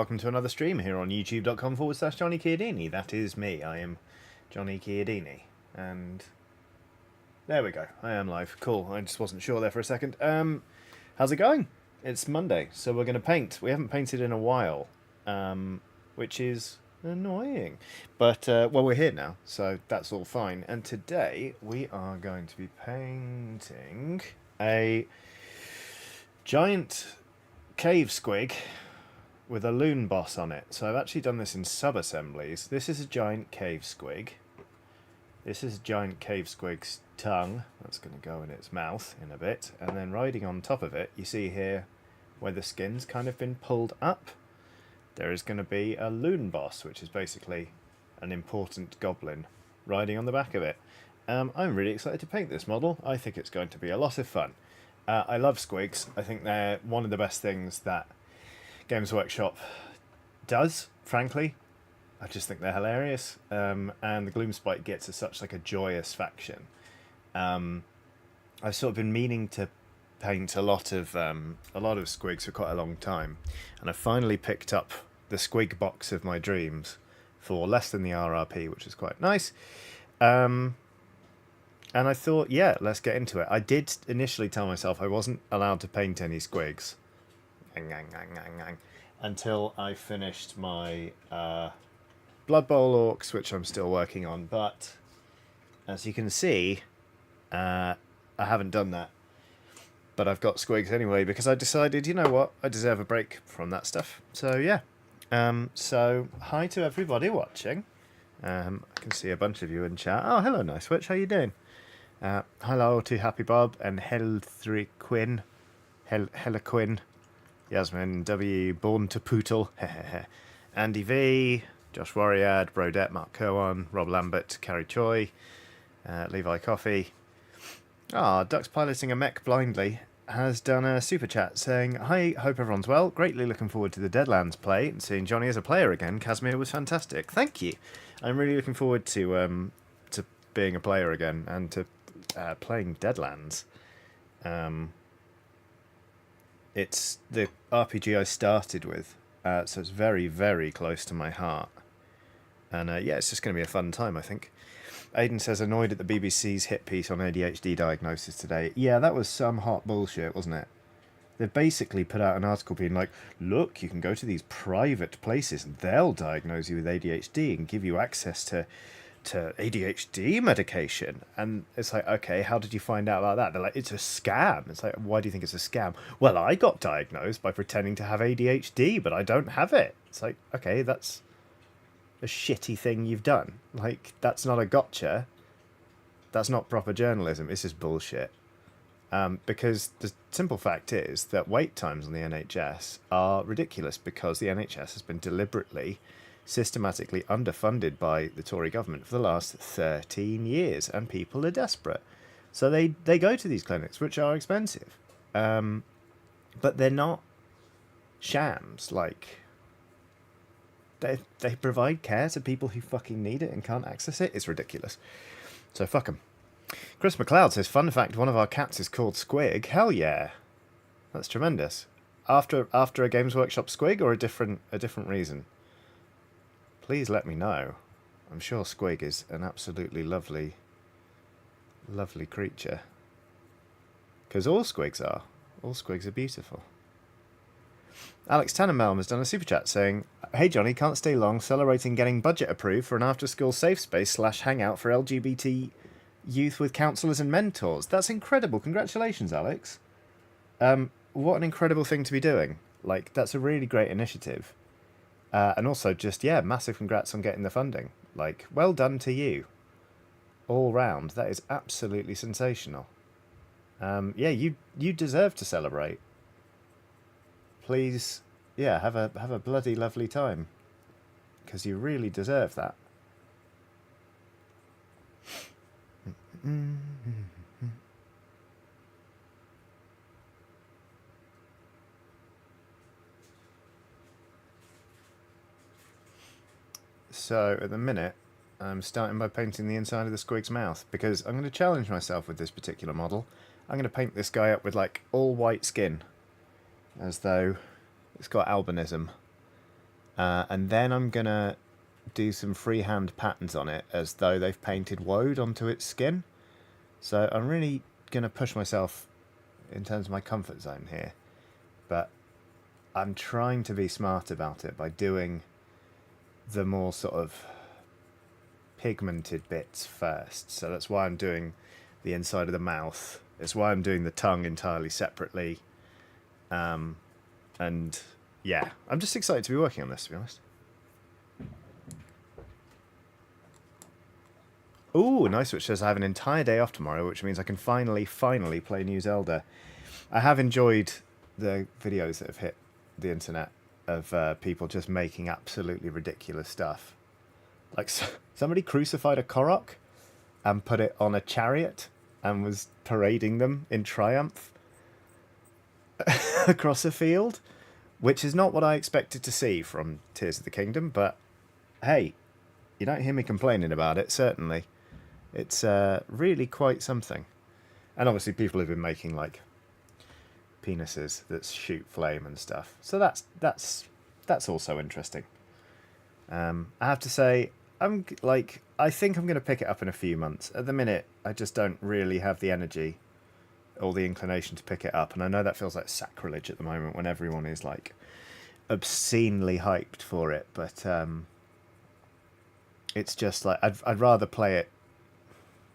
welcome to another stream here on youtube.com/Johnny Chiodini. That is me, I am Johnny Chiodini. And there we go, I am live. Cool, I just wasn't sure there for a second. How's it going? It's Monday, so we're going to paint. We haven't painted in a while, which is annoying. But, well, we're here now, so that's all fine. And today we are going to be painting a Giant Cave Squig with a Loonboss on it. So I've actually done this in sub-assemblies. This is a Giant Cave Squig. This is Giant Cave Squig's tongue. That's going to go in its mouth in a bit. And then riding on top of it, you see here where the skin's kind of been pulled up. There is going to be a Loonboss, which is basically an important goblin riding on the back of it. I'm really excited to paint this model. I think it's going to be a lot of fun. I love squigs. I think they're one of the best things that Games Workshop does, frankly. I just think they're hilarious. And the Gloomspite Gits are such like a joyous faction. I've sort of been meaning to paint a lot of squigs for quite a long time, and I finally picked up the squig box of my dreams for less than the RRP, which is quite nice. And I thought, yeah, let's get into it. I did initially tell myself I wasn't allowed to paint any squigs until I finished my Blood Bowl Orcs, which I'm still working on. But as you can see, I haven't done that. But I've got squigs anyway because I decided, you know what, I deserve a break from that stuff. So yeah. So hi to everybody watching. I can see a bunch of you in chat. Oh, hello, Nice Witch. How you doing? Hello to Happy Bob and Hel3 Quinn, Hella Quinn, Yasmin W, Born to Pootle, Andy V, Josh Warriad, Brodette, Mark Kerwan, Rob Lambert, Carrie Choi, Levi Coffee. Ducks Piloting a Mech Blindly has done a super chat saying, "Hi, hope everyone's well. Greatly looking forward to the Deadlands play and seeing Johnny as a player again. Casimir was fantastic. Thank you. I'm really looking forward to being a player again and to playing Deadlands. It's the RPG I started with, so it's very, very close to my heart. And yeah, it's just going to be a fun time, I think." Aidan says, annoyed at the BBC's hit piece on ADHD diagnosis today. Yeah, that was some hot bullshit, wasn't it? They basically put out an article being like, look, you can go to these private places and they'll diagnose you with ADHD and give you access to ADHD medication. And it's like, okay, how did you find out about that? They're like, it's a scam. It's like, why do you think it's a scam? Well, I got diagnosed by pretending to have ADHD, but I don't have it. It's like, okay, that's a shitty thing you've done. Like, that's not a gotcha. That's not proper journalism. This is bullshit. Because the simple fact is that wait times on the NHS are ridiculous because the NHS has been deliberately, systematically underfunded by the Tory government for the last 13 years, and people are desperate. So they go to these clinics, which are expensive. But they're not shams. Like, they provide care to people who fucking need it and can't access it. It's ridiculous. So fuck them. Chris McLeod says, fun fact, one of our cats is called Squig. Hell yeah. That's tremendous. After a Games Workshop Squig or a different reason? Please let me know. I'm sure Squig is an absolutely lovely creature. Because all Squigs are. All Squigs are beautiful. Alex Tannenbaum has done a super chat saying, hey Johnny, can't stay long, celebrating getting budget approved for an after-school safe space / hangout for LGBT youth with counsellors and mentors. That's incredible. Congratulations, Alex. What an incredible thing to be doing. Like, that's a really great initiative. And also just, yeah, massive congrats on getting the funding. Like, well done to you. All round. That is absolutely sensational. Yeah, you deserve to celebrate. Please, yeah, have a bloody lovely time. Because you really deserve that. So, at the minute, I'm starting by painting the inside of the squig's mouth, because I'm going to challenge myself with this particular model. I'm going to paint this guy up with, like, all white skin, as though it's got albinism. And then I'm going to do some freehand patterns on it as though they've painted woad onto its skin. So I'm really going to push myself in terms of my comfort zone here. But I'm trying to be smart about it by doing the more sort of pigmented bits first. So that's why I'm doing the inside of the mouth. It's why I'm doing the tongue entirely separately. And yeah, I'm just excited to be working on this, to be honest. Ooh, nice, which says I have an entire day off tomorrow, which means I can finally play New Zelda. I have enjoyed the videos that have hit the internet of people just making absolutely ridiculous stuff. Like, somebody crucified a Korok and put it on a chariot and was parading them in triumph across a field, which is not what I expected to see from Tears of the Kingdom, but hey, you don't hear me complaining about it, certainly. It's really quite something. And obviously people have been making, like, penises that shoot flame and stuff. So that's also interesting. I have to say, I think I'm going to pick it up in a few months. At the minute, I just don't really have the energy or the inclination to pick it up. And I know that feels like sacrilege at the moment when everyone is, like, obscenely hyped for it. But it's just like, I'd rather play it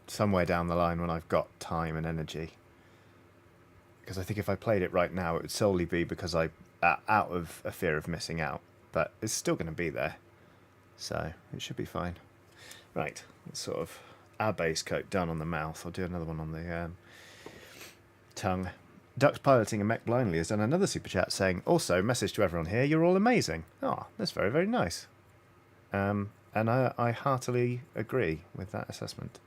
somewhere down the line when I've got time and energy. Because I think if I played it right now, it would solely be because out of a fear of missing out. But it's still going to be there. So it should be fine. Right, that's sort of our base coat done on the mouth. I'll do another one on the tongue. Ducks Piloting a Mech Blindly has done another super chat saying, also, message to everyone here, you're all amazing. Oh, that's very, very nice. And I heartily agree with that assessment.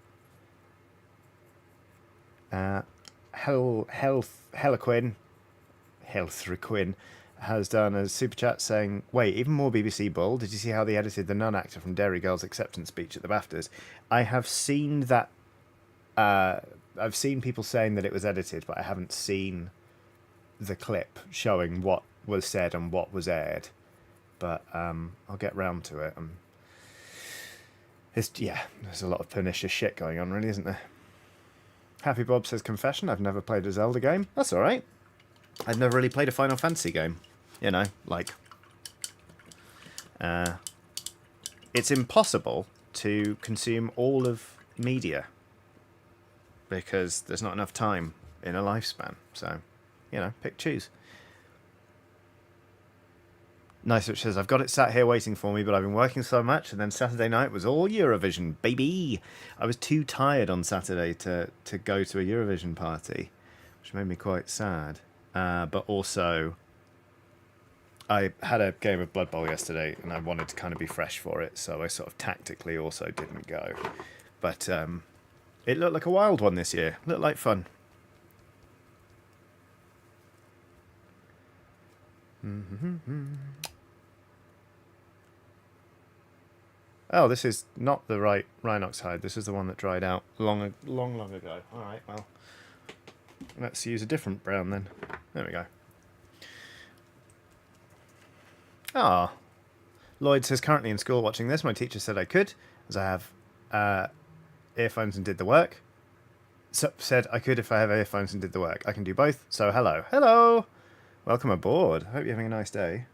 Healthrequin has done a super chat saying, wait, even more BBC bull. Did you see how they edited the nun actor from Dairy Girl's acceptance speech at the BAFTAs? I have seen that. I've seen people saying that it was edited, but I haven't seen the clip showing what was said and what was aired. But I'll get round to it. There's a lot of pernicious shit going on, really, isn't there? Happy Bob says, confession, I've never played a Zelda game. That's alright. I've never really played a Final Fantasy game. You know, like... it's impossible to consume all of media. Because there's not enough time in a lifespan. So, you know, choose. Nice, which says, I've got it sat here waiting for me, but I've been working so much, and then Saturday night was all Eurovision, baby! I was too tired on Saturday to go to a Eurovision party, which made me quite sad. But also, I had a game of Blood Bowl yesterday, and I wanted to kind of be fresh for it, so I sort of tactically also didn't go. But it looked like a wild one this year. Looked like fun. Oh, this is not the right Rhinox hide. This is the one that dried out long ago. Alright, well, let's use a different brown then. There we go. Ah, Lloyd says, currently in school watching this. My teacher said I could, as I have earphones and did the work. So, said I could if I have earphones and did the work. I can do both, so hello. Hello! Welcome aboard. Hope you're having a nice day.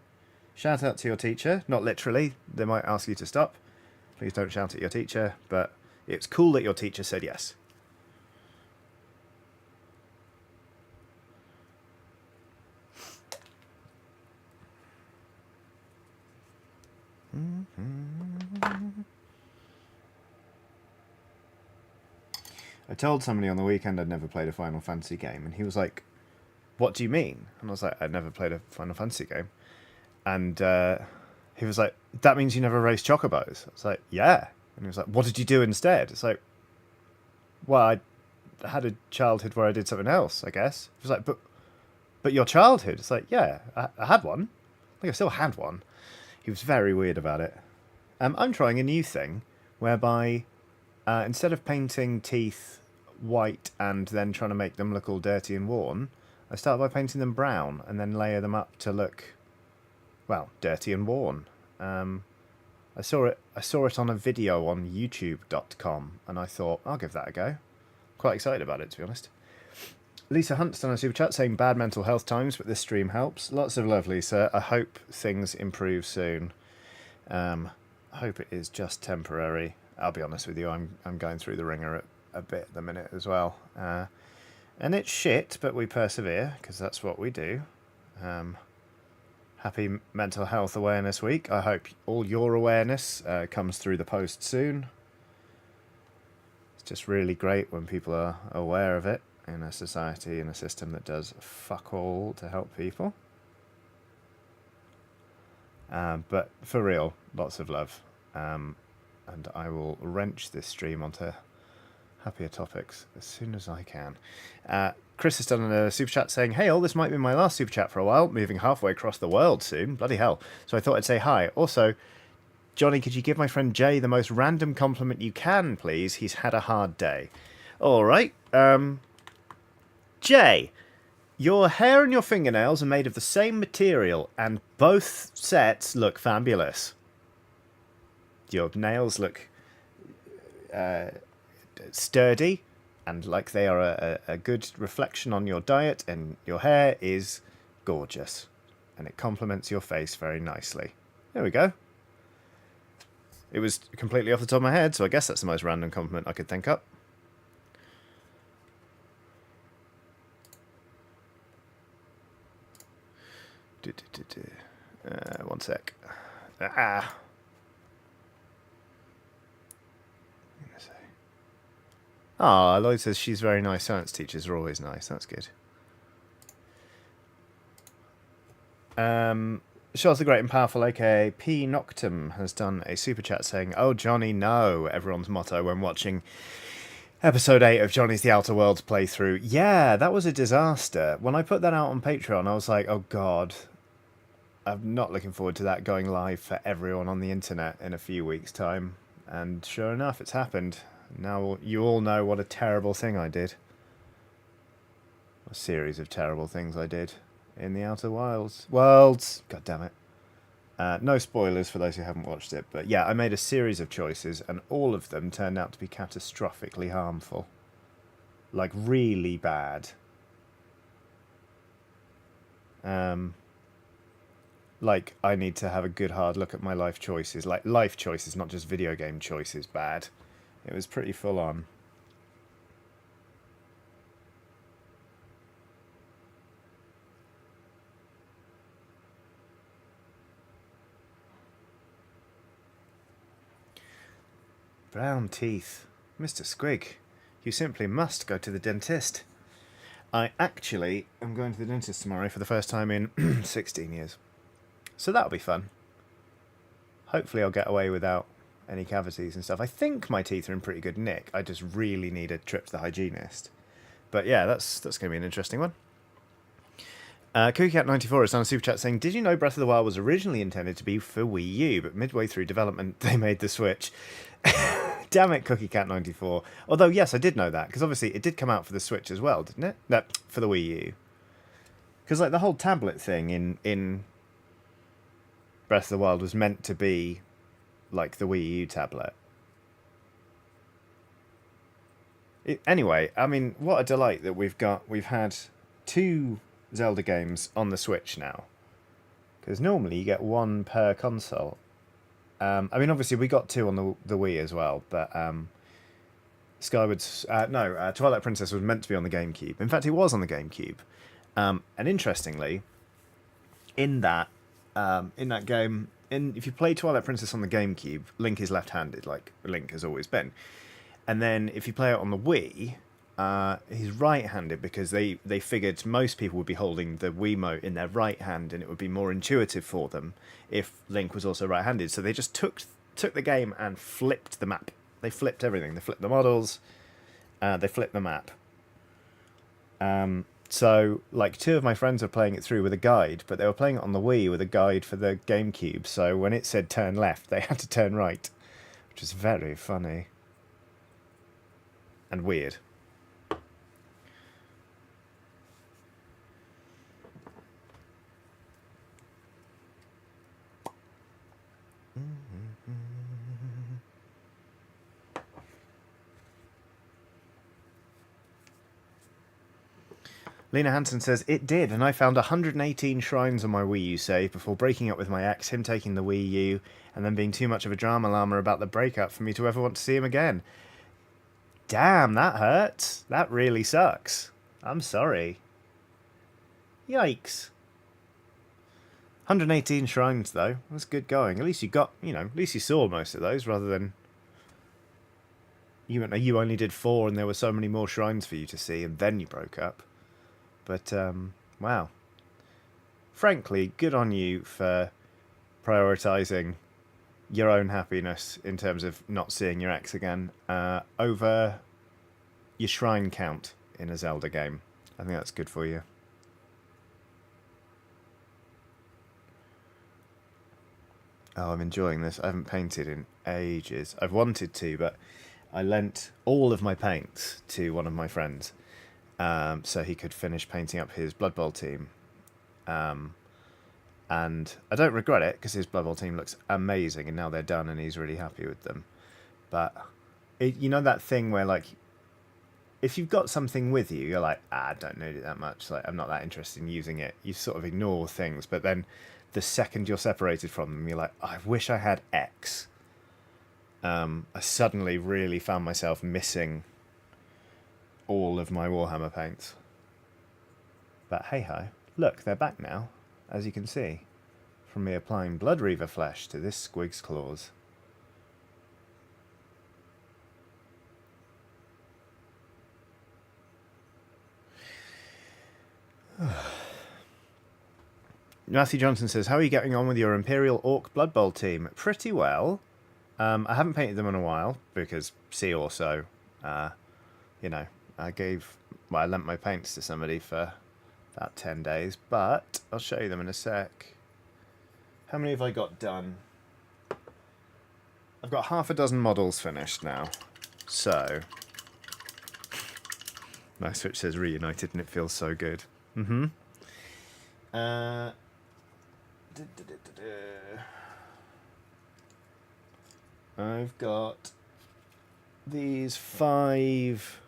Shout out to your teacher. Not literally. They might ask you to stop. Please don't shout at your teacher. But it's cool that your teacher said yes. I told somebody on the weekend I'd never played a Final Fantasy game, and he was like, what do you mean? And I was like, I'd never played a Final Fantasy game. And he was like, that means you never raced chocobos? I was like, yeah. And he was like, what did you do instead? It's like, well, I had a childhood where I did something else, I guess. He was like, but your childhood? It's like, yeah, I had one. I think I still had one. He was very weird about it. I'm trying a new thing whereby instead of painting teeth white and then trying to make them look all dirty and worn, I start by painting them brown and then layer them up to look, well, dirty and worn. I saw it on a video on YouTube.com, and I thought I'll give that a go. Quite excited about it, to be honest. Lisa Hunt's done a super chat saying bad mental health times, but this stream helps. Lots of love, Lisa. I hope things improve soon. I hope it is just temporary. I'll be honest with you, I'm going through the ringer a bit at the minute as well. And it's shit, but we persevere, because that's what we do. Happy Mental Health Awareness Week. I hope all your awareness comes through the post soon. It's just really great when people are aware of it in a society, in a system that does fuck all to help people. But for real, lots of love. And I will wrench this stream onto happier topics as soon as I can. Chris has done a super chat saying, hey all, this might be my last super chat for a while, moving halfway across the world soon. Bloody hell. So I thought I'd say hi. Also, Johnny, could you give my friend Jay the most random compliment you can, please? He's had a hard day. All right. Jay, your hair and your fingernails are made of the same material, and both sets look fabulous. Your nails look sturdy, and like they are a good reflection on your diet, and your hair is gorgeous, and it complements your face very nicely. There we go. It was completely off the top of my head, so I guess that's the most random compliment I could think up. One sec. Lloyd says she's very nice. Science teachers are always nice. That's good. Charles the Great and Powerful, aka P. Noctum, has done a super chat saying, oh, Johnny, no, everyone's motto when watching Episode 8 of Johnny's The Outer Worlds playthrough. Yeah, that was a disaster. When I put that out on Patreon, I was like, oh, God. I'm not looking forward to that going live for everyone on the internet in a few weeks' time. And sure enough, it's happened. Now you all know what a terrible thing I did. A series of terrible things I did in the Outer Worlds. God damn it. No spoilers for those who haven't watched it, but yeah, I made a series of choices, and all of them turned out to be catastrophically harmful. Like, really bad. Like, I need to have a good hard look at my life choices. Like, life choices, not just video game choices, bad. It was pretty full on. Brown teeth. Mr. Squig, you simply must go to the dentist. I actually am going to the dentist tomorrow for the first time in 16 years. So that'll be fun. Hopefully I'll get away without any cavities and stuff. I think my teeth are in pretty good nick. I just really need a trip to the hygienist. But yeah, that's going to be an interesting one. CookieCat94 has done a super chat saying, did you know Breath of the Wild was originally intended to be for Wii U, but midway through development they made the Switch? Damn it, CookieCat94. Although, yes, I did know that, because obviously it did come out for the Switch as well, didn't it? No, for the Wii U. Because like the whole tablet thing in Breath of the Wild was meant to be like the Wii U tablet. Anyway, I mean, what a delight that we've had 2 Zelda games on the Switch now. Because normally you get 1 per console. I mean, obviously we got 2 on the Wii as well, but Twilight Princess was meant to be on the GameCube. In fact, it was on the GameCube. And interestingly, in that game, if you play Twilight Princess on the GameCube, Link is left-handed, like Link has always been. And then if you play it on the Wii, he's right-handed because they figured most people would be holding the Wiimote in their right hand, and it would be more intuitive for them if Link was also right-handed. So they just took the game and flipped the map. They flipped everything. They flipped the models. They flipped the map. So, like, 2 of my friends were playing it through with a guide, but they were playing it on the Wii with a guide for the GameCube. So when it said turn left, they had to turn right, which is very funny and weird. Lena Hansen says, it did, and I found 118 shrines on my Wii U save before breaking up with my ex, him taking the Wii U, and then being too much of a drama llama about the breakup for me to ever want to see him again. Damn, that hurts. That really sucks. I'm sorry. Yikes. 118 shrines, though. That's good going. At least you got, at least you saw most of those, rather than you only did 4 and there were so many more shrines for you to see, and then you broke up. But, wow. Frankly, good on you for prioritising your own happiness in terms of not seeing your ex again over your shrine count in a Zelda game. I think that's good for you. Oh, I'm enjoying this. I haven't painted in ages. I've wanted to, but I lent all of my paints to one of my friends so he could finish painting up his Blood Bowl team. And I don't regret it, because his Blood Bowl team looks amazing, and now they're done and he's really happy with them. But, that thing where, like, if you've got something with you, you're like, I don't need it that much. Like, I'm not that interested in using it. You sort of ignore things, but then the second you're separated from them, you're like, I wish I had X. I suddenly really found myself missing all of my Warhammer paints. But hey-ho, look, they're back now, as you can see, from me applying Blood Reaver flesh to this Squig's claws. Matthew Johnson says, how are you getting on with your Imperial Orc Blood Bowl team? Pretty well. I haven't painted them in a while, because see also, I lent my paints to somebody for about 10 days, but I'll show you them in a sec. How many have I got done? I've got half a dozen models finished now, so... My Switch says reunited and it feels so good. Mm-hmm. I've got these 5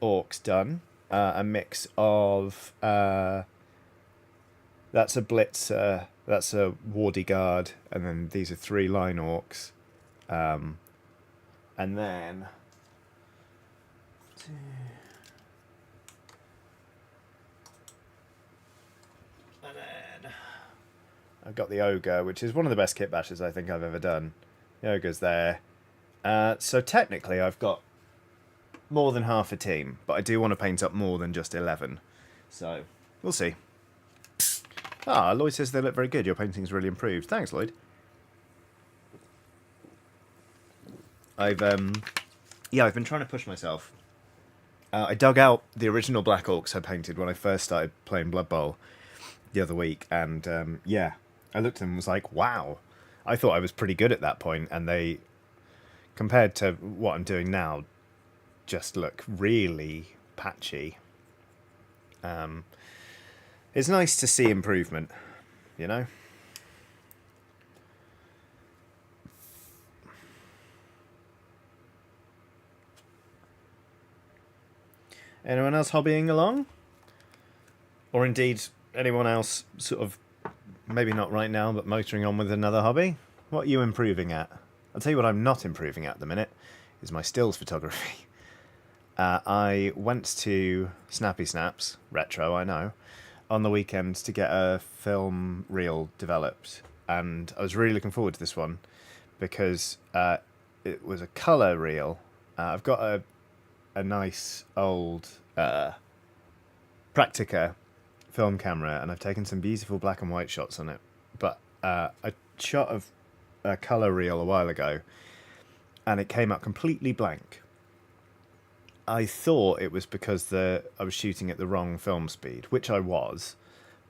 orcs done. A mix of... that's a blitzer, that's a wardy guard, and then these are 3 line orcs. And then... I've got the ogre, which is one of the best kit bashes I think I've ever done. The ogre's there. So technically I've got more than half a team, but I do want to paint up more than just 11. So, we'll see. Ah, Lloyd says they look very good. Your painting's really improved. Thanks, Lloyd. I've been trying to push myself. I dug out the original Black Orcs I painted when I first started playing Blood Bowl the other week, and yeah, I looked at them and was like, wow. I thought I was pretty good at that point, and they, compared to what I'm doing now, just look really patchy. It's nice to see improvement, you know? Anyone else hobbying along? Or indeed, anyone else sort of, maybe not right now, but motoring on with another hobby? What are you improving at? I'll tell you what I'm not improving at the minute, is my stills photography. I went to Snappy Snaps, retro, I know, on the weekend to get a film reel developed. And I was really looking forward to this one, because it was a colour reel. I've got a nice old Praktica film camera, and I've taken some beautiful black and white shots on it. But I shot a colour reel a while ago, and it came out completely blank. I thought it was because I was shooting at the wrong film speed, which I was,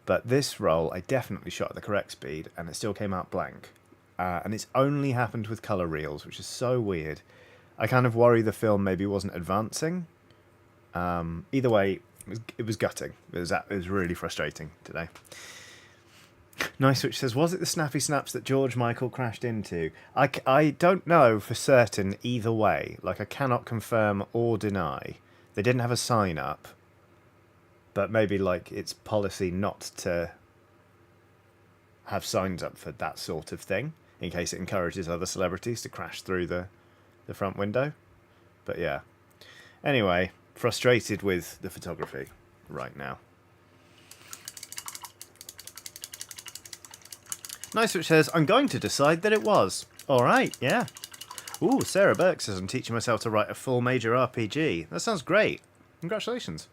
but this roll I definitely shot at the correct speed, and it still came out blank. And it's only happened with colour reels, which is so weird. I kind of worry the film maybe wasn't advancing. Either way, it was gutting. It was really frustrating today. Nice Switch says, was it the Snappy Snaps that George Michael crashed into? I don't know for certain either way. Like, I cannot confirm or deny. They didn't have a sign up. But maybe like it's policy not to have signs up for that sort of thing in case it encourages other celebrities to crash through the front window. But yeah. Anyway, frustrated with the photography right now. Nice, which says, I'm going to decide that it was. Alright, yeah. Ooh, Sarah Burke says, I'm teaching myself to write a full major RPG. That sounds great. Congratulations.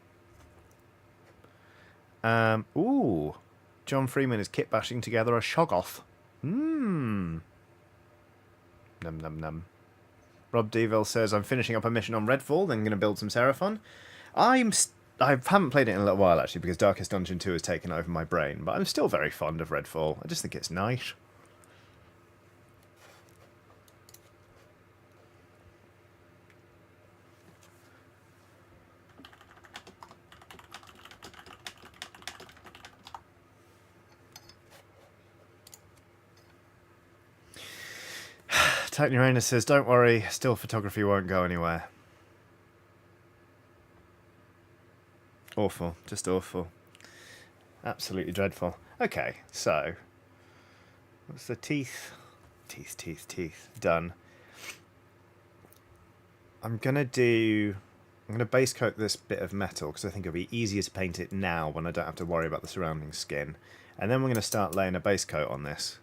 Ooh. John Freeman is kit bashing together a Shoggoth. Num num num. Rob Deville says, I'm finishing up a mission on Redfall, then going to build some Seraphon. I haven't played it in a little while, actually, because Darkest Dungeon 2 has taken over my brain, but I'm still very fond of Redfall. I just think it's nice. Titan Uranus says, don't worry, still photography won't go anywhere. Awful, just awful. Absolutely dreadful. Okay, so what's the teeth? Teeth. Done. I'm gonna base coat this bit of metal because I think it'll be easier to paint it now when I don't have to worry about the surrounding skin. And then we're gonna start laying a base coat on this.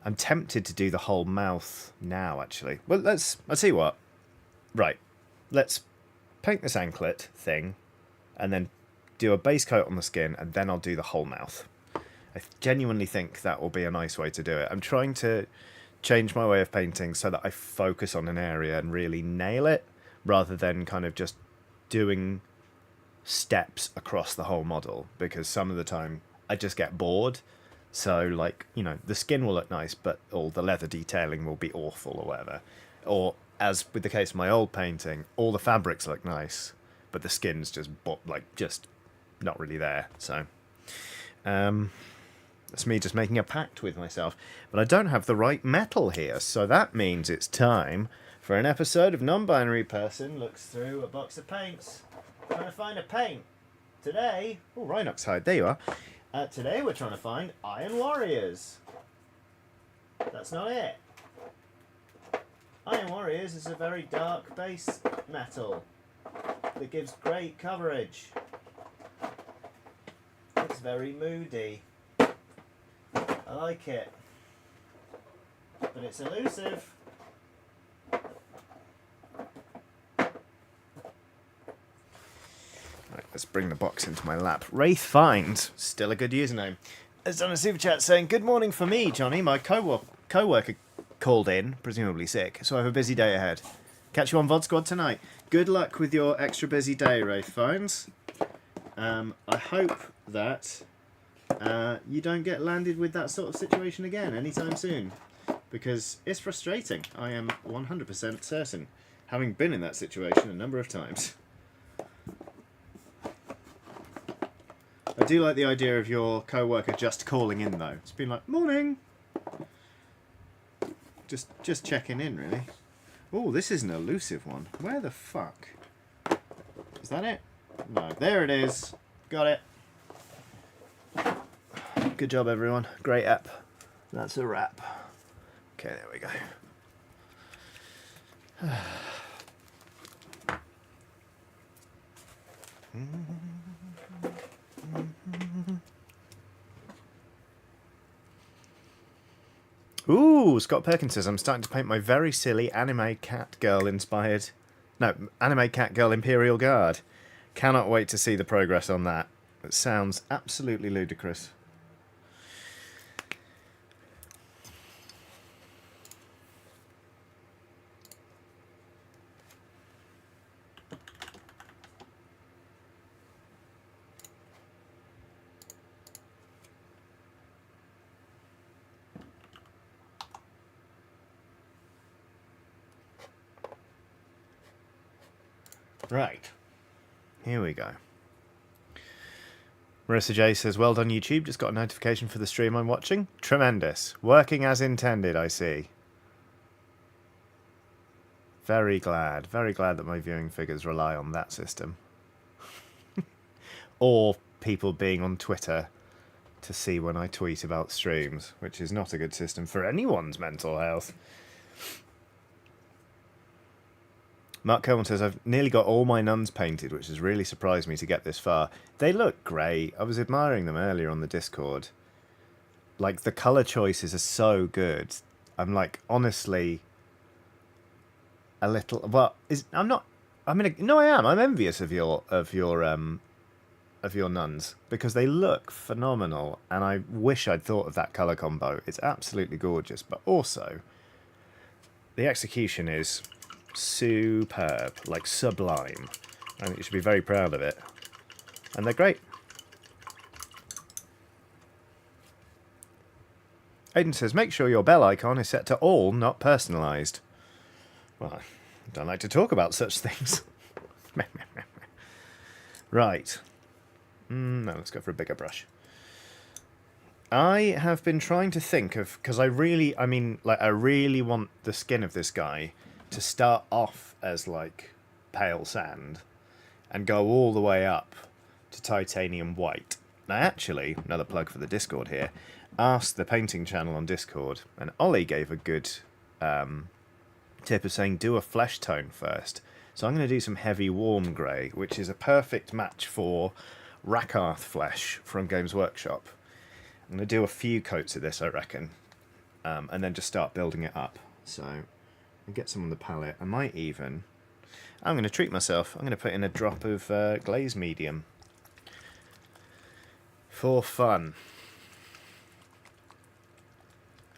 I'm tempted to do the whole mouth now, actually. Well, I'll see what. Right, let's paint this anklet thing, and then do a base coat on the skin, and then I'll do the whole mouth. I genuinely think that will be a nice way to do it. I'm trying to change my way of painting so that I focus on an area and really nail it, rather than kind of just doing steps across the whole model, because some of the time I just get bored. So, like, you know, the skin will look nice, but all the leather detailing will be awful or whatever. Or, as with the case of my old painting, all the fabrics look nice, but the skin's just not really there. So, that's me just making a pact with myself. But I don't have the right metal here, so that means it's time for an episode of Non-Binary Person Looks Through a Box of Paints. Trying to find a paint. Today... Oh, Rhinox hide, there you are. Today we're trying to find Iron Warriors. That's not it. Iron Warriors is a very dark base metal that gives great coverage. It's very moody. I like it. But it's elusive. Right, let's bring the box into my lap. Wraith Find, still a good username. Has done a super chat saying, good morning for me, Johnny. My co-worker called in, presumably sick, so I have a busy day ahead. Catch you on VOD Squad tonight. Good luck with your extra busy day, Wraith Finds. I hope that you don't get landed with that sort of situation again anytime soon, because it's frustrating. I am 100% certain, having been in that situation a number of times. I do like the idea of your co-worker just calling in, though. It's been like, morning! Just checking in, really. Oh, this is an elusive one. Where the fuck? Is that it? No, there it is. Got it. Good job, everyone. Great app. That's a wrap. Okay, there we go. Ooh, Scott Perkins says, I'm starting to paint my very silly anime cat girl inspired... No, anime cat girl Imperial Guard. Cannot wait to see the progress on that. It sounds absolutely ludicrous. Right. Here we go. Marissa J says, well done, YouTube. Just got a notification for the stream I'm watching. Tremendous. Working as intended, I see. Very glad. Very glad that my viewing figures rely on that system. or people being on Twitter to see when I tweet about streams, which is not a good system for anyone's mental health. Mark Coleman says, I've nearly got all my nuns painted, which has really surprised me to get this far. They look great. I was admiring them earlier on the Discord. Like, the colour choices are so good. I'm like, honestly, a little... Well, I'm not... I mean, no, I am. I'm envious of your nuns, because they look phenomenal, and I wish I'd thought of that colour combo. It's absolutely gorgeous, but also the execution is superb, like sublime. I think you should be very proud of it. And they're great. Aiden says, make sure your bell icon is set to all, not personalised. Well, I don't like to talk about such things. Right. No, let's go for a bigger brush. I have been trying to think of... Because I really want the skin of this guy to start off as, like, pale sand and go all the way up to titanium white. I actually, another plug for the Discord here, asked the painting channel on Discord, and Ollie gave a good tip of saying do a flesh tone first. So I'm going to do some heavy warm grey, which is a perfect match for Rakarth flesh from Games Workshop. I'm going to do a few coats of this, I reckon, and then just start building it up. So I'll get some on the palette. I might even... I'm going to treat myself. I'm going to put in a drop of glaze medium. For fun.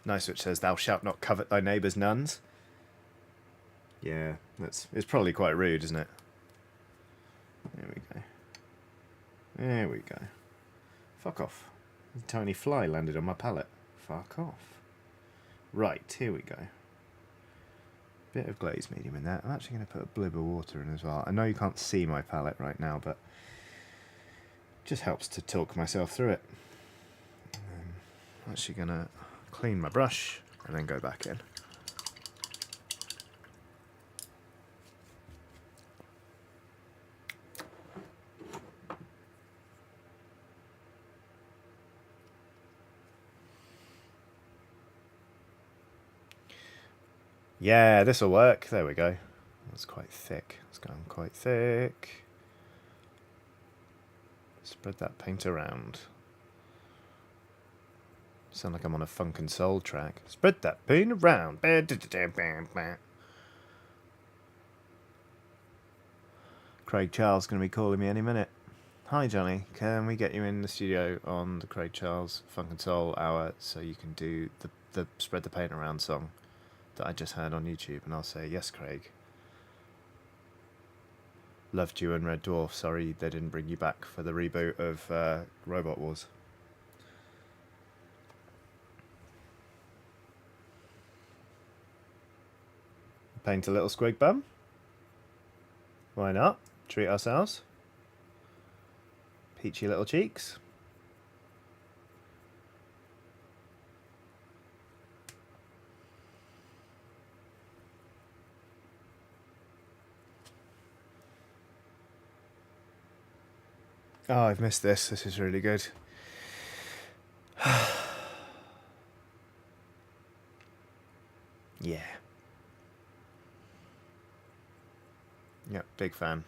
Nice, which says, thou shalt not covet thy neighbour's nuns. Yeah, it's probably quite rude, isn't it? There we go. There we go. Fuck off. A tiny fly landed on my palette. Fuck off. Right, here we go. Bit of glaze medium in there. I'm actually going to put a blib of water in as well. I know you can't see my palette right now, but it just helps to talk myself through it. I'm actually going to clean my brush and then go back in. Yeah, this will work. There we go. That's quite thick. It's gone quite thick. Spread that paint around. Sound like I'm on a funk and soul track. Spread that paint around. Craig Charles going to be calling me any minute. Hi Johnny, can we get you in the studio on the Craig Charles Funk and Soul hour so you can do the Spread the Paint Around song that I just heard on YouTube? And I'll say, yes, Craig. Loved you and Red Dwarf. Sorry they didn't bring you back for the reboot of Robot Wars. Paint a little squig bum. Why not? Treat ourselves. Peachy little cheeks. Oh, I've missed this. This is really good. Yeah. Yep, big fan.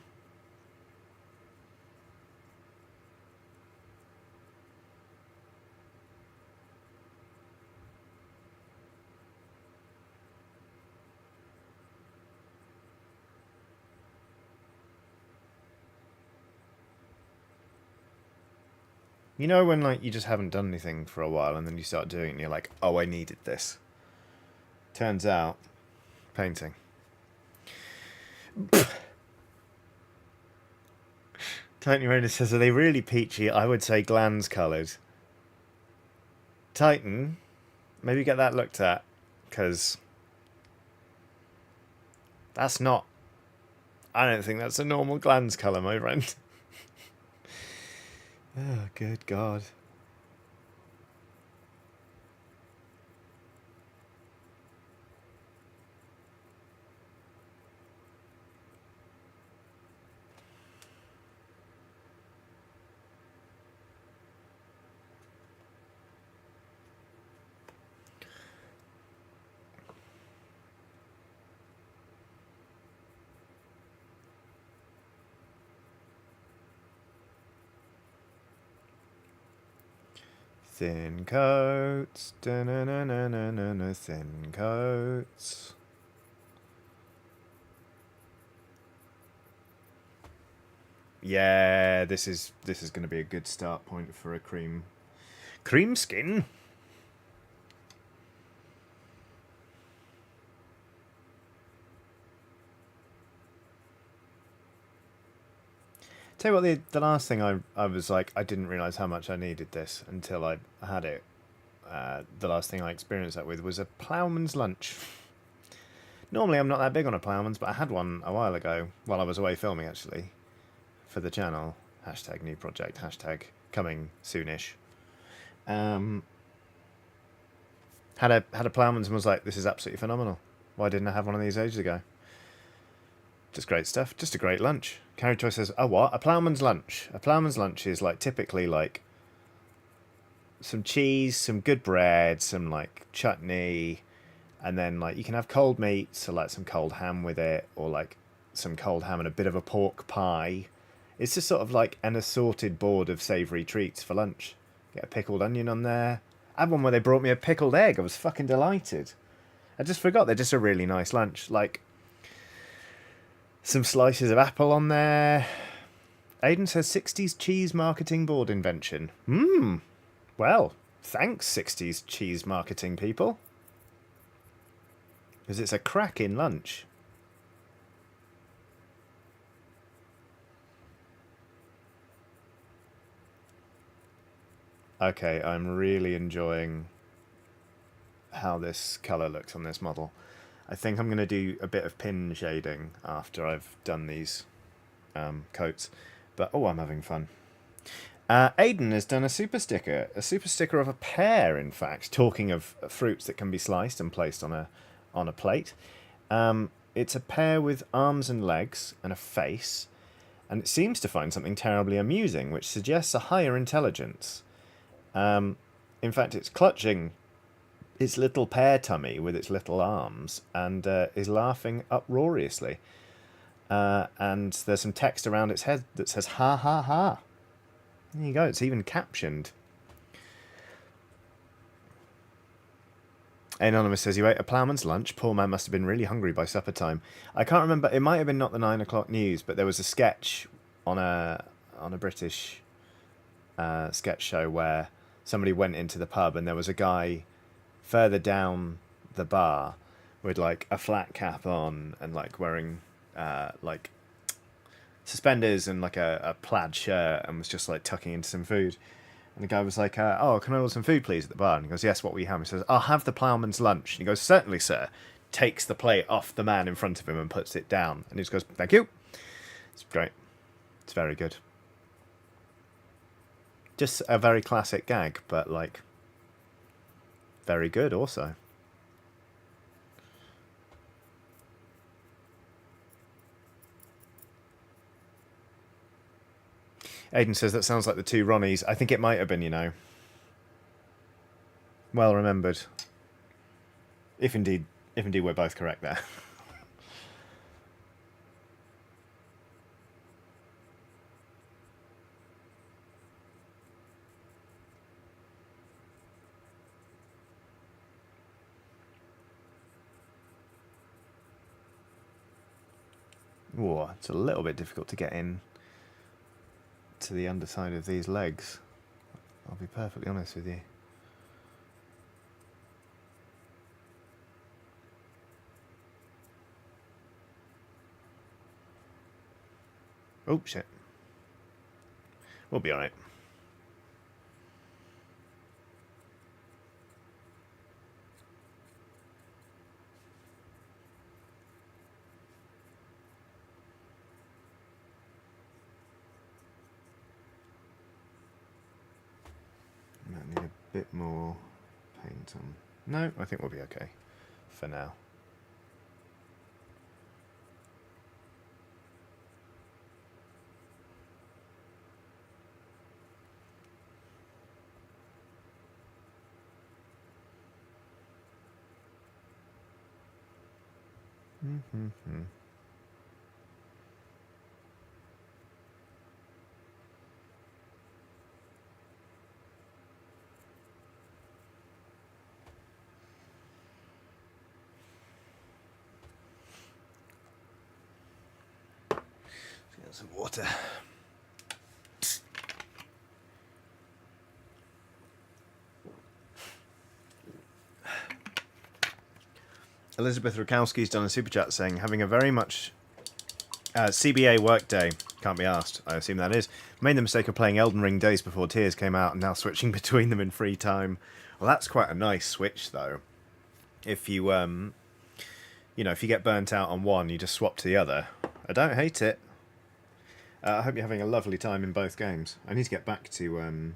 You know when, like, you just haven't done anything for a while and then you start doing it and you're like, oh, I needed this. Turns out, painting. Titan Raider says, are they really peachy? I would say glands coloured. Titan, maybe get that looked at, because that's not... I don't think that's a normal glands colour, my friend. Oh, good God. Thin coats. Da-na-na-na-na-na, thin coats. Yeah, this is going to be a good start point for a cream skin. Tell you what, the last thing I was like, I didn't realise how much I needed this until I had it. The last thing I experienced that with was a ploughman's lunch. Normally I'm not that big on a ploughman's, but I had one a while ago while I was away filming, actually, for the channel. Hashtag new project, hashtag coming soonish. Had a ploughman's and was like, this is absolutely phenomenal. Why didn't I have one of these ages ago? Just great stuff. Just a great lunch. Carrie Toy says, "Oh, what? A ploughman's lunch? A ploughman's lunch is like typically like some cheese, some good bread, some like chutney, and then like you can have cold meat, so like some cold ham with it, or like some cold ham and a bit of a pork pie. It's just sort of like an assorted board of savoury treats for lunch. Get a pickled onion on there. I had one where they brought me a pickled egg. I was fucking delighted. I just forgot they're just a really nice lunch. Like some slices of apple on there. Aiden says 60s cheese marketing board invention. Well, thanks 60s cheese marketing people. Because it's a cracking lunch. Okay, I'm really enjoying how this colour looks on this model. I think I'm going to do a bit of pin shading after I've done these coats. But, oh, I'm having fun. Aiden has done a super sticker of a pear, in fact, talking of fruits that can be sliced and placed on a plate. It's a pear with arms and legs and a face, and it seems to find something terribly amusing, which suggests a higher intelligence. In fact, it's clutching its little pear tummy with its little arms and is laughing uproariously. And there's some text around its head that says, ha ha ha. There you go, it's even captioned. Anonymous says, you ate a ploughman's lunch? Poor man must have been really hungry by supper time. I can't remember, it might have been not the 9 o'clock news, but there was a sketch on a British sketch show where somebody went into the pub and there was a guy further down the bar with like a flat cap on and like wearing like suspenders and like a plaid shirt and was just like tucking into some food. And the guy was like, oh, can I order some food, please, at the bar? And he goes, yes, what will you have? He says, I'll have the ploughman's lunch. And he goes, certainly, sir. Takes the plate off the man in front of him and puts it down. And he just goes, thank you. It's great. It's very good. Just a very classic gag, but like very good also. Aiden says that sounds like the two Ronnies. I think it might have been, you know. Well remembered. If indeed we're both correct there. Whoa, it's a little bit difficult to get in to the underside of these legs. I'll be perfectly honest with you. Oh, shit. We'll be alright. Might need a bit more paint on. No, I think we'll be okay for now. Lots of water. Elizabeth Rakowski's done a super chat saying, having a very much CBA workday. Can't be asked. I assume that is. Made the mistake of playing Elden Ring Days Before Tears came out and now switching between them in free time. Well, that's quite a nice switch, though. If you, if you get burnt out on one, you just swap to the other. I don't hate it. I hope you're having a lovely time in both games. I need to get back to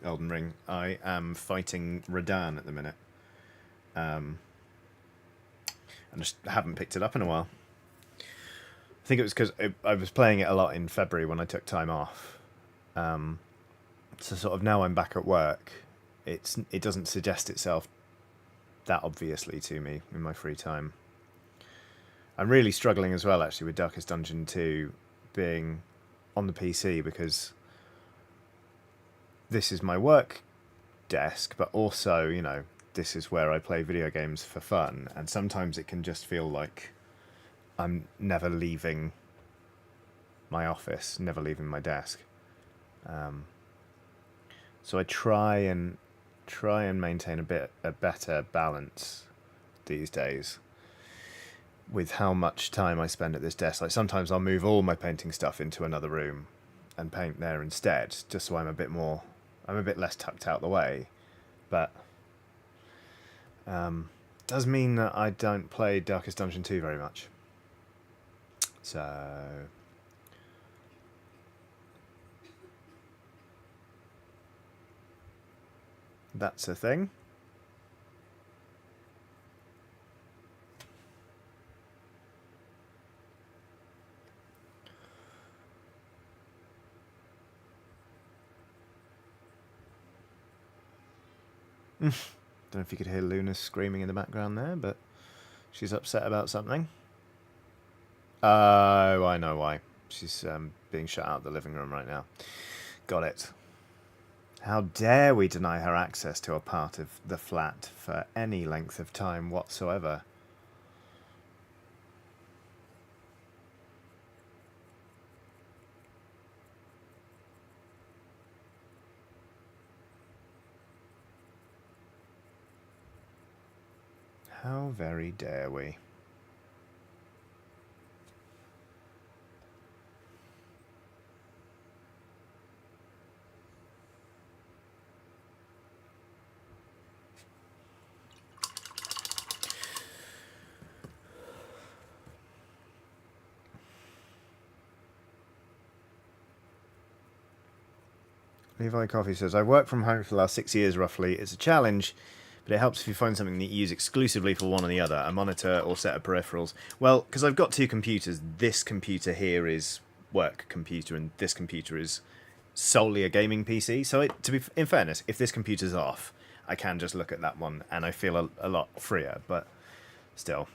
Elden Ring. I am fighting Radahn at the minute. I just haven't picked it up in a while. I think it was because I was playing it a lot in February when I took time off. So sort of now I'm back at work, it doesn't suggest itself that obviously to me in my free time. I'm really struggling as well, actually, with Darkest Dungeon 2 being on the PC, because this is my work desk, but also, this is where I play video games for fun, and sometimes it can just feel like I'm never leaving my office, never leaving my desk. So I try and maintain a better balance these days with how much time I spend at this desk. Like sometimes I'll move all my painting stuff into another room and paint there instead, just so I'm a bit less tucked out the way. But does mean that I don't play Darkest Dungeon 2 very much. So that's a thing. Don't know if you could hear Luna screaming in the background there, but she's upset about something. Oh, I know why. She's being shut out of the living room right now. Got it. How dare we deny her access to a part of the flat for any length of time whatsoever? How very dare we? Levi Coffee says, I've worked from home for the last 6 years roughly. It's a challenge, but it helps if you find something that you use exclusively for one or the other, a monitor or set of peripherals. Well, because I've got two computers, this computer here is work computer and this computer is solely a gaming PC. So in fairness, if this computer's off, I can just look at that one and I feel a lot freer, but still.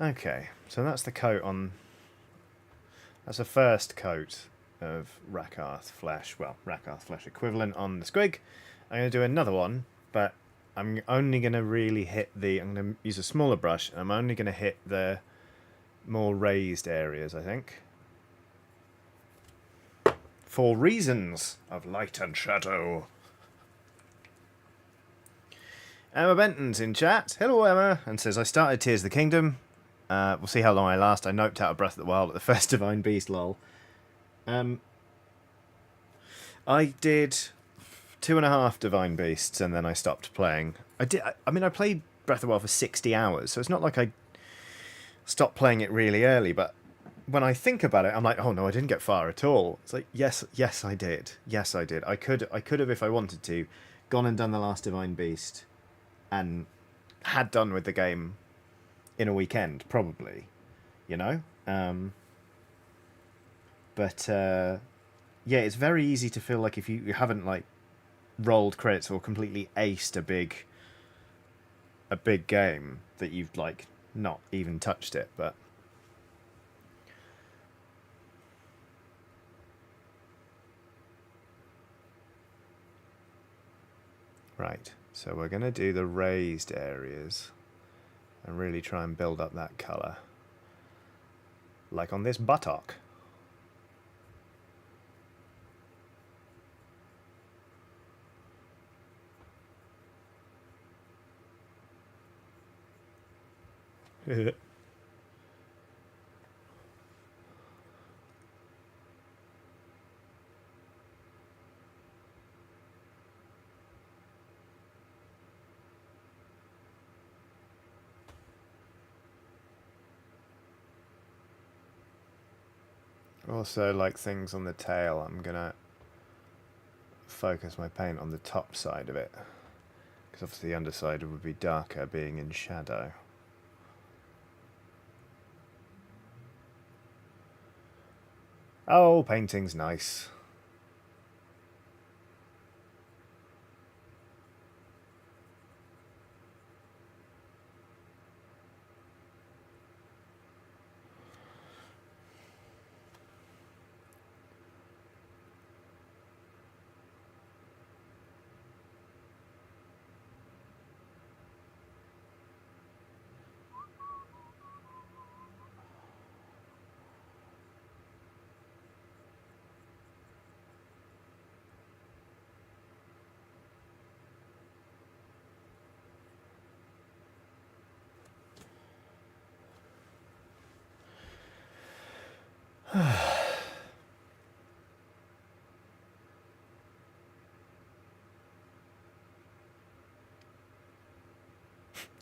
Okay, so that's the coat on... That's the first coat of Rakarth Flesh. Well, Rakarth Flesh equivalent on the Squig. I'm going to do another one, but I'm only going to really hit the... I'm going to use a smaller brush, and I'm only going to hit the more raised areas, I think. For reasons of light and shadow. Emma Benton's in chat. Hello, Emma. And says, I started Tears of the Kingdom. We'll see how long I last. I noped out of Breath of the Wild at the first Divine Beast, lol. I did 2.5 Divine Beasts and then I stopped playing. I played Breath of the Wild for 60 hours, so it's not like I stopped playing it really early, but when I think about it, I'm like, oh no, I didn't get far at all. It's like, yes, I did. Yes, I did. I could have, if I wanted to, gone and done the last Divine Beast and had done with the game in a weekend, probably, but yeah, it's very easy to feel like if you haven't like rolled credits or completely aced a big game that you've like not even touched it. But Right, so we're going to do the raised areas and really try and build up that colour. Like on this buttock. Also, like things on the tail, I'm going to focus my paint on the top side of it. Because obviously the underside would be darker being in shadow. Oh, painting's nice.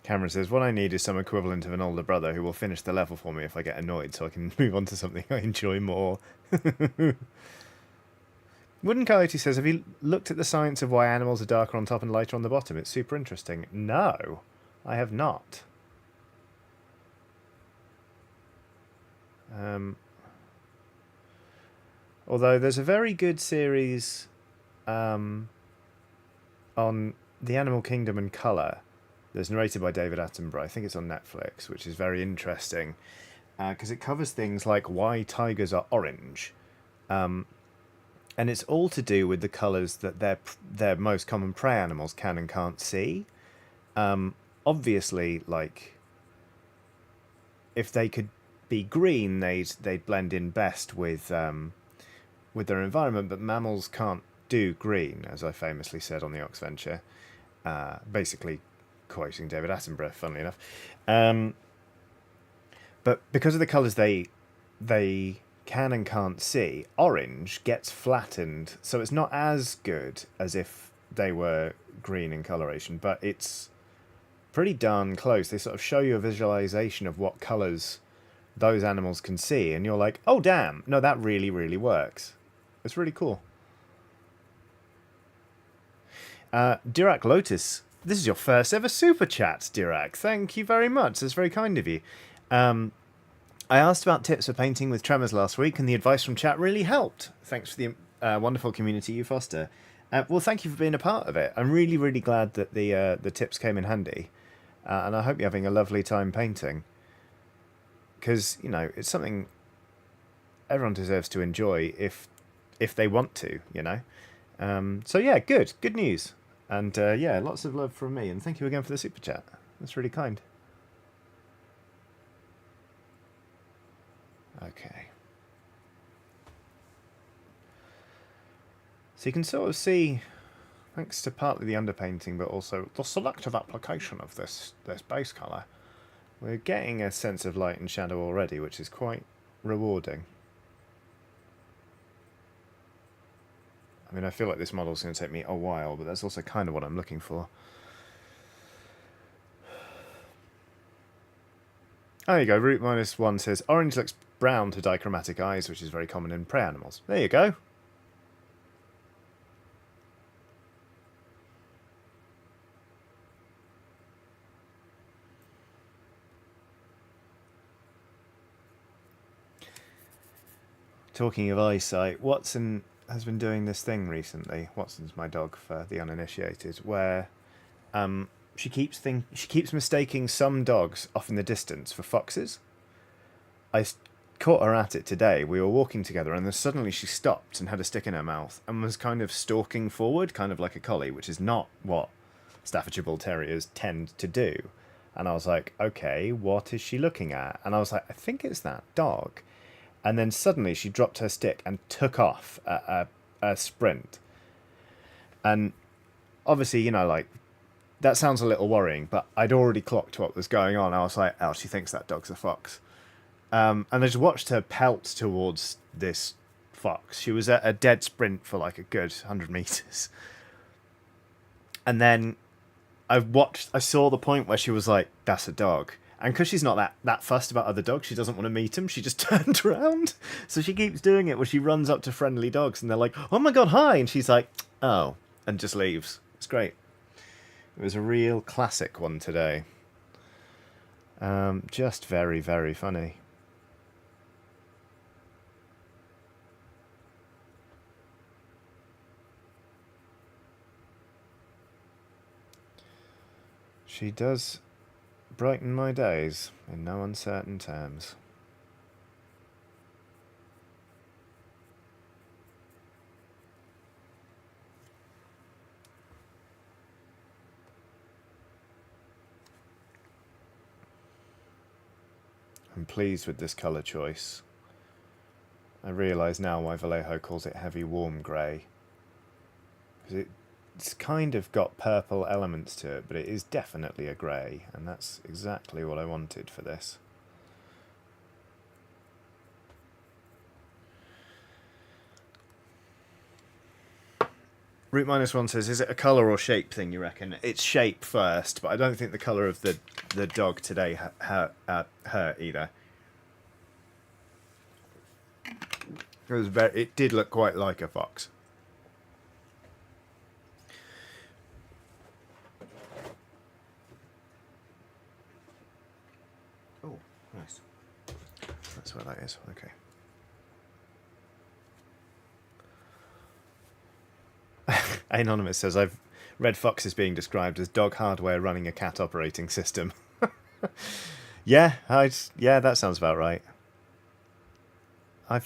Cameron says, what I need is some equivalent of an older brother who will finish the level for me if I get annoyed so I can move on to something I enjoy more. Wooden Coyote says, have you looked at the science of why animals are darker on top and lighter on the bottom? It's super interesting. No, I have not. Although there's a very good series on the animal kingdom and colour. That's narrated by David Attenborough. I think it's on Netflix, which is very interesting because it covers things like why tigers are orange. And it's all to do with the colours that their most common prey animals can and can't see. Obviously, like, if they could be green, they'd blend in best with their environment, but mammals can't do green, as I famously said on the Ox Venture. Basically quoting David Attenborough, funnily enough. But because of the colours they can and can't see, orange gets flattened, so it's not as good as if they were green in coloration, but it's pretty darn close. They sort of show you a visualization of what colours those animals can see, and you're like, oh damn, no, that really, really works. It's really cool. Dirac Lotus, this is your first ever super chat, Dirac. Thank you very much. That's very kind of you. I asked about tips for painting with tremors last week, and the advice from chat really helped. Thanks for the wonderful community you foster. Well, thank you for being a part of it. I'm really, really glad that the tips came in handy, and I hope you're having a lovely time painting. Because, you know, it's something everyone deserves to enjoy if they want to, you know. So yeah, good news. And yeah, lots of love from me, and thank you again for the super chat. That's really kind. Okay. So you can sort of see, thanks to partly the underpainting, but also the selective application of this base colour, we're getting a sense of light and shadow already, which is quite rewarding. I mean, I feel like this model's going to take me a while, but that's also kind of what I'm looking for. Oh, there you go. Root -1 says, orange looks brown to dichromatic eyes, which is very common in prey animals. There you go. Talking of eyesight, Watson has been doing this thing recently. Watson's my dog for the uninitiated, where she keeps mistaking some dogs off in the distance for foxes. I caught her at it today. We were walking together, and then suddenly she stopped and had a stick in her mouth and was kind of stalking forward, kind of like a collie, which is not what Staffordshire Bull Terriers tend to do. And I was like, okay, what is she looking at? And I was like, I think it's that dog. And then suddenly she dropped her stick and took off at a sprint. And obviously, you know, like, that sounds a little worrying, but I'd already clocked what was going on. I was like, oh, she thinks that dog's a fox. And I just watched her pelt towards this fox. She was at a dead sprint for like a good 100 meters. And then I saw the point where she was like, that's a dog. And because she's not that fussed about other dogs, she doesn't want to meet them, she just turned around. So she keeps doing it where she runs up to friendly dogs and they're like, oh my god, hi. And she's like, oh, and just leaves. It's great. It was a real classic one today. Just very, very funny. She does brighten my days in no uncertain terms. I'm pleased with this colour choice. I realise now why Vallejo calls it heavy warm grey. Because it's kind of got purple elements to it, but it is definitely a grey, and that's exactly what I wanted for this. Root -1 says, is it a colour or shape thing, you reckon? It's shape first, but I don't think the colour of the dog today hurt either. It did look quite like a fox. Oh, nice. That's where that is. Okay. Anonymous says, I've read foxes being described as dog hardware running a cat operating system. Yeah, that sounds about right. I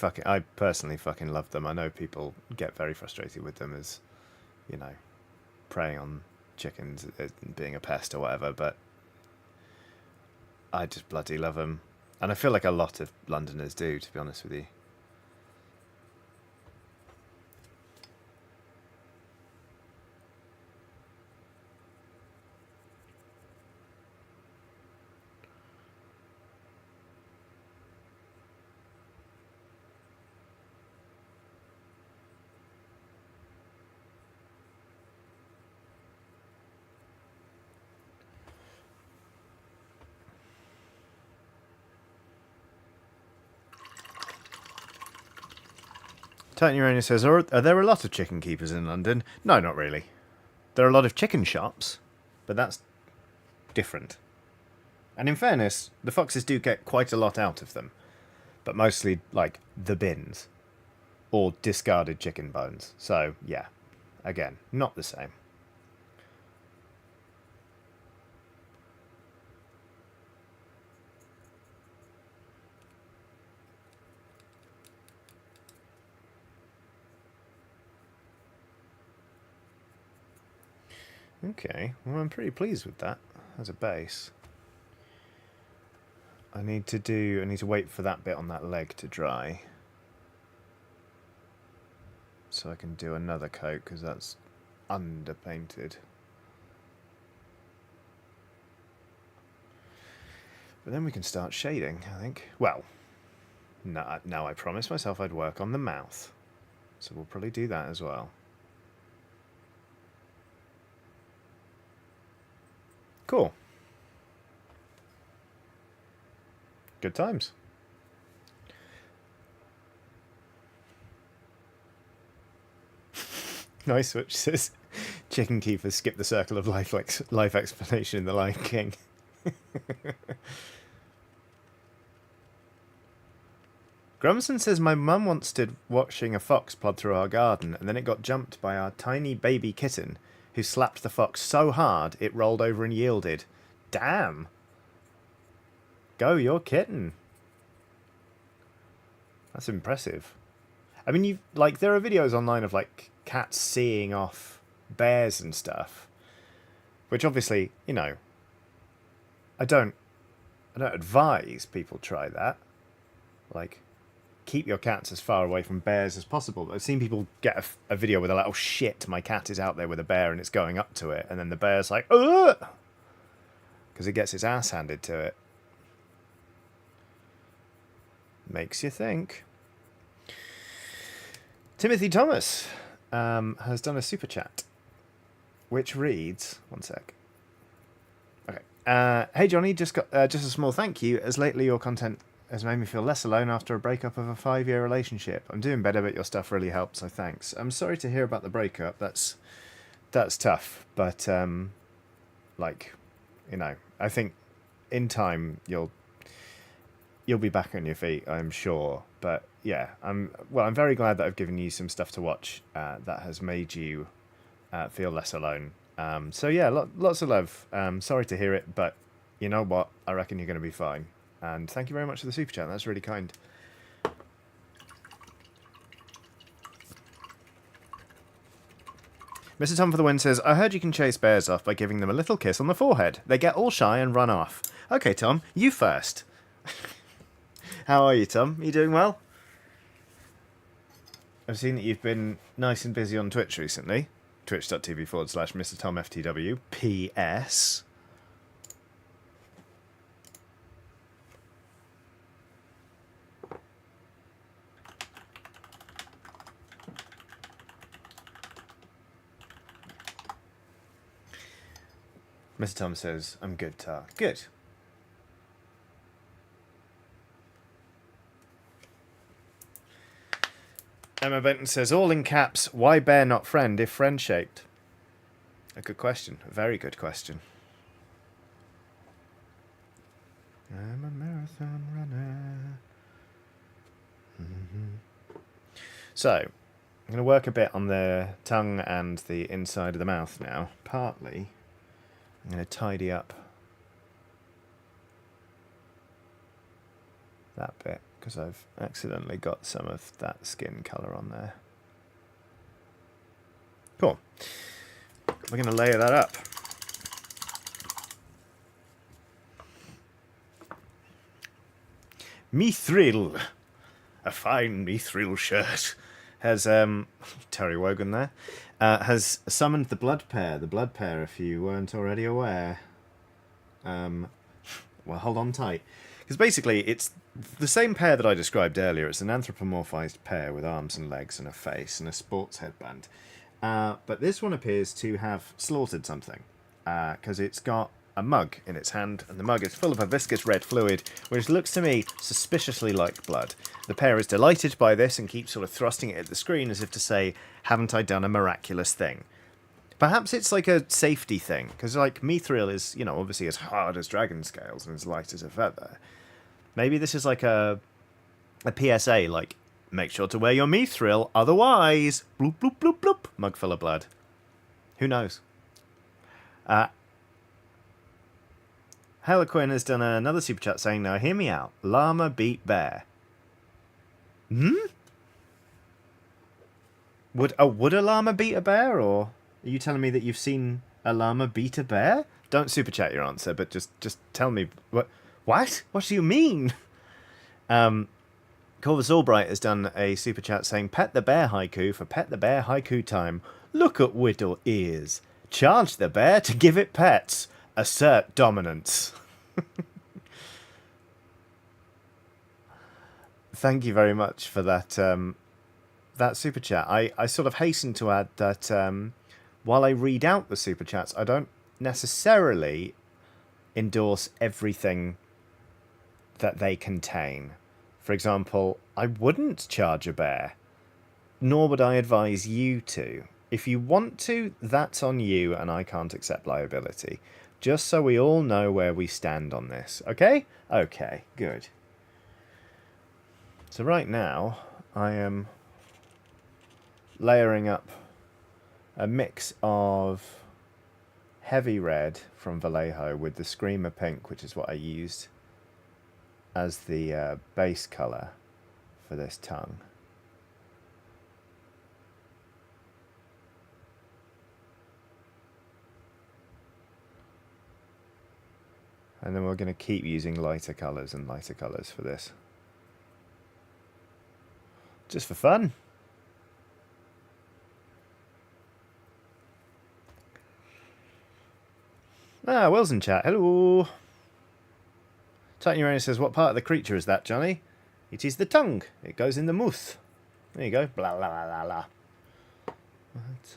personally fucking love them. I know people get very frustrated with them as, you know, preying on chickens, being a pest or whatever, but I just bloody love them. And I feel like a lot of Londoners do, to be honest with you. Titan Uranius says, are there a lot of chicken keepers in London? No, not really. There are a lot of chicken shops, but that's different. And in fairness, the foxes do get quite a lot out of them, but mostly, like, the bins or discarded chicken bones. So, yeah, again, not the same. Okay, well, I'm pretty pleased with that as a base. I need to wait for that bit on that leg to dry, so I can do another coat, because that's underpainted. But then we can start shading, I think. Well, now I promised myself I'd work on the mouth, so we'll probably do that as well. Cool. Good times. Nice, which says, chicken keepers skip the circle of life explanation in The Lion King. Grumson says, my mum once stood watching a fox plod through our garden, and then it got jumped by our tiny baby kitten, who slapped the fox so hard it rolled over and yielded. Damn. Go your kitten. That's impressive. I mean, there are videos online of, like, cats seeing off bears and stuff. Which obviously, you know, I don't advise people try that. Like, keep your cats as far away from bears as possible. I've seen people get a video where they're like, oh shit, my cat is out there with a bear and it's going up to it. And then the bear's like, ugh! Because it gets its ass handed to it. Makes you think. Timothy Thomas has done a super chat, which reads, one sec. Okay. Hey Johnny, just a small thank you, as lately your content has made me feel less alone after a breakup of a 5-year relationship. I'm doing better, but your stuff really helped, so thanks. I'm sorry to hear about the breakup. That's tough, but like, you know, I think in time you'll be back on your feet, I'm sure. But yeah, I'm very glad that I've given you some stuff to watch that has made you feel less alone. So yeah, lots of love. Sorry to hear it, but you know what? I reckon you're going to be fine. And thank you very much for the super chat. That's really kind. Mr. Tom for the Win says, I heard you can chase bears off by giving them a little kiss on the forehead. They get all shy and run off. Okay, Tom, you first. How are you, Tom? You doing well? I've seen that you've been nice and busy on Twitch recently. Twitch.tv/Mr. Tom FTW. PS. Mr. Tom says, I'm good, Tar. Good. Emma Benton says, all in caps, why bear not friend if friend-shaped? A good question. A very good question. I'm a marathon runner. So, I'm going to work a bit on the tongue and the inside of the mouth now. Partly, I'm going to tidy up that bit, because I've accidentally got some of that skin colour on there. Cool. We're going to layer that up. Mithril, a fine Mithril shirt, has, Terry Wogan there, has summoned the blood pair. The blood pair, if you weren't already aware. Well, hold on tight. Because basically, it's the same pair that I described earlier. It's an anthropomorphized pair with arms and legs and a face and a sports headband. But this one appears to have slaughtered something. Because it's got a mug in its hand, and the mug is full of a viscous red fluid, which looks to me suspiciously like blood. The pair is delighted by this and keeps sort of thrusting it at the screen as if to say, haven't I done a miraculous thing? Perhaps it's like a safety thing, because like mithril is, you know, obviously as hard as dragon scales and as light as a feather. Maybe this is like a PSA, like, make sure to wear your mithril, otherwise, bloop, bloop, bloop, bloop, mug full of blood. Who knows? Harlequin has done another super chat saying, now hear me out, llama beat bear. Would a llama beat a bear, or are you telling me that you've seen a llama beat a bear? Don't super chat your answer, but just tell me what do you mean? Corvus Albright has done a super chat saying, pet the bear haiku for pet the bear haiku time. Look at Whittle ears. Charge the bear to give it pets. Assert dominance. Thank you very much for that that super chat. I sort of hasten to add that while I read out the super chats, I don't necessarily endorse everything that they contain. For example, I wouldn't charge a bear, nor would I advise you to. If you want to, that's on you, and I can't accept liability. Just so we all know where we stand on this, okay? Okay, good. So right now, I am layering up a mix of heavy red from Vallejo with the Screamer pink, which is what I used as the base colour for this tongue. And then we're going to keep using lighter colours and lighter colours for this. Just for fun. Ah, Will's in chat. Hello. Titan Uranus says, what part of the creature is that, Johnny? It is the tongue. It goes in the mouth. There you go. Blah, blah, blah, blah, blah. What?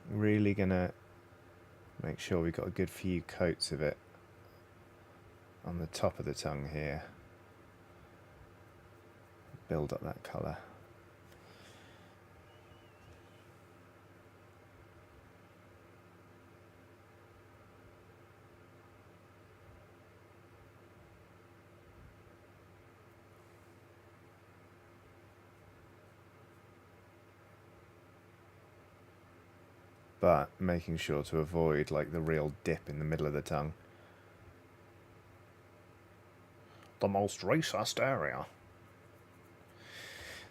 Really gonna make sure we've got a good few coats of it on the top of the tongue here. Build up that colour. But making sure to avoid like the real dip in the middle of the tongue. The most racist area.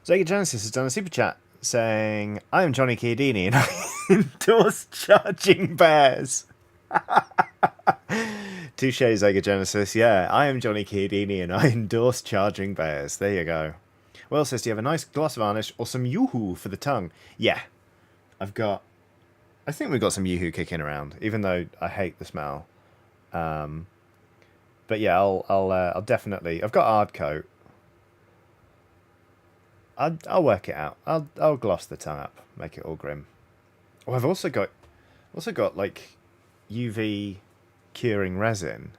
Zega Genesis has done a super chat saying, I am Johnny Chiodini and I endorse charging bears. Touche, Zega Genesis. Yeah, I am Johnny Chiodini and I endorse charging bears. There you go. Well, says, do you have a nice gloss varnish or some yoo-hoo for the tongue? Yeah, I think we've got some yoo-hoo kicking around, even though I hate the smell. But yeah, I'll definitely. I've got hard coat. I'll work it out. I'll gloss the tongue up, make it all grim. Oh, I've also got like UV curing resin.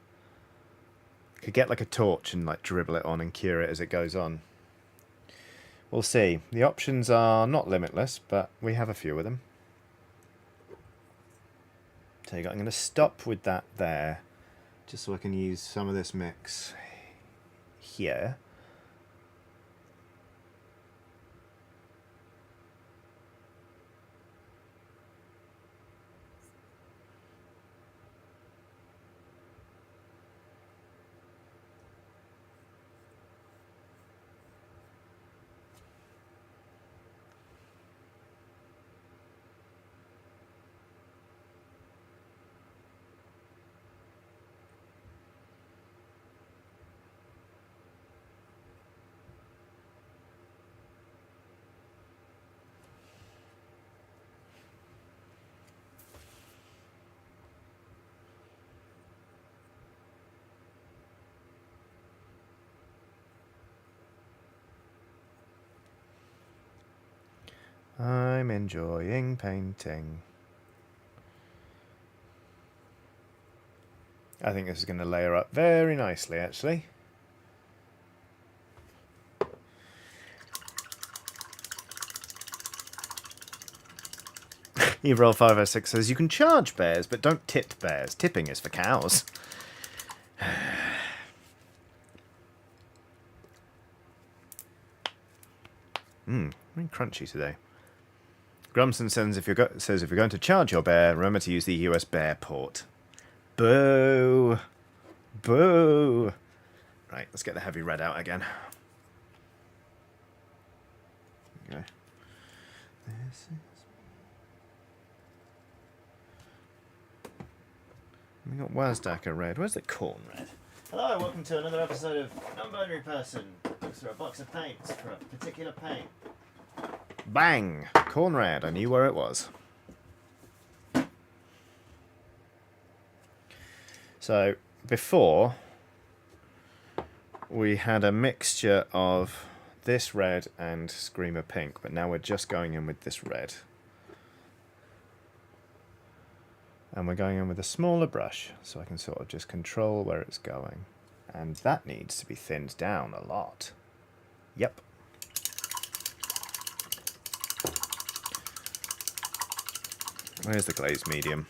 Could get like a torch and like dribble it on and cure it as it goes on. We'll see. The options are not limitless, but we have a few of them. So I'm going to stop with that there, just so I can use some of this mix here. I'm enjoying painting. I think this is going to layer up very nicely, actually. Evrol506 says, you can charge bears, but don't tip bears. Tipping is for cows. Very crunchy today. Grumson says, if you're going to charge your bear, remember to use the US bear port. Boo! Boo! Right, let's get the heavy red out again. Okay. This is... We got Wazdaka red. Where's the corn red? Hello, welcome to another episode of Non-Binary Person. Looks for a box of paints for a particular paint. Bang! Corn red. I knew where it was. So, before, we had a mixture of this red and Screamer pink, but now we're just going in with this red. And we're going in with a smaller brush, so I can sort of just control where it's going. And that needs to be thinned down a lot. Yep. Where's the glazed medium?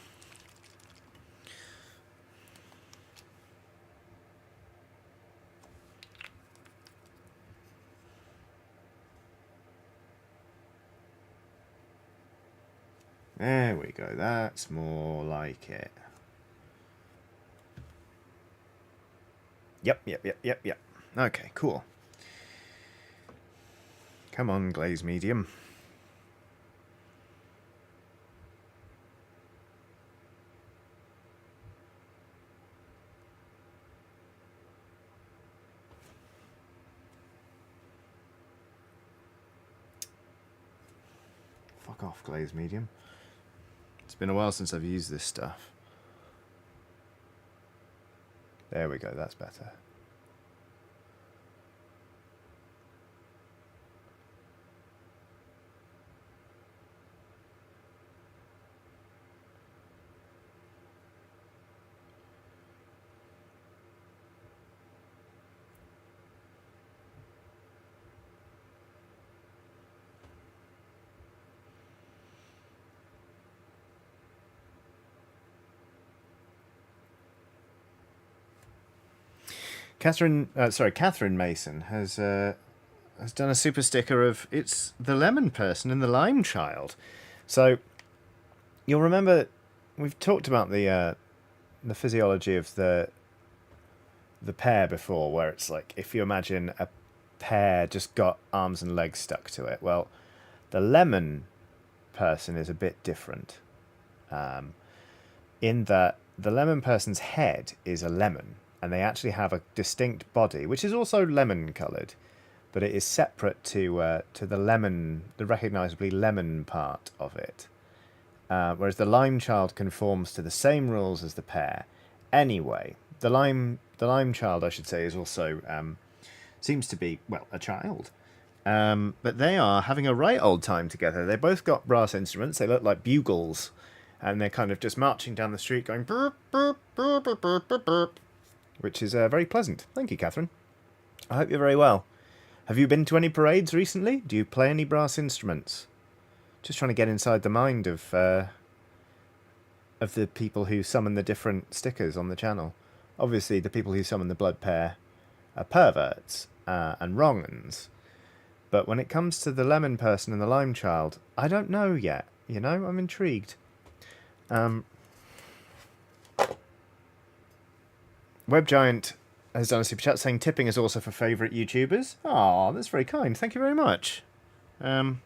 There we go, that's more like it. Yep. Okay, cool. Come on, glaze medium. Fuck off, glaze medium. It's been a while since I've used this stuff. There we go, that's better. Catherine Mason has done a super sticker of it's the lemon person and the lime child. So you'll remember we've talked about the physiology of the pear before, where it's like if you imagine a pear just got arms and legs stuck to it. Well, the lemon person is a bit different, in that the lemon person's head is a lemon, and they actually have a distinct body, which is also lemon coloured, but it is separate to the lemon, the recognisably lemon part of it. Whereas the lime child conforms to the same rules as the pear. Anyway, the lime child, I should say, is also seems to be, well, a child. But they are having a right old time together. They both got brass instruments. They look like bugles, and they're kind of just marching down the street going burp, burp, burp, burp, burp, burp, burp, which is very pleasant. Thank you, Catherine. I hope you're very well. Have you been to any parades recently? Do you play any brass instruments? Just trying to get inside the mind of the people who summon the different stickers on the channel. Obviously, the people who summon the blood pear are perverts and wrong-uns. But when it comes to the lemon person and the lime child, I don't know yet. You know, I'm intrigued. Web Giant has done a super chat saying tipping is also for favourite YouTubers. Oh, that's very kind. Thank you very much. To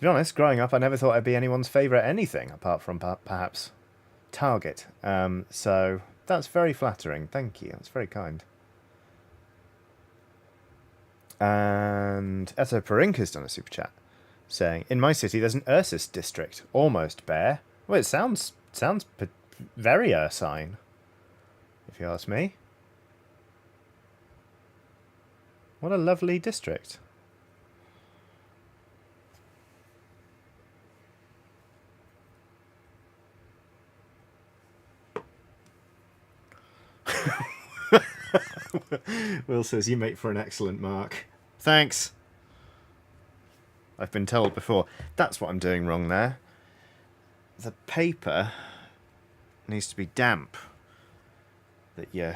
be honest, growing up, I never thought I'd be anyone's favourite anything, apart from perhaps Target. So that's very flattering. Thank you. That's very kind. And Eto Perink has done a super chat saying, in my city there's an Ursus district, almost bare. Well, it sounds very Ursine, if you ask me. What a lovely district. Will says, you make for an excellent mark. Thanks. I've been told before. That's what I'm doing wrong there. The paper needs to be damp that you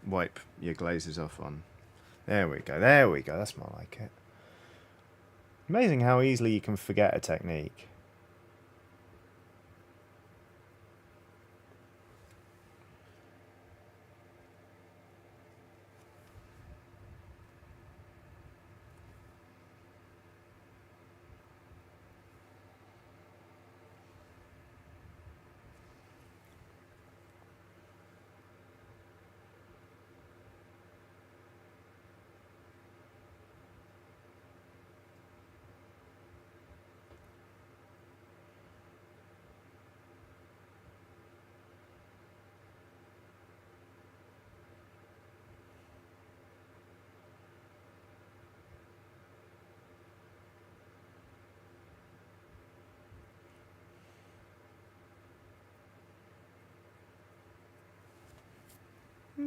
wipe your glazes off on. There we go. There we go. That's more like it. Amazing how easily you can forget a technique.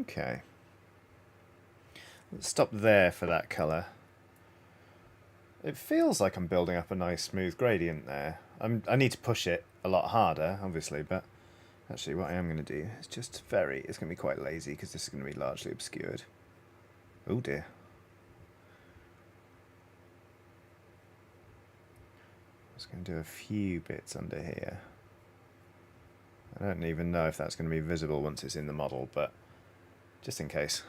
Okay. Let's stop there for that colour. It feels like I'm building up a nice smooth gradient there. I need to push it a lot harder, obviously, but actually what I am going to do is just it's going to be quite lazy because this is going to be largely obscured. Oh dear. I'm just going to do a few bits under here. I don't even know if that's going to be visible once it's in the model, but Just in case.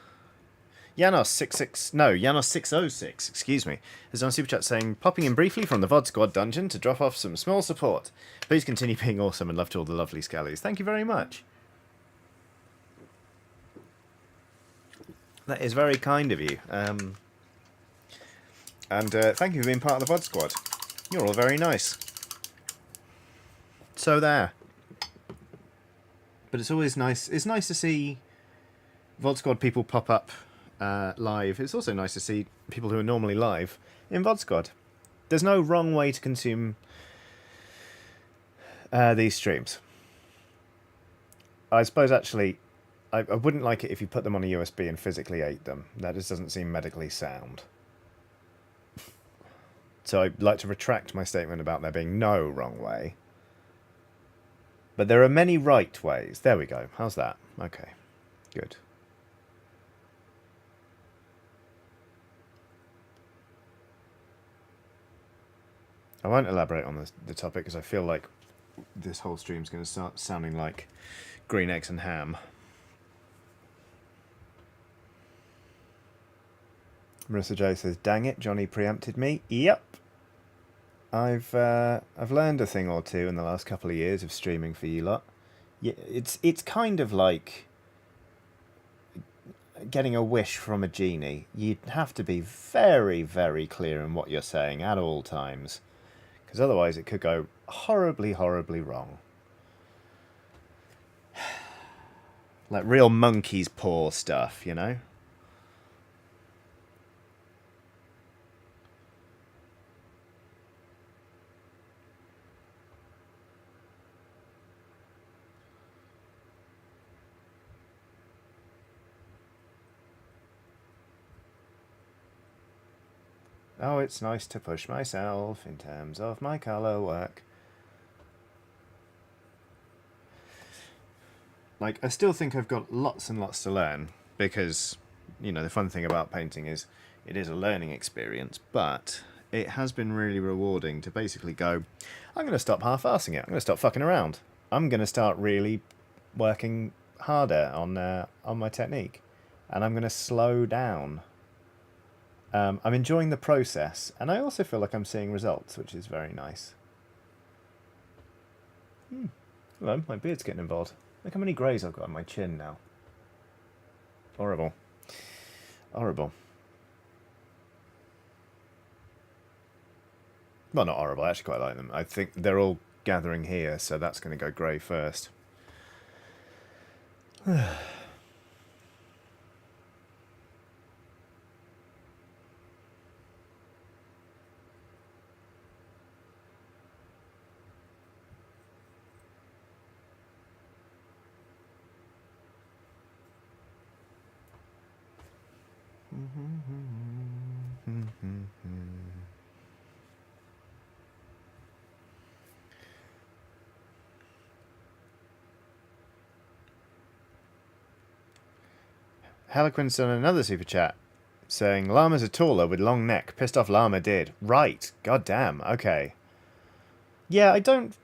Janos606, excuse me, is on Super Chat saying, popping in briefly from the VOD Squad dungeon to drop off some small support. Please continue being awesome and love to all the lovely scallies. Thank you very much. That is very kind of you. And thank you for being part of the VOD Squad. You're all very nice. So there. But it's always nice. It's nice to see VOD Squad people pop up live. It's also nice to see people who are normally live in VOD Squad. There's no wrong way to consume these streams. I suppose actually I wouldn't like it if you put them on a USB and physically ate them. That just doesn't seem medically sound. So I'd like to retract my statement about there being no wrong way. But there are many right ways. There we go. How's that? Okay. Good. I won't elaborate on the topic because I feel like this whole stream's going to start sounding like green eggs and ham. Marissa J says, "Dang it, Johnny preempted me." Yep. I've learned a thing or two in the last couple of years of streaming for you lot. Yeah, it's kind of like getting a wish from a genie. You'd have to be very, very clear in what you're saying at all times, because otherwise it could go horribly, horribly wrong. Like real monkey's paw stuff, you know? Oh, it's nice to push myself in terms of my colour work. Like, I still think I've got lots and lots to learn, because, you know, the fun thing about painting is it is a learning experience, but it has been really rewarding to basically go, I'm going to stop half-arsing it, I'm going to stop fucking around. I'm going to start really working harder on my technique, and I'm going to slow down. I'm enjoying the process, and I also feel like I'm seeing results, which is very nice. Hello, my beard's getting involved. Look how many greys I've got on my chin now. Horrible. Horrible. Well, not horrible, I actually quite like them. I think they're all gathering here, so that's going to go grey first. Heliquin's done another super chat saying, llamas are taller with long neck. Pissed off llama did. Right. God damn. Okay. Yeah, I don't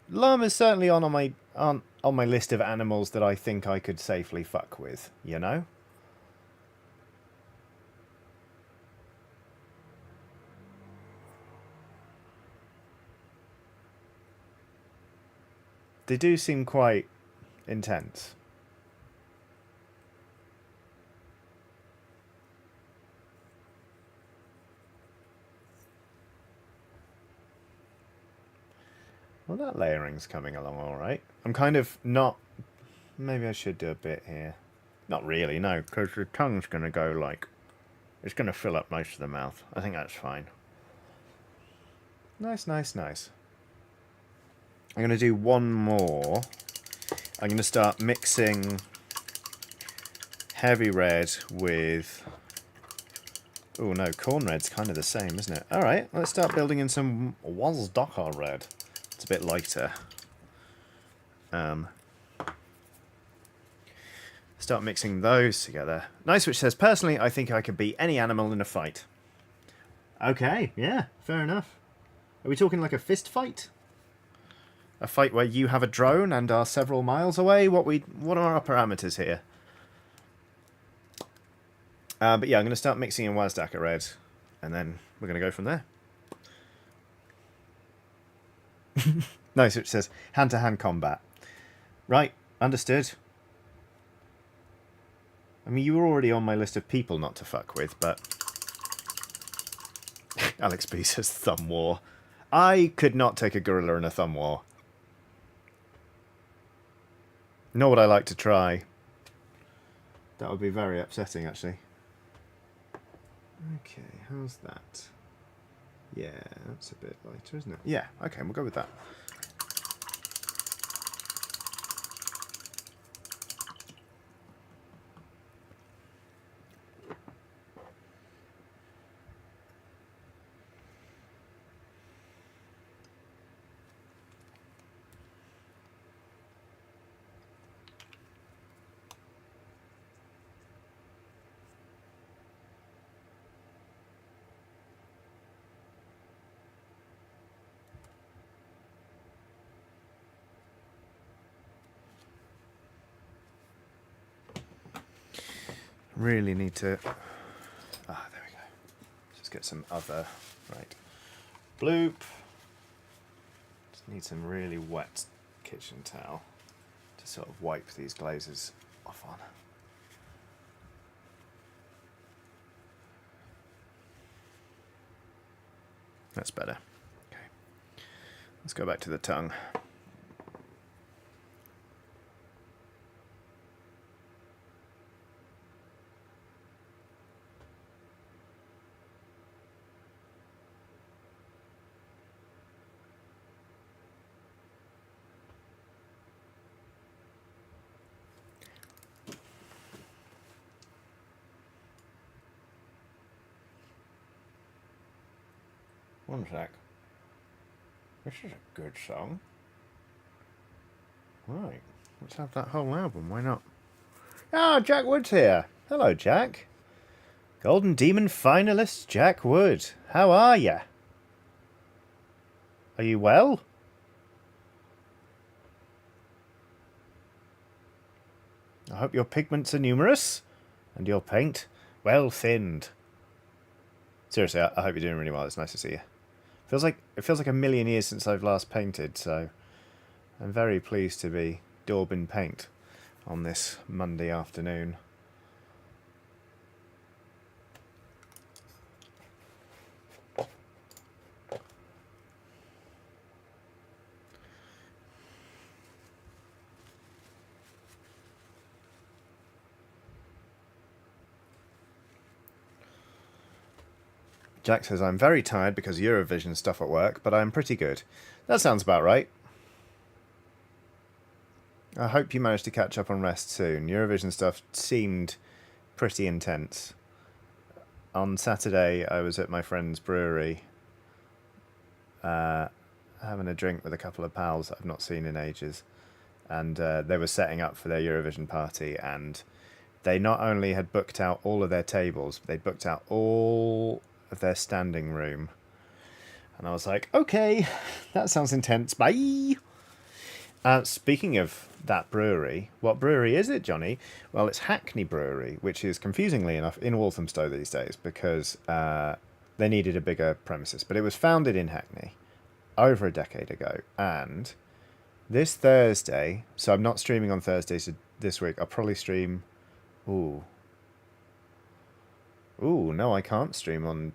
llamas certainly aren't on my list of animals that I think I could safely fuck with, you know? They do seem quite intense. Well, that layering's coming along all right. I'm kind of not... Maybe I should do a bit here. Not really, no, because the tongue's going to go like... It's going to fill up most of the mouth. I think that's fine. Nice, nice, nice. I'm going to do one more. I'm going to start mixing heavy red with... Oh no, corn red's kind of the same, isn't it? Alright, let's start building in some Wazdaka red. It's a bit lighter. Start mixing those together. Nice, which says, personally, I think I could beat any animal in a fight. Okay, yeah, fair enough. Are we talking like a fist fight? A fight where you have a drone and are several miles away? What are our parameters here? But yeah, I'm going to start mixing in Wazdaka Red, and then we're going to go from there. Nice, which says hand-to-hand combat. Right, understood. I mean, you were already on my list of people not to fuck with, but... Alex B says thumb war. I could not take a gorilla in a thumb war. Nor would I like to try. That would be very upsetting, actually. Okay, how's that? Yeah, that's a bit lighter, isn't it? Yeah, okay, we'll go with that. Really need to... Ah, there we go. Just get some other... Right. Bloop. Just need some really wet kitchen towel to sort of wipe these glazes off on. That's better. Okay. Let's go back to the tongue. One sec. This is a good song. Right, let's have that whole album, why not? Ah, Jack Wood's here. Hello, Jack. Golden Demon finalist Jack Wood. How are ya? Are you well? I hope your pigments are numerous and your paint well thinned. Seriously, I hope you're doing really well. It's nice to see you. It feels like a million years since I've last painted, so I'm very pleased to be daubing paint on this Monday afternoon. Jack says, I'm very tired because of Eurovision stuff at work, but I'm pretty good. That sounds about right. I hope you managed to catch up on rest soon. Eurovision stuff seemed pretty intense. On Saturday, I was at my friend's brewery, having a drink with a couple of pals I've not seen in ages. And they were setting up for their Eurovision party, and they not only had booked out all of their tables, but they'd booked out all of their standing room. And I was like, okay, that sounds intense, bye. Speaking of that brewery, what brewery is it, Johnny? Well, it's Hackney Brewery, which is confusingly enough in Walthamstow these days because they needed a bigger premises. But it was founded in Hackney over a decade ago. And this Thursday, so I'm not streaming on Thursdays this week, I'll probably stream... Ooh, no, I can't stream on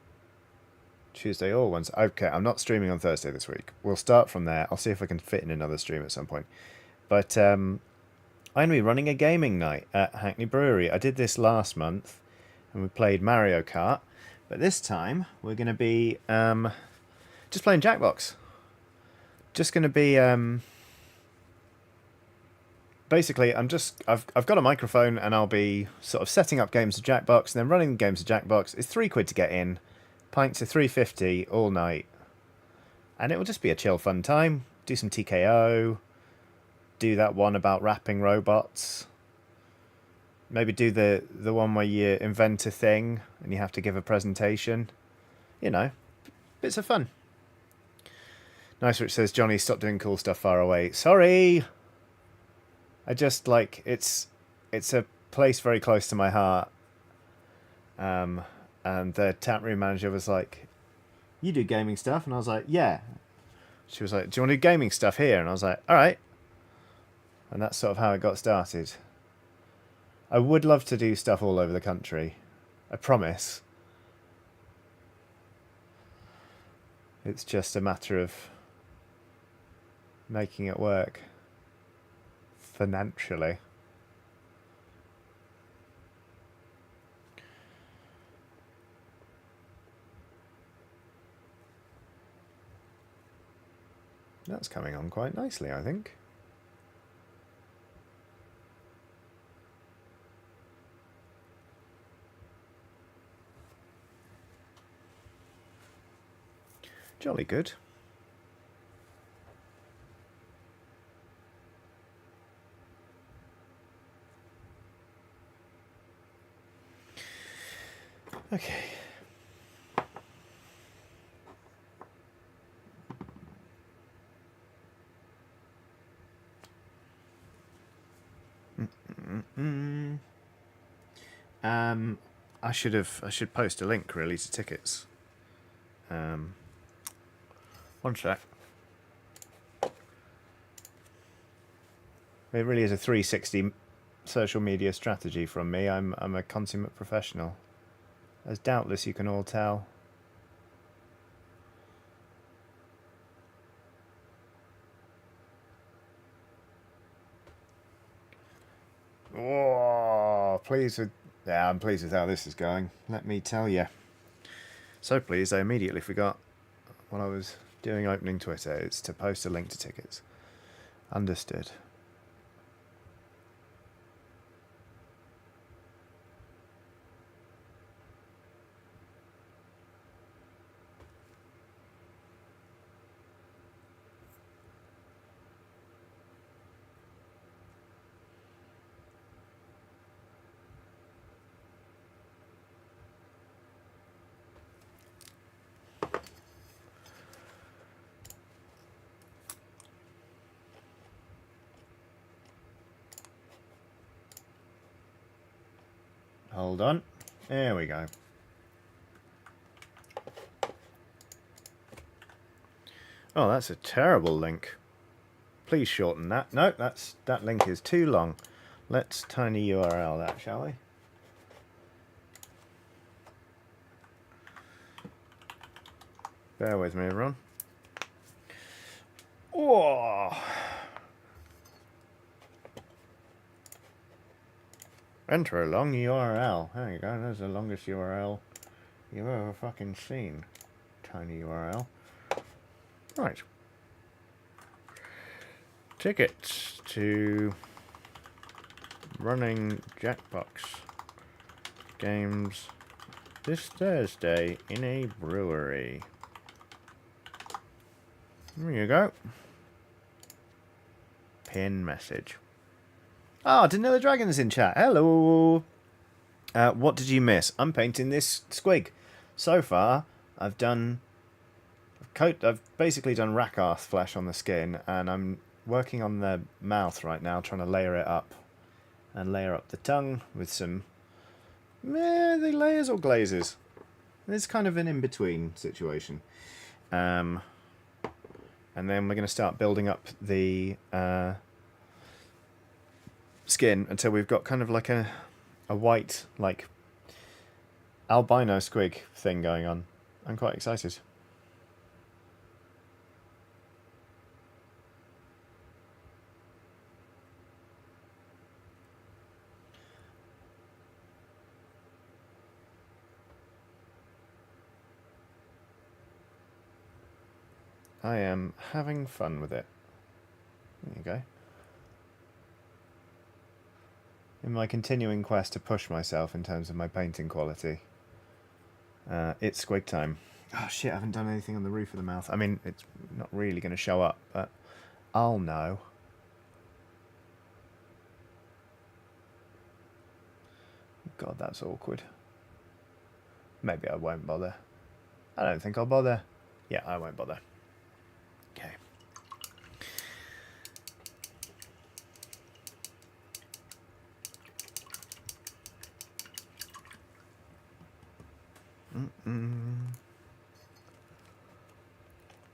Tuesday or Wednesday. Okay, I'm not streaming on Thursday this week. We'll start from there. I'll see if I can fit in another stream at some point. But I'm going to be running a gaming night at Hackney Brewery. I did this last month, and we played Mario Kart. But this time, we're going to be just playing Jackbox. Just going to be... basically, I've got a microphone, and I'll be sort of setting up games of Jackbox, and then running games of Jackbox. It's £3 to get in. Pints are £3.50 all night, and it will just be a chill, fun time. Do some TKO, do that one about rapping robots. Maybe do the one where you invent a thing and you have to give a presentation. You know, bits of fun. Nice, which says, Johnny, stop doing cool stuff far away. Sorry. I just, like, it's a place very close to my heart. And the tap room manager was like, "You do gaming stuff?" And I was like, "Yeah." She was like, "Do you want to do gaming stuff here?" And I was like, "All right." And that's sort of how it got started. I would love to do stuff all over the country. I promise. It's just a matter of making it work financially. That's coming on quite nicely, I think. Jolly good. Okay. I should post a link really to tickets. One sec. It really is a 360 social media strategy from me. I'm a consummate professional, as doubtless you can all tell. Oh, I'm pleased with how this is going. Let me tell you. So pleased, I immediately forgot while I was doing opening Twitter. It's to post a link to tickets. Understood. Hold on. There we go. Oh, that's a terrible link. Please shorten that. No, that link is too long. Let's tiny URL that, shall we? Bear with me, everyone. Oh. Enter a long URL. There you go. There's the longest URL you've ever fucking seen. Tiny URL. Right. Tickets to running Jackbox games this Thursday in a brewery. There you go. Pin message. Ah, oh, Danilla Dragon's in chat. Hello. What did you miss? I'm painting this squig. So far, I've basically done Rakarth flesh on the skin, and I'm working on the mouth right now, trying to layer it up. And layer up the tongue with some... are they layers or glazes? It's kind of an in-between situation. And then we're going to start building up the skin until we've got kind of like a white, like, albino squig thing going on. I'm quite excited. I am having fun with it. There you go. In my continuing quest to push myself in terms of my painting quality, it's squig time. Oh shit, I haven't done anything on the roof of the mouth. I mean, it's not really going to show up, but I'll know. God, that's awkward. Maybe I won't bother. I don't think I'll bother. Yeah, I won't bother. Okay.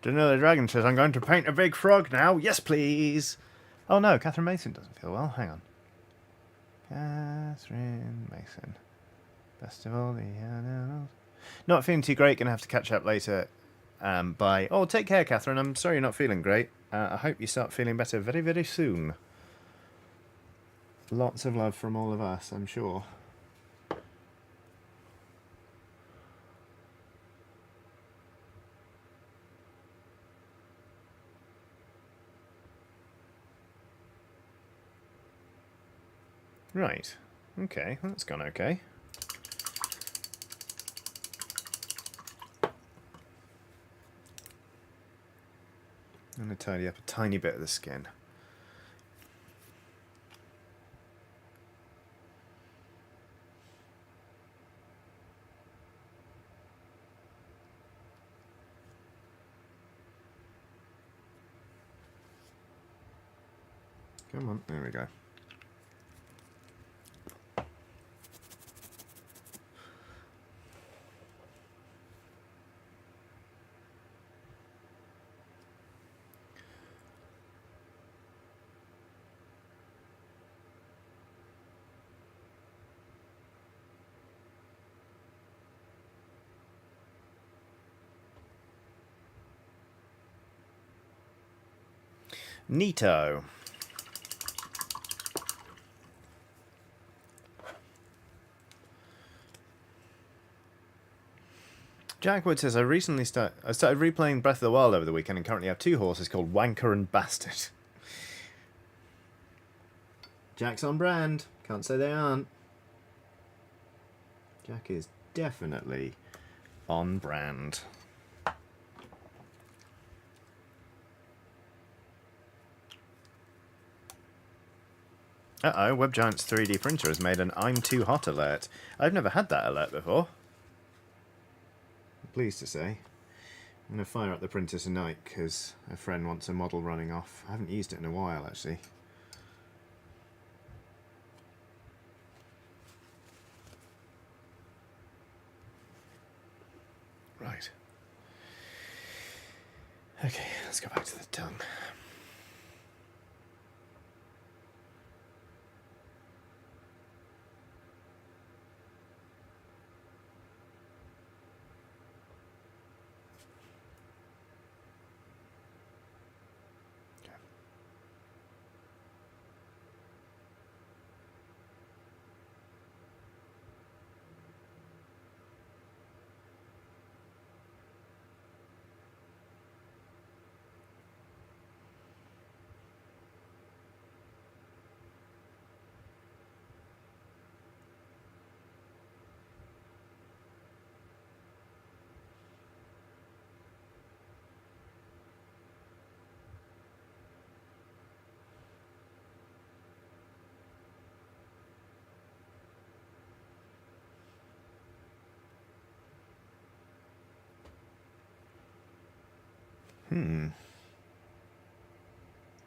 Danilo Dragon says, I'm going to paint a big frog now. Yes, please. Oh, no. Catherine Mason doesn't feel well. Hang on. Catherine Mason. Best of all the animals. Not feeling too great. Going to have to catch up later. Bye. Oh, take care, Catherine. I'm sorry you're not feeling great. I hope you start feeling better very, very soon. Lots of love from all of us, I'm sure. Right. Okay, that's gone okay. I'm going to tidy up a tiny bit of the skin. Come on, there we go. Neato. Jack Wood says, I started replaying Breath of the Wild over the weekend and currently have 2 horses called Wanker and Bastard. Jack's on brand. Can't say they aren't. Jack is definitely on brand. Uh-oh, WebGiant's 3D printer has made an I'm too hot alert. I've never had that alert before. I'm pleased to say. I'm going to fire up the printer tonight because a friend wants a model running off. I haven't used it in a while, actually. Right. Okay, let's go back to the tongue.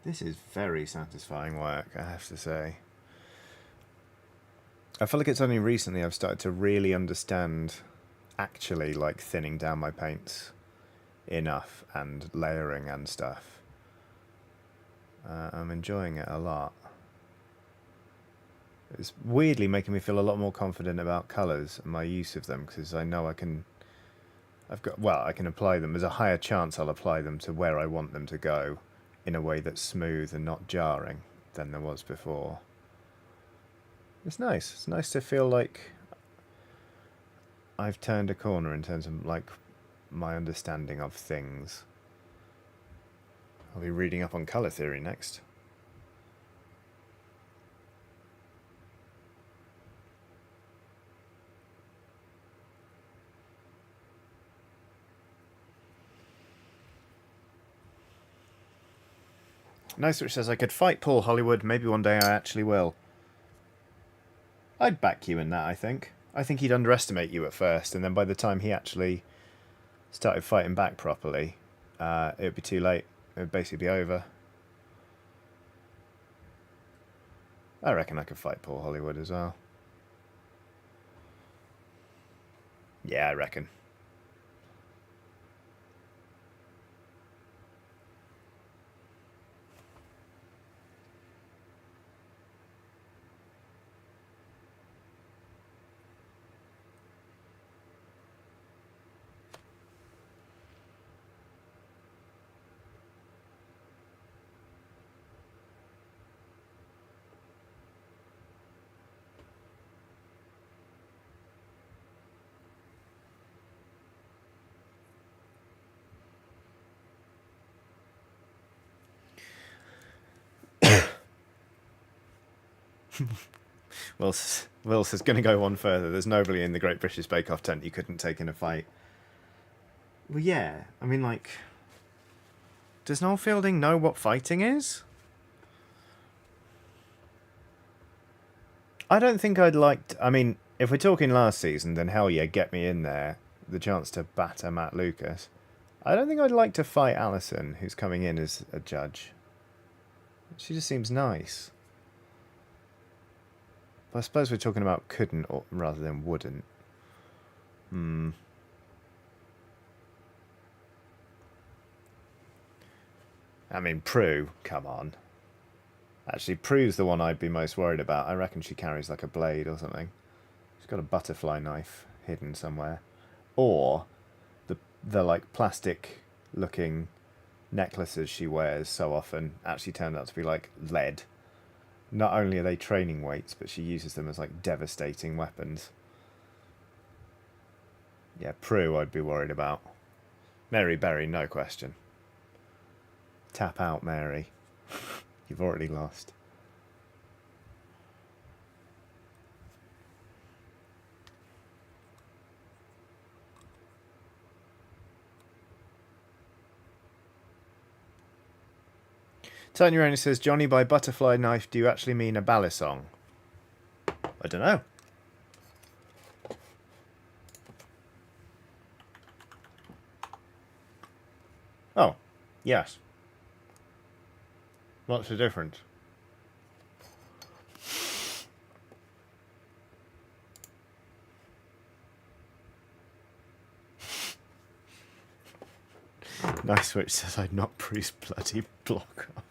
This is very satisfying work, I have to say. I feel like it's only recently I've started to really understand actually like thinning down my paints enough and layering and stuff. I'm enjoying it a lot. It's weirdly making me feel a lot more confident about colours and my use of them because I know I can apply them. There's a higher chance I'll apply them to where I want them to go in a way that's smooth and not jarring than there was before. It's nice. It's nice to feel like I've turned a corner in terms of like my understanding of things. I'll be reading up on colour theory next. Nice, which says I could fight Paul Hollywood. Maybe one day I actually will. I'd back you in that, I think. I think he'd underestimate you at first, and then by the time he actually started fighting back properly, it would be too late. It would basically be over. I reckon I could fight Paul Hollywood as well. Yeah, I reckon. Wills is going to go one further. There's nobody in the Great British Bake Off tent you couldn't take in a fight. Well, yeah. I mean, like... Does Noel Fielding know what fighting is? I don't think I'd like... I mean, if we're talking last season, then hell yeah, get me in there. The chance to batter Matt Lucas. I don't think I'd like to fight Alison, who's coming in as a judge. She just seems nice. But I suppose we're talking about couldn't or, rather than wouldn't. I mean, Prue, come on. Actually, Prue's the one I'd be most worried about. I reckon she carries like a blade or something. She's got a butterfly knife hidden somewhere. Or the like plastic looking necklaces she wears so often actually turned out to be like lead. Not only are they training weights, but she uses them as like devastating weapons. Yeah, Prue I'd be worried about. Mary Berry, no question. Tap out, Mary. You've already lost. Tony Roney says, Johnny, by butterfly knife, do you actually mean a ballet song? I don't know. Oh, yes. What's the difference? Nice Witch says I'd knock Bruce bloody block off.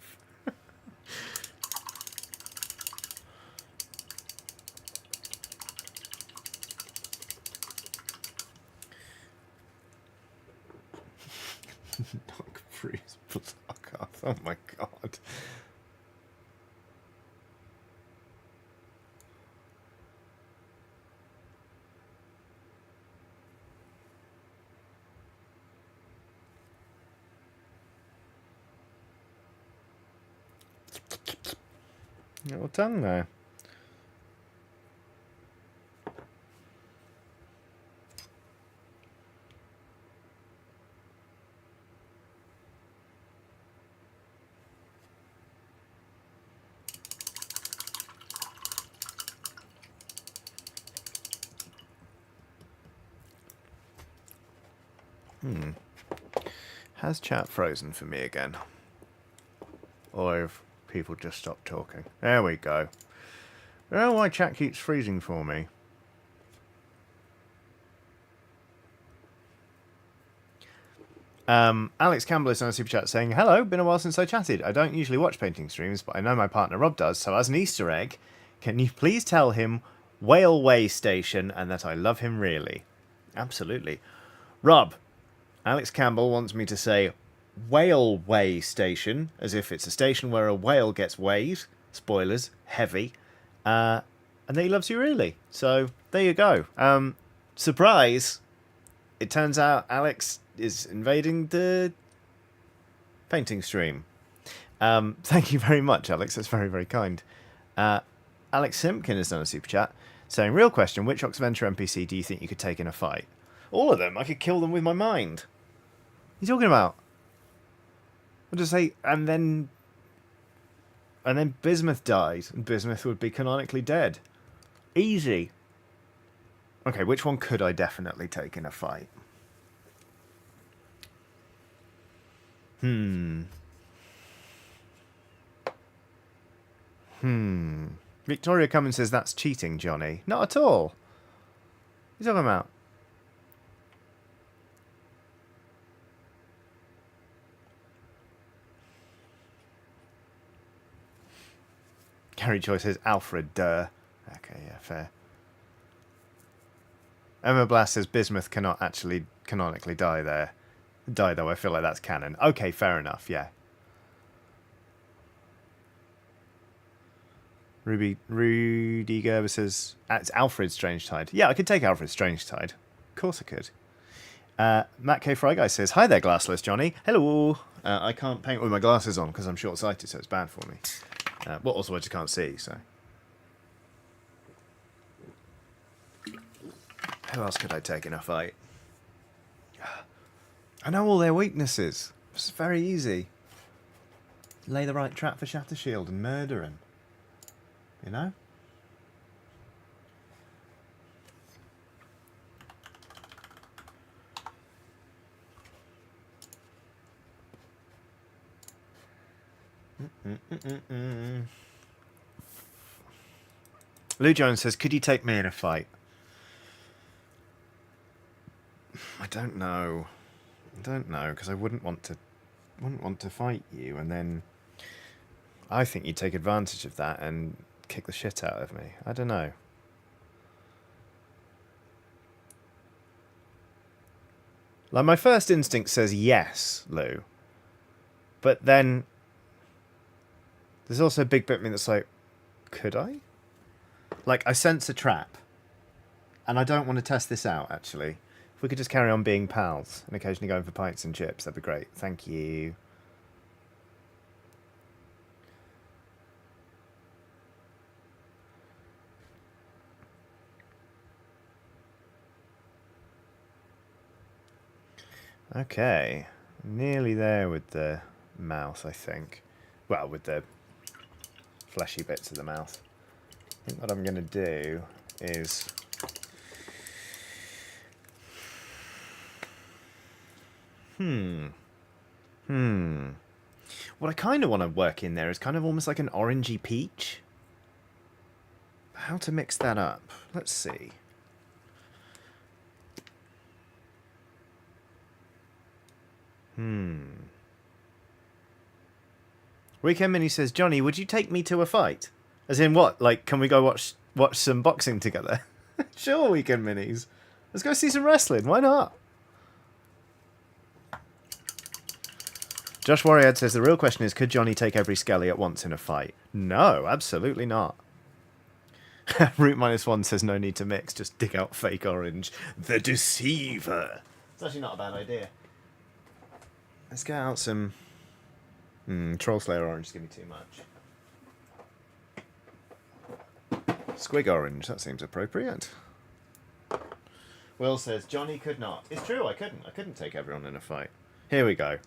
Knock Bruce block off. Oh my god. Little tongue there. Has chat frozen for me again? Or have people just stopped talking? There we go. I don't know why chat keeps freezing for me. Alex Campbell is on a super chat saying, hello, been a while since I chatted. I don't usually watch painting streams, but I know my partner Rob does, so as an Easter egg, can you please tell him Whale Way Station and that I love him really? Absolutely. Rob, Alex Campbell wants me to say Whale Way Station, as if it's a station where a whale gets weighed. Spoilers, heavy. And that he loves you really. So, there you go. Surprise! It turns out Alex is invading the painting stream. Thank you very much, Alex. That's very, very kind. Alex Simpkin has done a super chat saying, real question, which Oxventure NPC do you think you could take in a fight? All of them. I could kill them with my mind. What are you talking about? I'll just say, and then Bismuth died, and Bismuth would be canonically dead. Easy. Okay, which one could I definitely take in a fight? Victoria Cummins says, that's cheating, Johnny. Not at all. What are you talking about? Gary Joy says Alfred, duh. Okay, yeah, fair. Emma Blast says Bismuth cannot actually canonically die there. Die, though, I feel like that's canon. Okay, fair enough, yeah. Rudy Gerber says, it's Alfred Strangetide. Yeah, I could take Alfred Strangetide. Of course I could. Matt K. Fry Guy says, hi there, glassless Johnny. Hello. I can't paint with my glasses on because I'm short-sighted, so it's bad for me. Well, also I just can't see, so. Who else could I take in a fight? I know all their weaknesses. It's very easy. Lay the right trap for Shatter Shield and murder him. You know? Lou Jones says, could you take me in a fight? I don't know. I don't know, because I wouldn't want to fight you, and then I think you'd take advantage of that and kick the shit out of me. I don't know. Like, my first instinct says yes, Lou. But then there's also a big bit of me that's like, could I? Like, I sense a trap. And I don't want to test this out, actually. If we could just carry on being pals and occasionally going for pints and chips, that'd be great. Thank you. Okay. Nearly there with the mouth, I think. Well, with the fleshy bits of the mouth. I think what I'm going to do is... What I kind of want to work in there is kind of almost like an orangey peach. How to mix that up? Let's see. Weekend Mini says, Johnny, would you take me to a fight? As in what? Like, can we go watch some boxing together? Sure, Weekend Minis. Let's go see some wrestling. Why not? Josh Warrior says, the real question is, could Johnny take every Skelly at once in a fight? No, absolutely not. Root -1 says, no need to mix, just dig out fake orange. The Deceiver. It's actually not a bad idea. Let's get out some... Troll Slayer orange is going to be too much. Squig orange, that seems appropriate. Will says, Johnny could not. It's true, I couldn't. I couldn't take everyone in a fight. Here we go.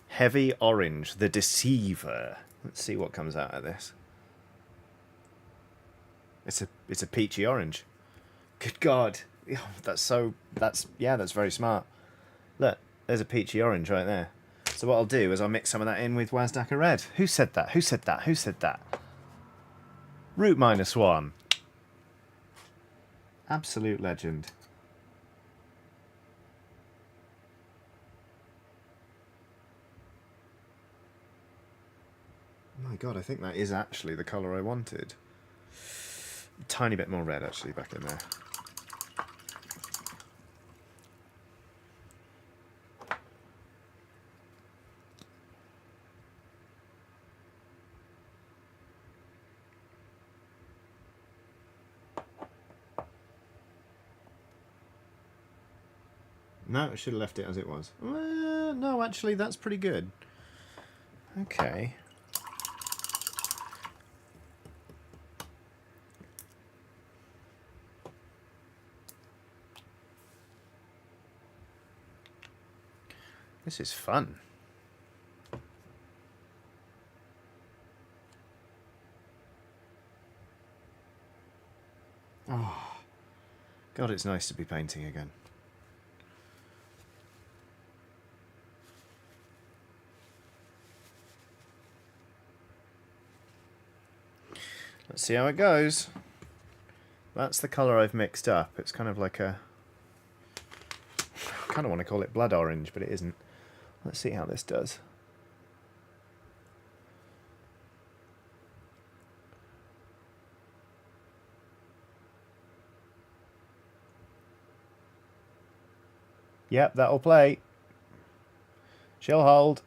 Heavy orange, the Deceiver. Let's see what comes out of this. It's a peachy orange. Good God. That's very smart. Look, there's a peachy orange right there. So what I'll do is I'll mix some of that in with Wazdaka Red. Who said that? Who said that? Who said that? Root -1. Absolute legend. My God, I think that is actually the colour I wanted. A tiny bit more red, actually, back in there. No, I should have left it as it was. No, actually, that's pretty good. Okay. This is fun. Oh, God, it's nice to be painting again. Let's see how it goes. That's the colour I've mixed up. It's kind of like a... I kind of want to call it blood orange, but it isn't. Let's see how this does. Yep, that'll play. She'll hold.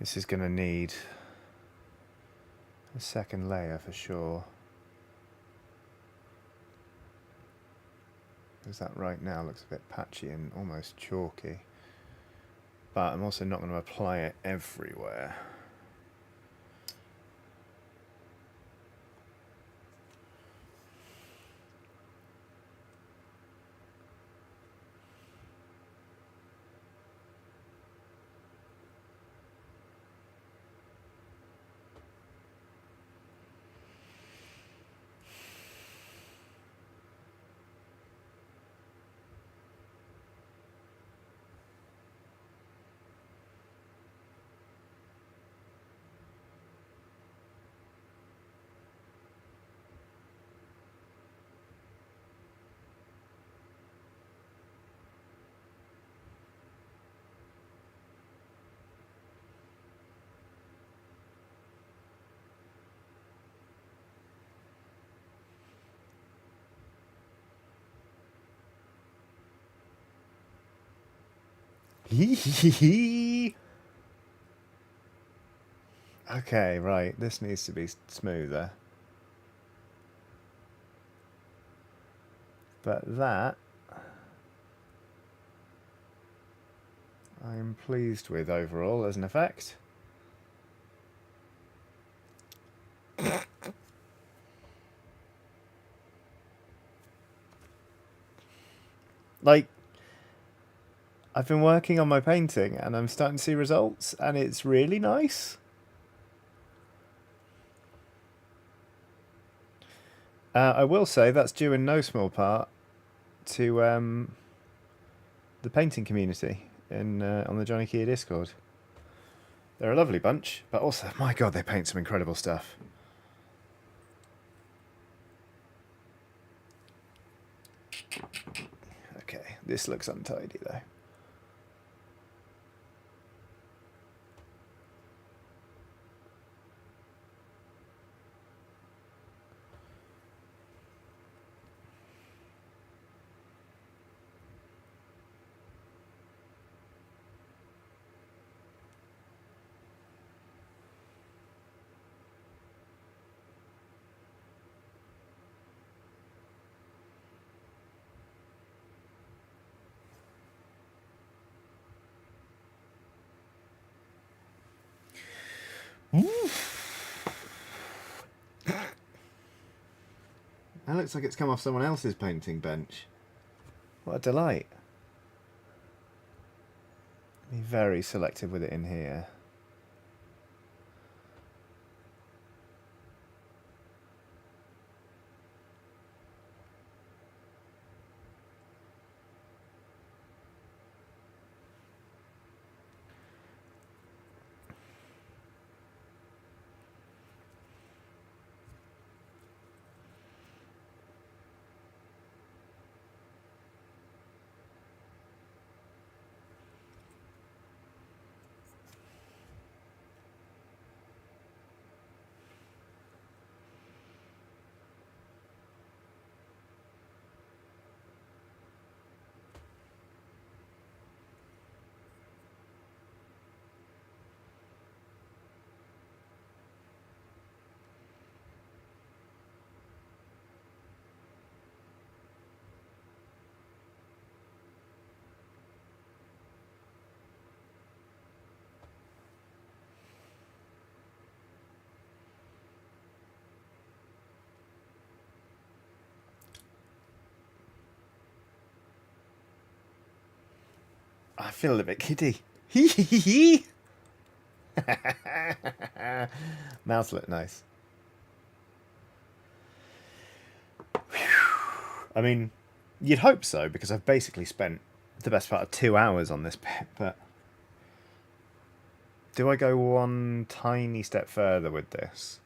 This is going to need a second layer for sure. Because that right now looks a bit patchy and almost chalky. But I'm also not going to apply it everywhere. Okay, right, this needs to be smoother. But that I'm pleased with overall as an effect. Like, I've been working on my painting and I'm starting to see results and it's really nice. I will say that's due in no small part to the painting community in on the Johnny Keir Discord. They're a lovely bunch, but also, my god, they paint some incredible stuff. Okay, this looks untidy though. That looks like it's come off someone else's painting bench. What a delight. Be very selective with it in here. I feel a little bit giddy. Mouths look nice. I mean, You'd hope so, because I've basically spent the best part of 2 hours on this bit, but... Do I go one tiny step further with this?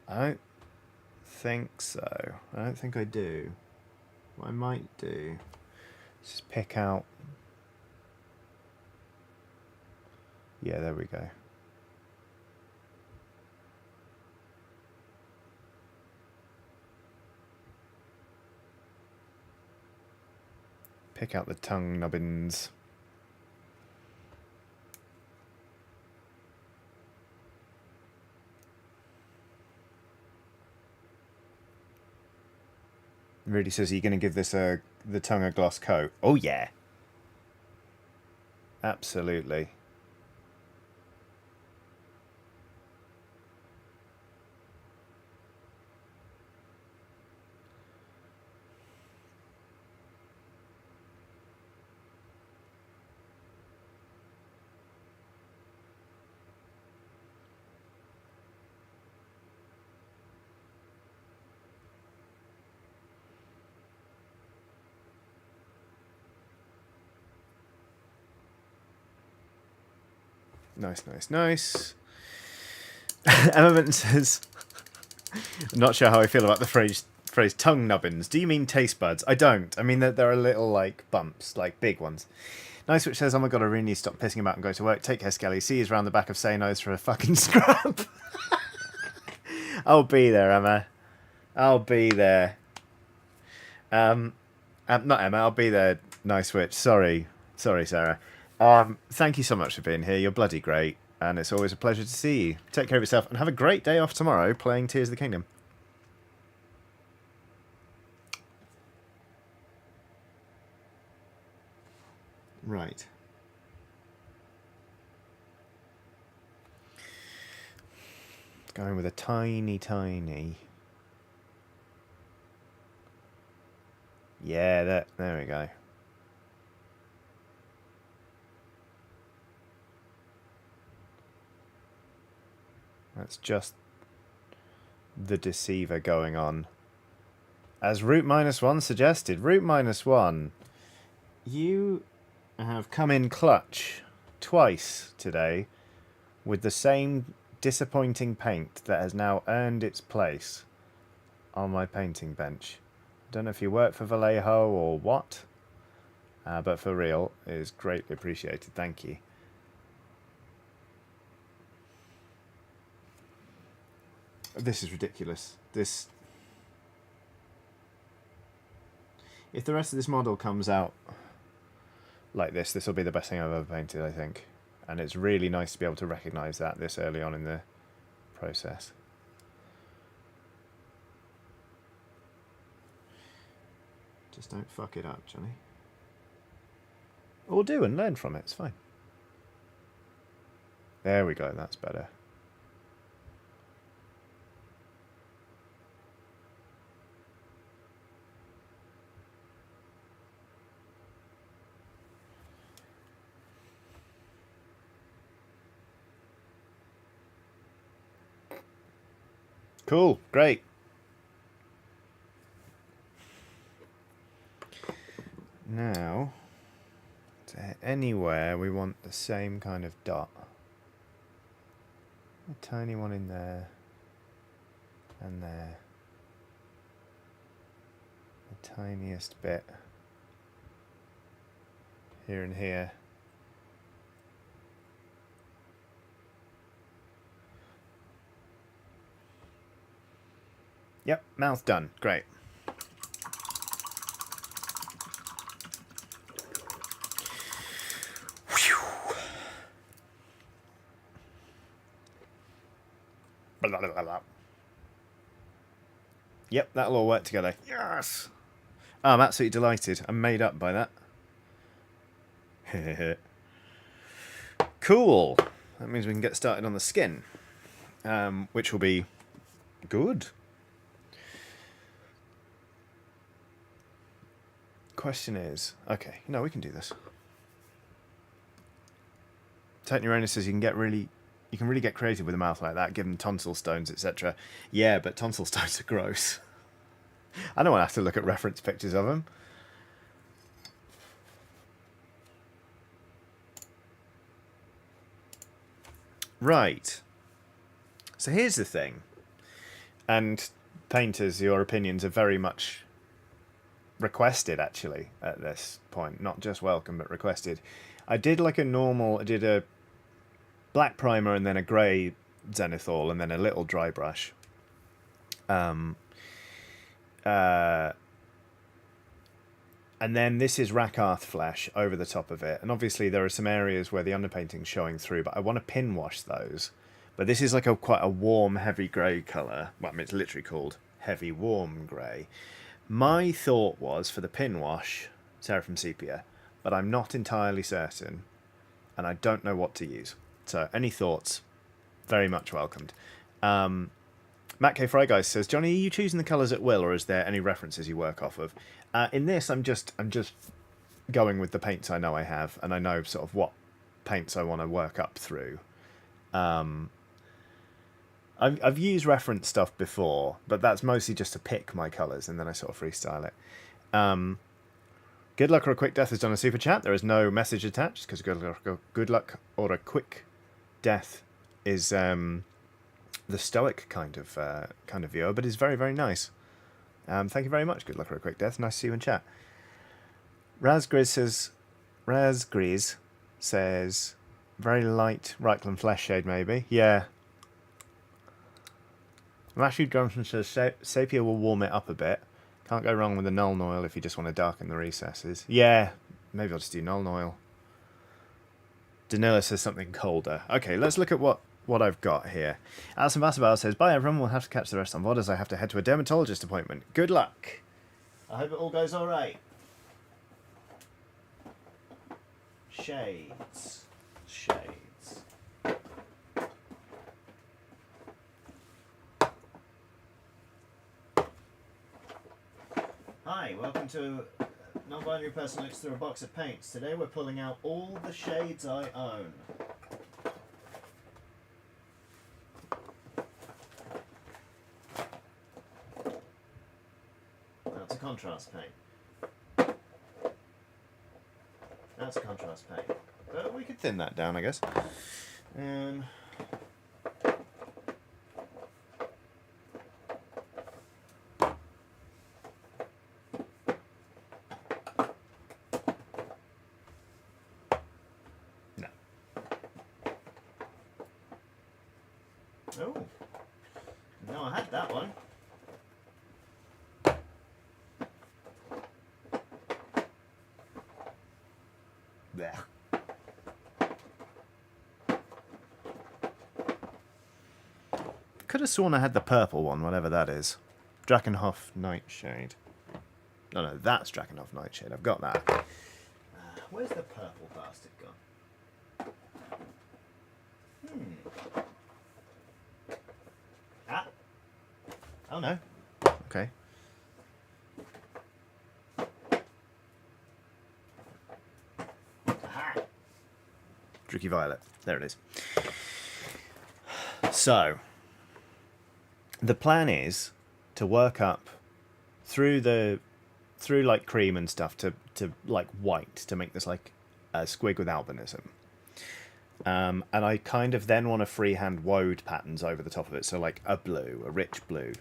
I don't think so. I don't think I do. What I might do is just pick out... Yeah, there we go. Pick out the tongue nubbins. Really says, are you going to give this the tongue a gloss coat? Oh yeah. Absolutely. Nice, nice, nice. Emma says, I'm not sure how I feel about the phrase tongue nubbins. Do you mean taste buds? I don't. I mean that there are little like bumps, like big ones. Nice, which says, oh my god, I really need to stop pissing about and go to work. Take care, Skelly. See you round the back of Say No's for a fucking scrap. I'll be there, Emma. I'll be there. Not Emma, I'll be there. Nice witch. Sorry, Sarah. Thank you so much for being here. You're bloody great, and it's always a pleasure to see you. Take care of yourself, and have a great day off tomorrow playing Tears of the Kingdom. Right. Going with a tiny... Yeah, there we go. That's just the deceiver going on. As Route -1 suggested, Route -1, you have come in clutch twice today with the same disappointing paint that has now earned its place on my painting bench. I don't know if you work for Vallejo or what, but for real, it is greatly appreciated. Thank you. This is ridiculous. If the rest of this model comes out like this will be the best thing I've ever painted, I think. And it's really nice to be able to recognise that this early on in the process. Just don't fuck it up, Johnny. Or do and learn from it, it's fine. There we go, that's better. Cool, great. Now, anywhere we want the same kind of dot. A tiny one in there, and there. The tiniest bit here and here. Yep, mouth done. Great. Whew. Blah, blah, blah, blah. Yep, that'll all work together. Yes! Oh, I'm absolutely delighted. I'm made up by that. Cool. That means we can get started on the skin, which will be good. Question is, okay, no, we can do this. Technurona says you can really get creative with a mouth like that, give them tonsil stones, etc. Yeah, but tonsil stones are gross. I don't want to have to look at reference pictures of them. Right. So here's the thing. And painters, your opinions are very much requested, actually, at this point. Not just welcome, but requested. I did like a normal... I did a black primer and then a grey zenithal and then a little dry brush. And then this is Rakarth Flesh over the top of it. And obviously there are some areas where the underpainting's showing through, but I want to pin wash those. But this is like quite a warm, heavy grey colour. Well, I mean, it's literally called heavy, warm grey. My thought was for the pin wash, Seraphim Sepia, but I'm not entirely certain, and I don't know what to use. So any thoughts? Very much welcomed. Matt K. Fryguys says, Johnny, are you choosing the colours at will, or is there any references you work off of? In this, I'm just going with the paints I know I have, and I know sort of what paints I want to work up through. I've used reference stuff before, but that's mostly just to pick my colours, and then I sort of freestyle it. Good luck or a quick death has done a super chat. There is no message attached, because good luck or a quick death is the stoic kind of viewer, but is very, very nice. Thank you very much. Good luck or a quick death. Nice to see you in chat. Razgriz says very light Reichland flesh shade, maybe. Yeah. Matthew Johnson says Sapia will warm it up a bit. Can't go wrong with the Nuln Oil if you just want to darken the recesses. Yeah, maybe I'll just do Nuln Oil. Danila says something colder. Okay, let's look at what I've got here. Alison Vassabal says, bye everyone, we'll have to catch the rest on VOD as I have to head to a dermatologist appointment. Good luck. I hope it all goes alright. Shades. Hi, welcome to Non-Binary Person Looks Through a Box of Paints. Today we're pulling out all the shades I own. That's a contrast paint. That's a contrast paint. But we could thin that down, I guess. Oh, no, I had that one. There. Could have sworn I had the purple one, whatever that is. Drakenhof Nightshade. No, that's Drakenhof Nightshade. I've got that. Where's the purple bastard gone? Oh no. Okay. Aha! Tricky Violet. There it is. So, the plan is to work up through like cream and stuff to like white to make this like a squig with albinism. And I kind of then want to freehand woad patterns over the top of it, so like a blue, a rich blue.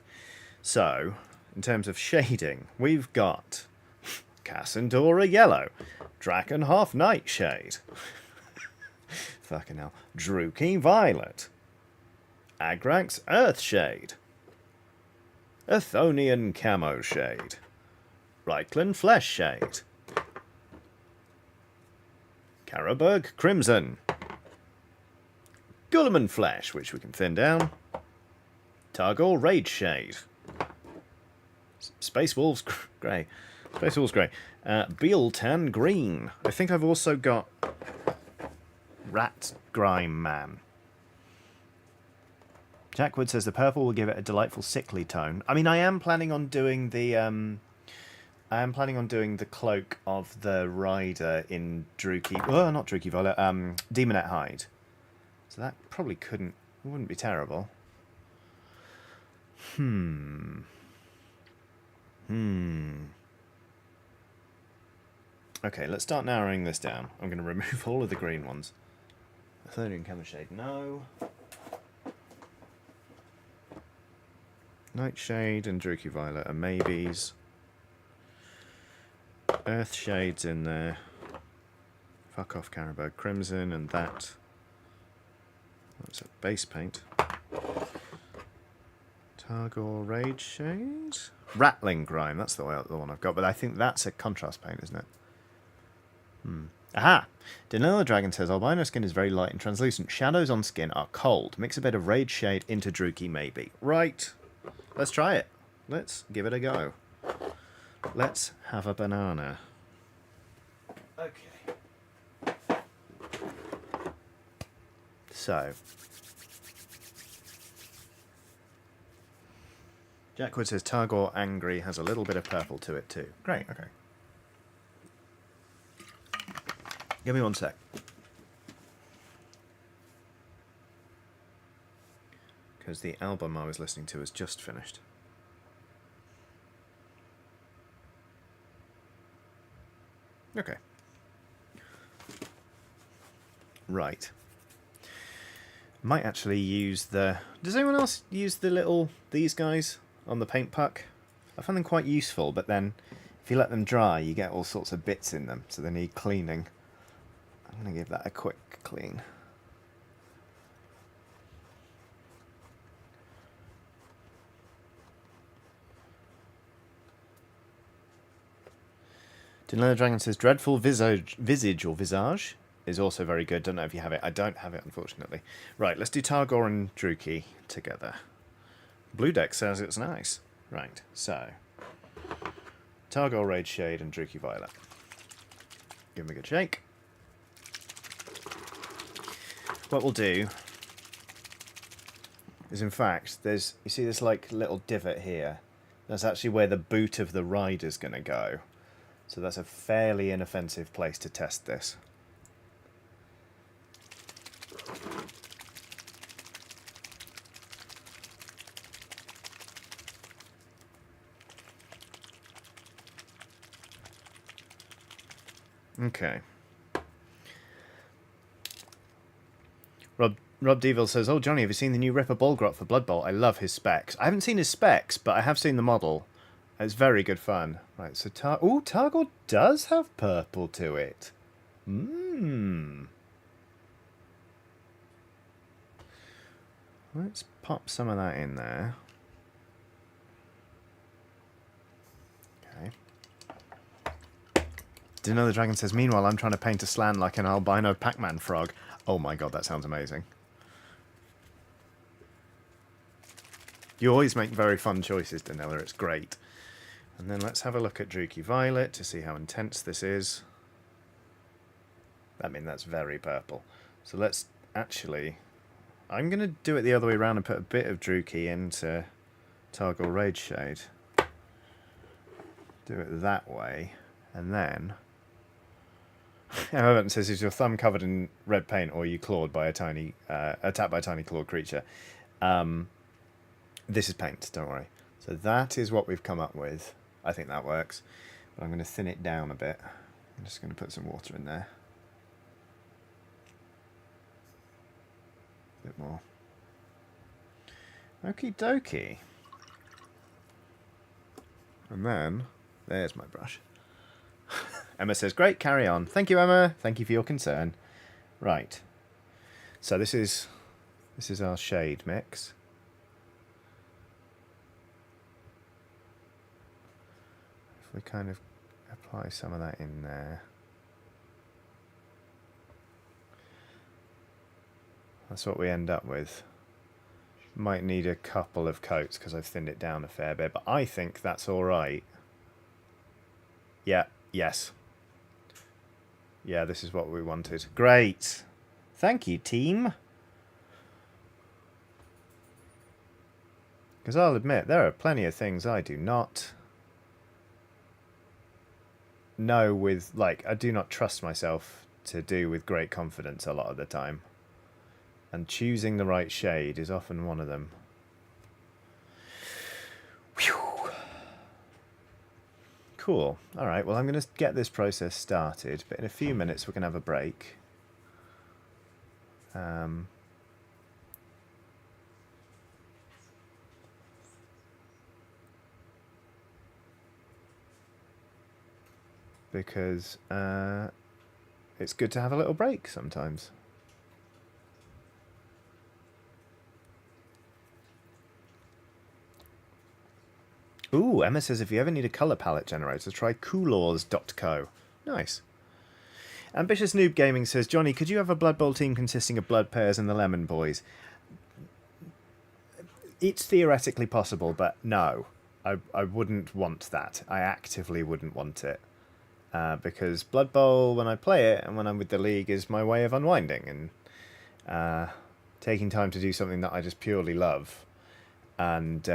So, in terms of shading, we've got Cassandora Yellow, Drakenhof Nightshade, fucking hell, Druchii Violet, Agrax Earthshade, Athonian Camo Shade, Reichland Flesh Shade, Karaberg Crimson, Gulliman Flesh, which we can thin down, Targor Rage Shade, Space Wolves Grey, Bealtan Green. I think I've also got Rat Grime Man. Jack Wood says the purple will give it a delightful sickly tone. I mean, I am planning on doing the cloak of the rider in Druchii. Oh, not Druchii Violet. Demonette Hide. So that probably wouldn't be terrible. Okay, let's start narrowing this down. I'm going to remove all of the green ones. Aetherian Camoshade, no. Nightshade and Druchii Violet are maybes. Earthshade's in there. Fuck off Caribou Crimson and that. That's a base paint. Targor Rage Shade? Rattling Grime, that's the one I've got, but I think that's a contrast paint, isn't it? Aha! Danilo Dragon says, albino skin is very light and translucent. Shadows on skin are cold. Mix a bit of Rage Shade into Druchii, maybe. Right. Let's try it. Let's give it a go. Let's have a banana. Okay. So. Jackwood says, Targor Angry has a little bit of purple to it too. Great, okay. Give me one sec. Because the album I was listening to has just finished. Okay. Right. Might actually use the... Does anyone else use these guys on the paint puck? I find them quite useful, but then if you let them dry, you get all sorts of bits in them, so they need cleaning. I'm going to give that a quick clean. Danilo Dragon says, Dreadful Visage or Visage is also very good. Don't know if you have it. I don't have it, unfortunately. Right, let's do Targor and Druchii together. Blue Deck says it's nice. Right, so Targor Rage Shade and Druchii Violet. Give them a good shake. What we'll do is, in fact, you see this like little divot here? That's actually where the boot of the rider's going to go. So that's a fairly inoffensive place to test this. Okay. Rob Deville says, oh, Johnny, have you seen the new Ripper Bolgrot for Blood Bowl? I love his specs. I haven't seen his specs, but I have seen the model. It's very good fun. Right, so Targor does have purple to it. Let's pop some of that in there. Okay. Dino the Dragon says, meanwhile, I'm trying to paint a slan like an albino Pac-Man frog. Oh my god, that sounds amazing. You always make very fun choices, Danilla. It's great. And then let's have a look at Druchii Violet to see how intense this is. I mean, that's very purple. So let's actually... I'm going to do it the other way around and put a bit of Druchii into Targor Rage Shade. Do it that way. And then... Everton says, is your thumb covered in red paint or are you clawed by a tiny... attacked by a tiny clawed creature? This is paint, don't worry. So that is what we've come up with. I think that works. But I'm going to thin it down a bit. I'm just going to put some water in there. A bit more. Okie dokie. And then, there's my brush. Emma says, great, carry on. Thank you, Emma. Thank you for your concern. Right. So this is our shade mix. If we kind of apply some of that in there. That's what we end up with. Might need a couple of coats because I've thinned it down a fair bit, but I think that's all right. Yeah, yes. Yeah, this is what we wanted. Great. Thank you, team. Because I'll admit, there are plenty of things I do not know with, like, I do not trust myself to do with great confidence a lot of the time. And choosing the right shade is often one of them. Whew. Cool. Alright, well I'm going to get this process started, but in a few minutes we're going to have a break. Because it's good to have a little break sometimes. Ooh, Emma says if you ever need a colour palette generator, try coolors.co. Nice. Ambitious Noob Gaming says, Johnny, could you have a Blood Bowl team consisting of Blood Pears and the Lemon Boys? It's theoretically possible, but no. I wouldn't want that. I actively wouldn't want it. Because Blood Bowl, when I play it and when I'm with the league, is my way of unwinding and taking time to do something that I just purely love. And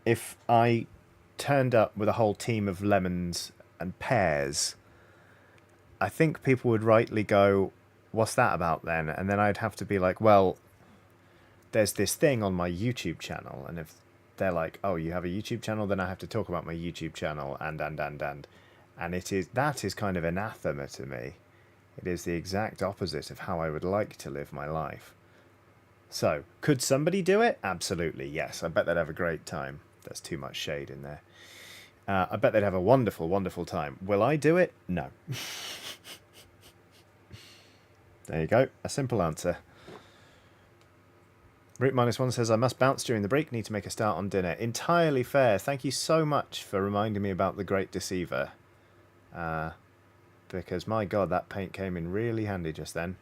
if I turned up with a whole team of lemons and pears, I think people would rightly go, what's that about then? And then I'd have to be like, well, there's this thing on my YouTube channel, and if they're like, oh, you have a YouTube channel, then I have to talk about my YouTube channel, and that is kind of anathema to me. It is the exact opposite of how I would like to live my life. So, could somebody do it? Absolutely, yes. I bet they'd have a great time. There's too much shade in there. I bet they'd have a wonderful, wonderful time. Will I do it? No. There you go. A simple answer. Root-1 says, I must bounce during the break. Need to make a start on dinner. Entirely fair. Thank you so much for reminding me about the Great Deceiver. Because, my God, that paint came in really handy just then.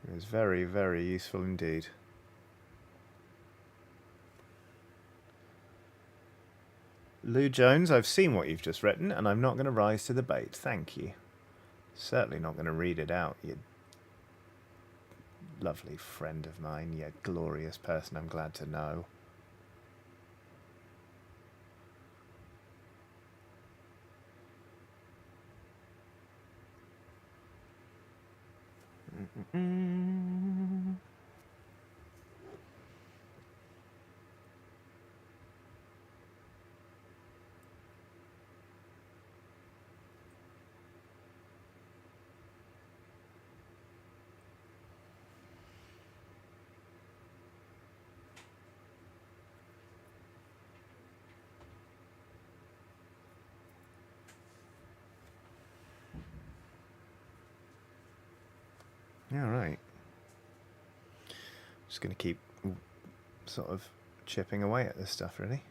It was very, very useful indeed. Lou Jones, I've seen what you've just written, and I'm not going to rise to the bait. Thank you. Certainly not going to read it out, you lovely friend of mine, you glorious person I'm glad to know. Yeah, right. Just going to keep sort of chipping away at this stuff, really.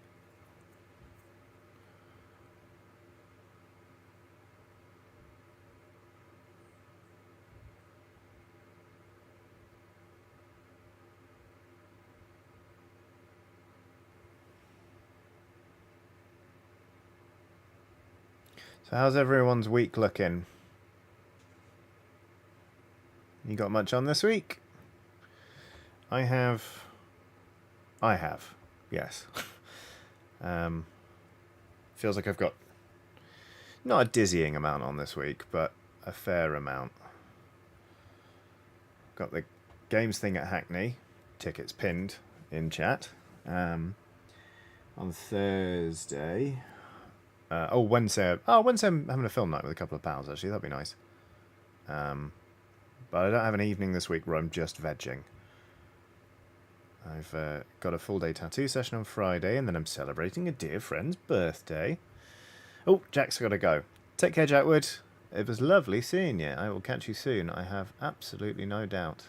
So how's everyone's week looking? You got much on this week? I have, yes. Feels like I've got not a dizzying amount on this week, but a fair amount. Got the games thing at Hackney, tickets pinned in chat. On Thursday. Wednesday. Oh, Wednesday I'm having a film night with a couple of pals, actually. That'd be nice. But I don't have an evening this week where I'm just vegging. I've got a full-day tattoo session on Friday, and then I'm celebrating a dear friend's birthday. Oh, Jack's got to go. Take care, Jackwood. It was lovely seeing you. I will catch you soon. I have absolutely no doubt.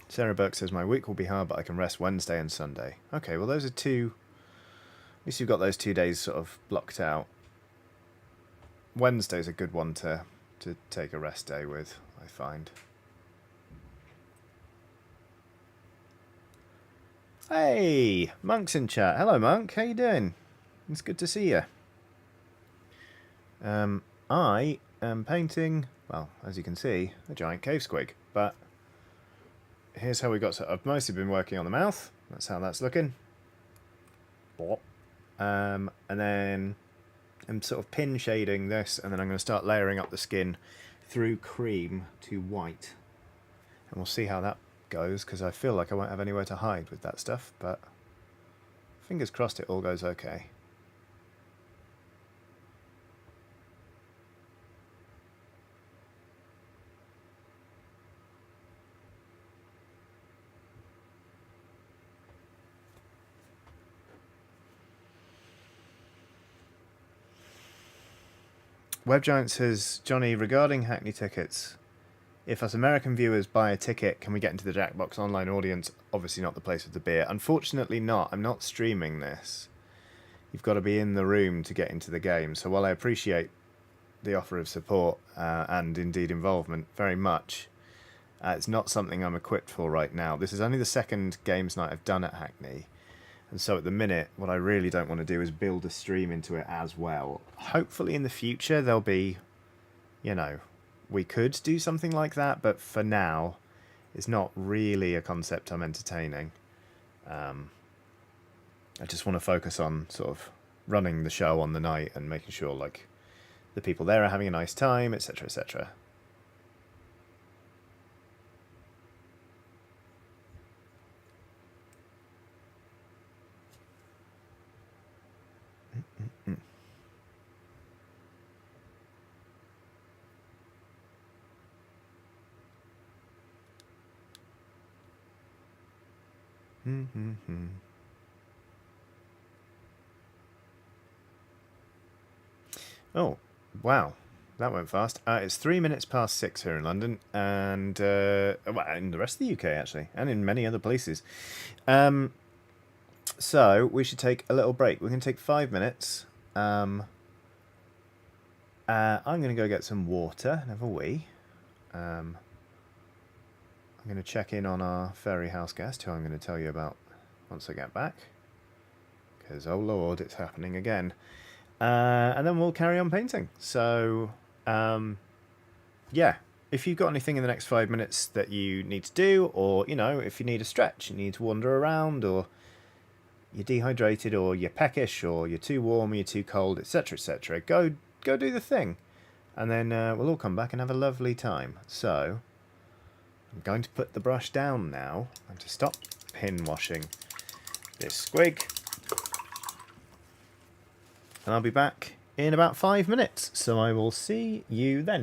Sarah Burke says, my week will be hard, but I can rest Wednesday and Sunday. Okay, well, those are two... At least you've got those 2 days sort of blocked out. Wednesday's a good one to take a rest day with, I find. Hey! Monk's in chat. Hello, Monk. How you doing? It's good to see you. I am painting, well, as you can see, a giant cave squig, but here's how we got to... I've mostly been working on the mouth. That's how that's looking. And then I'm sort of pin shading this, and then I'm going to start layering up the skin through cream to white. And we'll see how that goes, because I feel like I won't have anywhere to hide with that stuff, but fingers crossed it all goes okay. WebGiant says, Johnny, regarding Hackney tickets, if us American viewers buy a ticket, can we get into the Jackbox online audience? Obviously not the place with the beer. Unfortunately not. I'm not streaming this. You've got to be in the room to get into the game. So while I appreciate the offer of support and indeed involvement very much, it's not something I'm equipped for right now. This is only the second games night I've done at Hackney. And so at the minute, what I really don't want to do is build a stream into it as well. Hopefully in the future there'll be, you know, we could do something like that, but for now, it's not really a concept I'm entertaining. I just want to focus on sort of running the show on the night and making sure, like, the people there are having a nice time, etc., etc. Oh, wow. That went fast. It's 3 minutes past 6 here in London, and well, in the rest of the UK, actually, and in many other places. So, we should take a little break. We can take 5 minutes. I'm going to go get some water and have a wee. I'm going to check in on our fairy house guest, who I'm going to tell you about once I get back. Because, oh lord, it's happening again. And then we'll carry on painting. So, yeah, if you've got anything in the next 5 minutes that you need to do, or, you know, if you need a stretch, you need to wander around, or you're dehydrated, or you're peckish, or you're too warm, or you're too cold, etc., etc., go do the thing. And then we'll all come back and have a lovely time. So, I'm going to put the brush down now, and to stop pin washing this squig. And I'll be back in about 5 minutes, so I will see you then.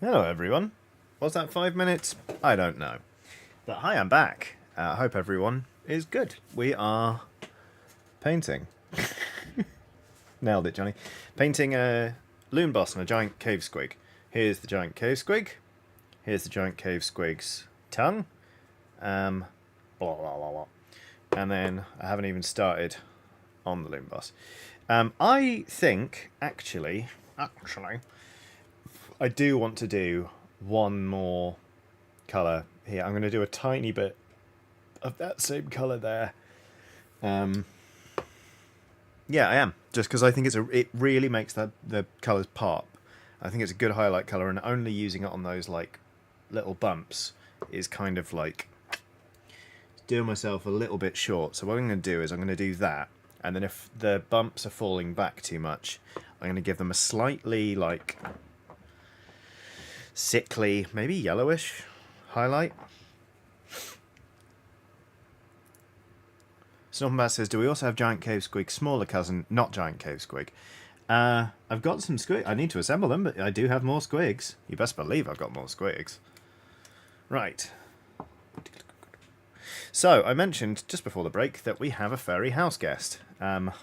Hello everyone. Was that 5 minutes? I don't know. But hi, I'm back. I hope everyone is good. We are painting. Nailed it, Johnny. Painting a Loonboss and a Giant Cave Squig. Here's the Giant Cave Squig. Here's the Giant Cave Squig's tongue. Blah, blah, blah, blah. And then I haven't even started on the Loonboss. I think, actually, I do want to do one more colour here. I'm going to do a tiny bit of that same colour there. Yeah, I am. Just because I think it really makes the colours pop. I think it's a good highlight colour, and only using it on those like little bumps is kind of like doing myself a little bit short. So what I'm going to do is I'm going to do that, and then if the bumps are falling back too much, I'm going to give them a slightly like sickly, maybe yellowish highlight. Loonboss says, do we also have Giant Cave Squig's smaller cousin, not Giant Cave Squig? I've got some squig. I need to assemble them, but I do have more squigs. You best believe I've got more squigs. Right. So, I mentioned just before the break that we have a furry house guest. To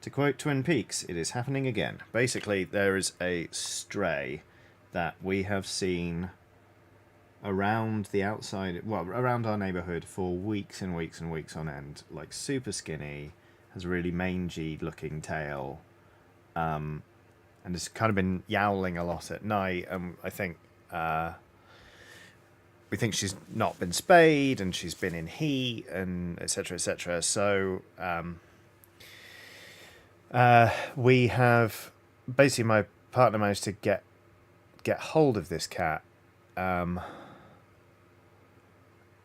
quote Twin Peaks, it is happening again. Basically, there is a stray that we have seen around the outside, well, around our neighbourhood for weeks and weeks and weeks on end. Like, super skinny, has a really mangy looking tail, and has kind of been yowling a lot at night. I think we think she's not been spayed, and she's been in heat, and etc. etc. So we have basically, my partner managed to get hold of this cat.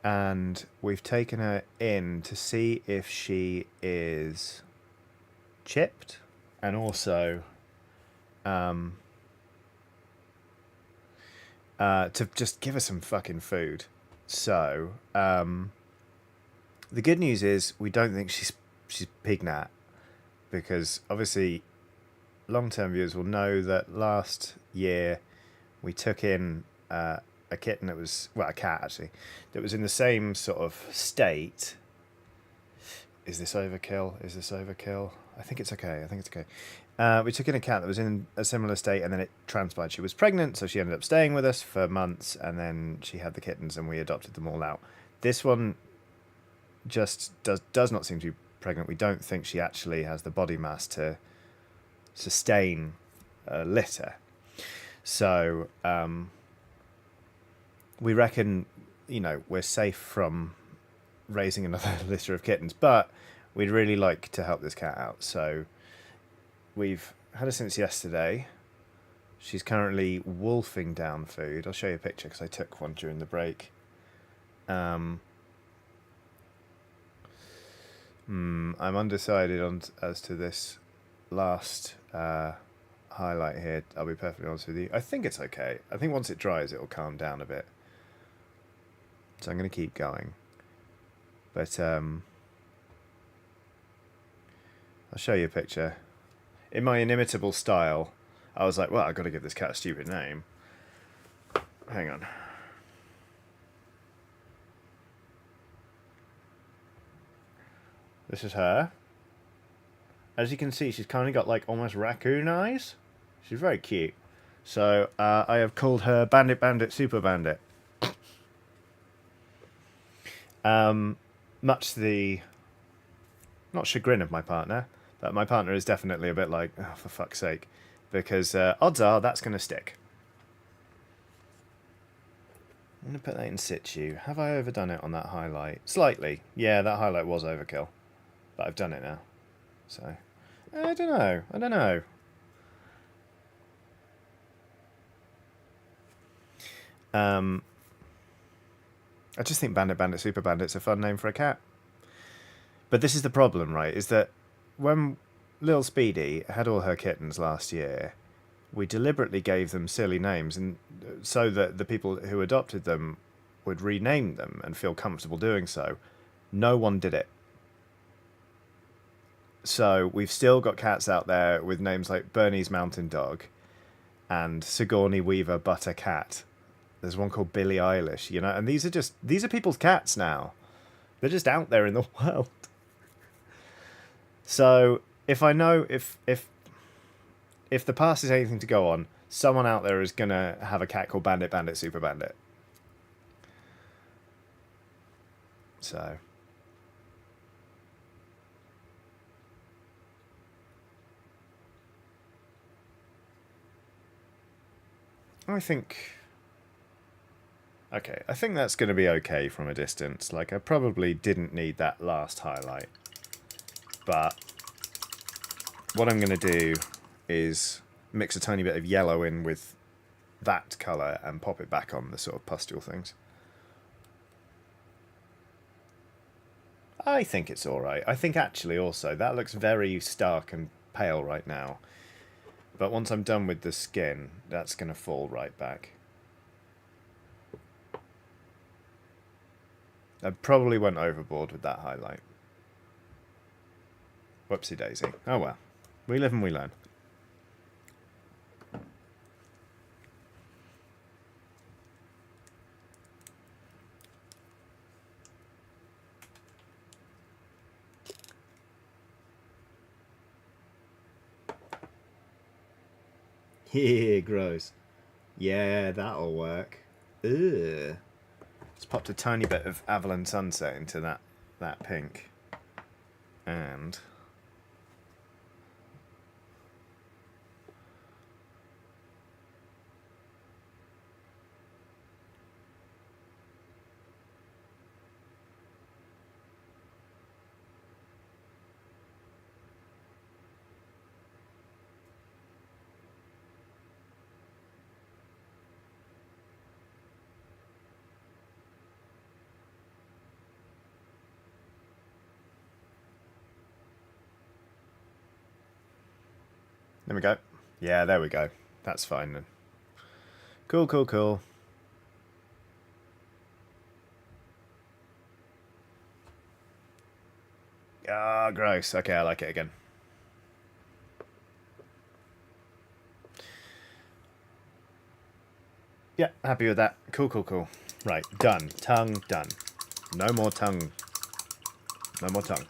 And we've taken her in to see if she is chipped, and also to just give her some fucking food. So the good news is we don't think she's pignat, because obviously long-term viewers will know that last year we took in a kitten that was, well, a cat actually, that was in the same sort of state. Is this overkill? Is this overkill? I think it's okay. I think it's okay. We took in a cat that was in a similar state, and then it transpired she was pregnant, so she ended up staying with us for months, and then she had the kittens, and we adopted them all out. This one just does not seem to be pregnant. We don't think she actually has the body mass to sustain a litter. So we reckon, you know, we're safe from raising another litter of kittens, but we'd really like to help this cat out. So we've had her since yesterday. She's currently wolfing down food. I'll show you a picture because I took one during the break. I'm undecided as to this last highlight here. I'll be perfectly honest with you. I think it's okay. I think once it dries, it'll calm down a bit. So I'm going to keep going. But I'll show you a picture. In my inimitable style, I was like, well, I've got to give this cat a stupid name. Hang on. This is her. As you can see, she's kind of got like almost raccoon eyes. She's very cute. So I have called her Bandit Bandit Super Bandit. Much to the, not chagrin of my partner, but my partner is definitely a bit like, oh, for fuck's sake, because odds are that's going to stick. I'm going to put that in situ. Have I overdone it on that highlight? Slightly. Yeah, that highlight was overkill, but I've done it now. So, I don't know. I don't know. I just think Bandit Bandit Super Bandit's a fun name for a cat. But this is the problem, right? Is that when Lil Speedy had all her kittens last year, we deliberately gave them silly names, and so that the people who adopted them would rename them and feel comfortable doing so. No one did it. So we've still got cats out there with names like Bernie's Mountain Dog, and Sigourney Weaver Butter Cat. There's one called Billie Eilish, you know, and these are people's cats now. They're just out there in the world. So if I know if the past is anything to go on, someone out there is gonna have a cat called Bandit Bandit Super Bandit. So I think okay, I think that's going to be okay from a distance. Like, I probably didn't need that last highlight. But what I'm going to do is mix a tiny bit of yellow in with that colour and pop it back on the sort of pustule things. I think it's alright. I think actually also that looks very stark and pale right now. But once I'm done with the skin, that's going to fall right back. I probably went overboard with that highlight. Whoopsie daisy. Oh well. We live and we learn. Yeah, gross. Yeah, that'll work. Ugh. Just popped a tiny bit of Avalon Sunset into that pink. And there we go. Yeah, there we go. That's fine then. Cool, cool, cool. Ah, gross. Okay, I like it again. Yeah, happy with that. Cool, cool, cool. Right, done. Tongue, done. No more tongue. No more tongue.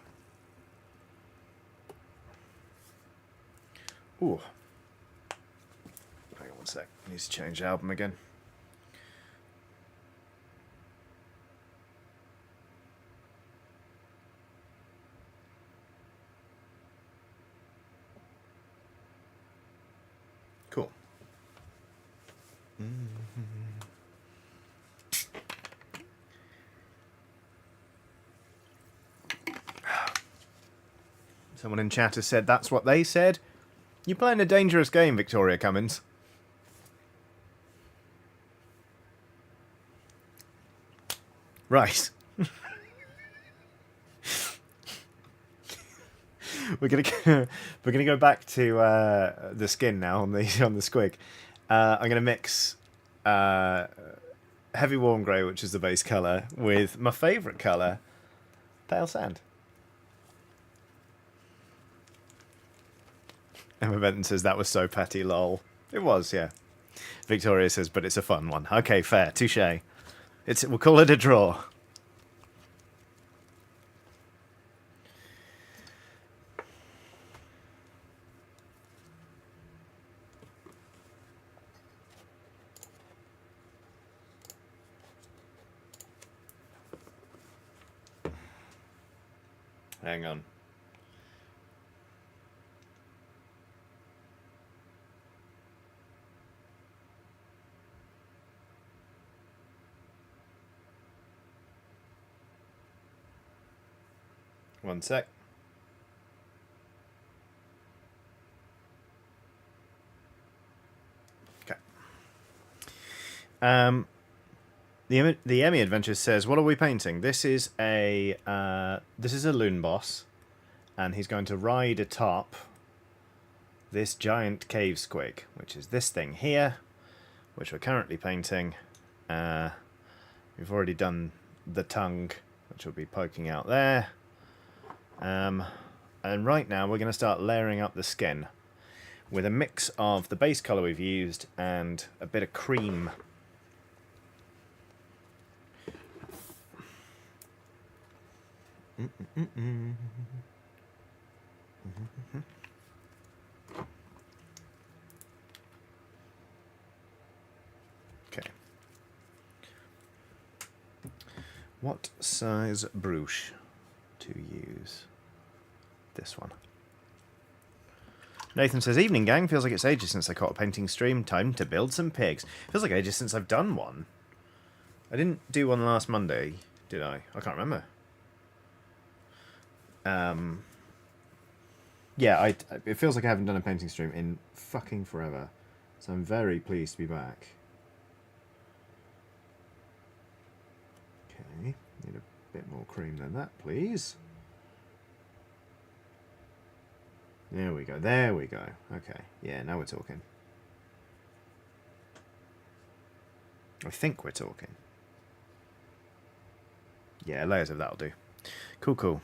Ooh. Hang on one sec. I need to change the album again. Cool. Someone in chat has said that's what they said. You're playing a dangerous game, Victoria Cummins. Right. we're gonna go back to the skin now on the squig. I'm gonna mix heavy warm grey, which is the base colour, with my favourite colour, pale sand. Emma Benton says that was so petty, lol. It was, yeah. Victoria says, but it's a fun one. Okay, fair, touche. We'll call it a draw. Hang on. One sec. Okay. The Emmy Adventures says, "What are we painting? This is a Loonboss, and he's going to ride atop this giant cave squig, which is this thing here, which we're currently painting. We've already done the tongue, which will be poking out there. And right now we're going to start layering up the skin. with a mix of the base colour we've used and a bit of cream. Okay. What size brush to use? This one. Nathan says, evening gang, feels like it's ages since I caught a painting stream. Time to build some pigs. Feels like ages since I've done one. I didn't do one last Monday, did I? I can't remember. Yeah, it feels like I haven't done a painting stream in fucking forever. So I'm very pleased to be back. Okay, need a bit more cream than that, please. There we go, there we go. Okay, yeah, now we're talking. I think we're talking. Yeah, layers of that'll do. Cool, cool.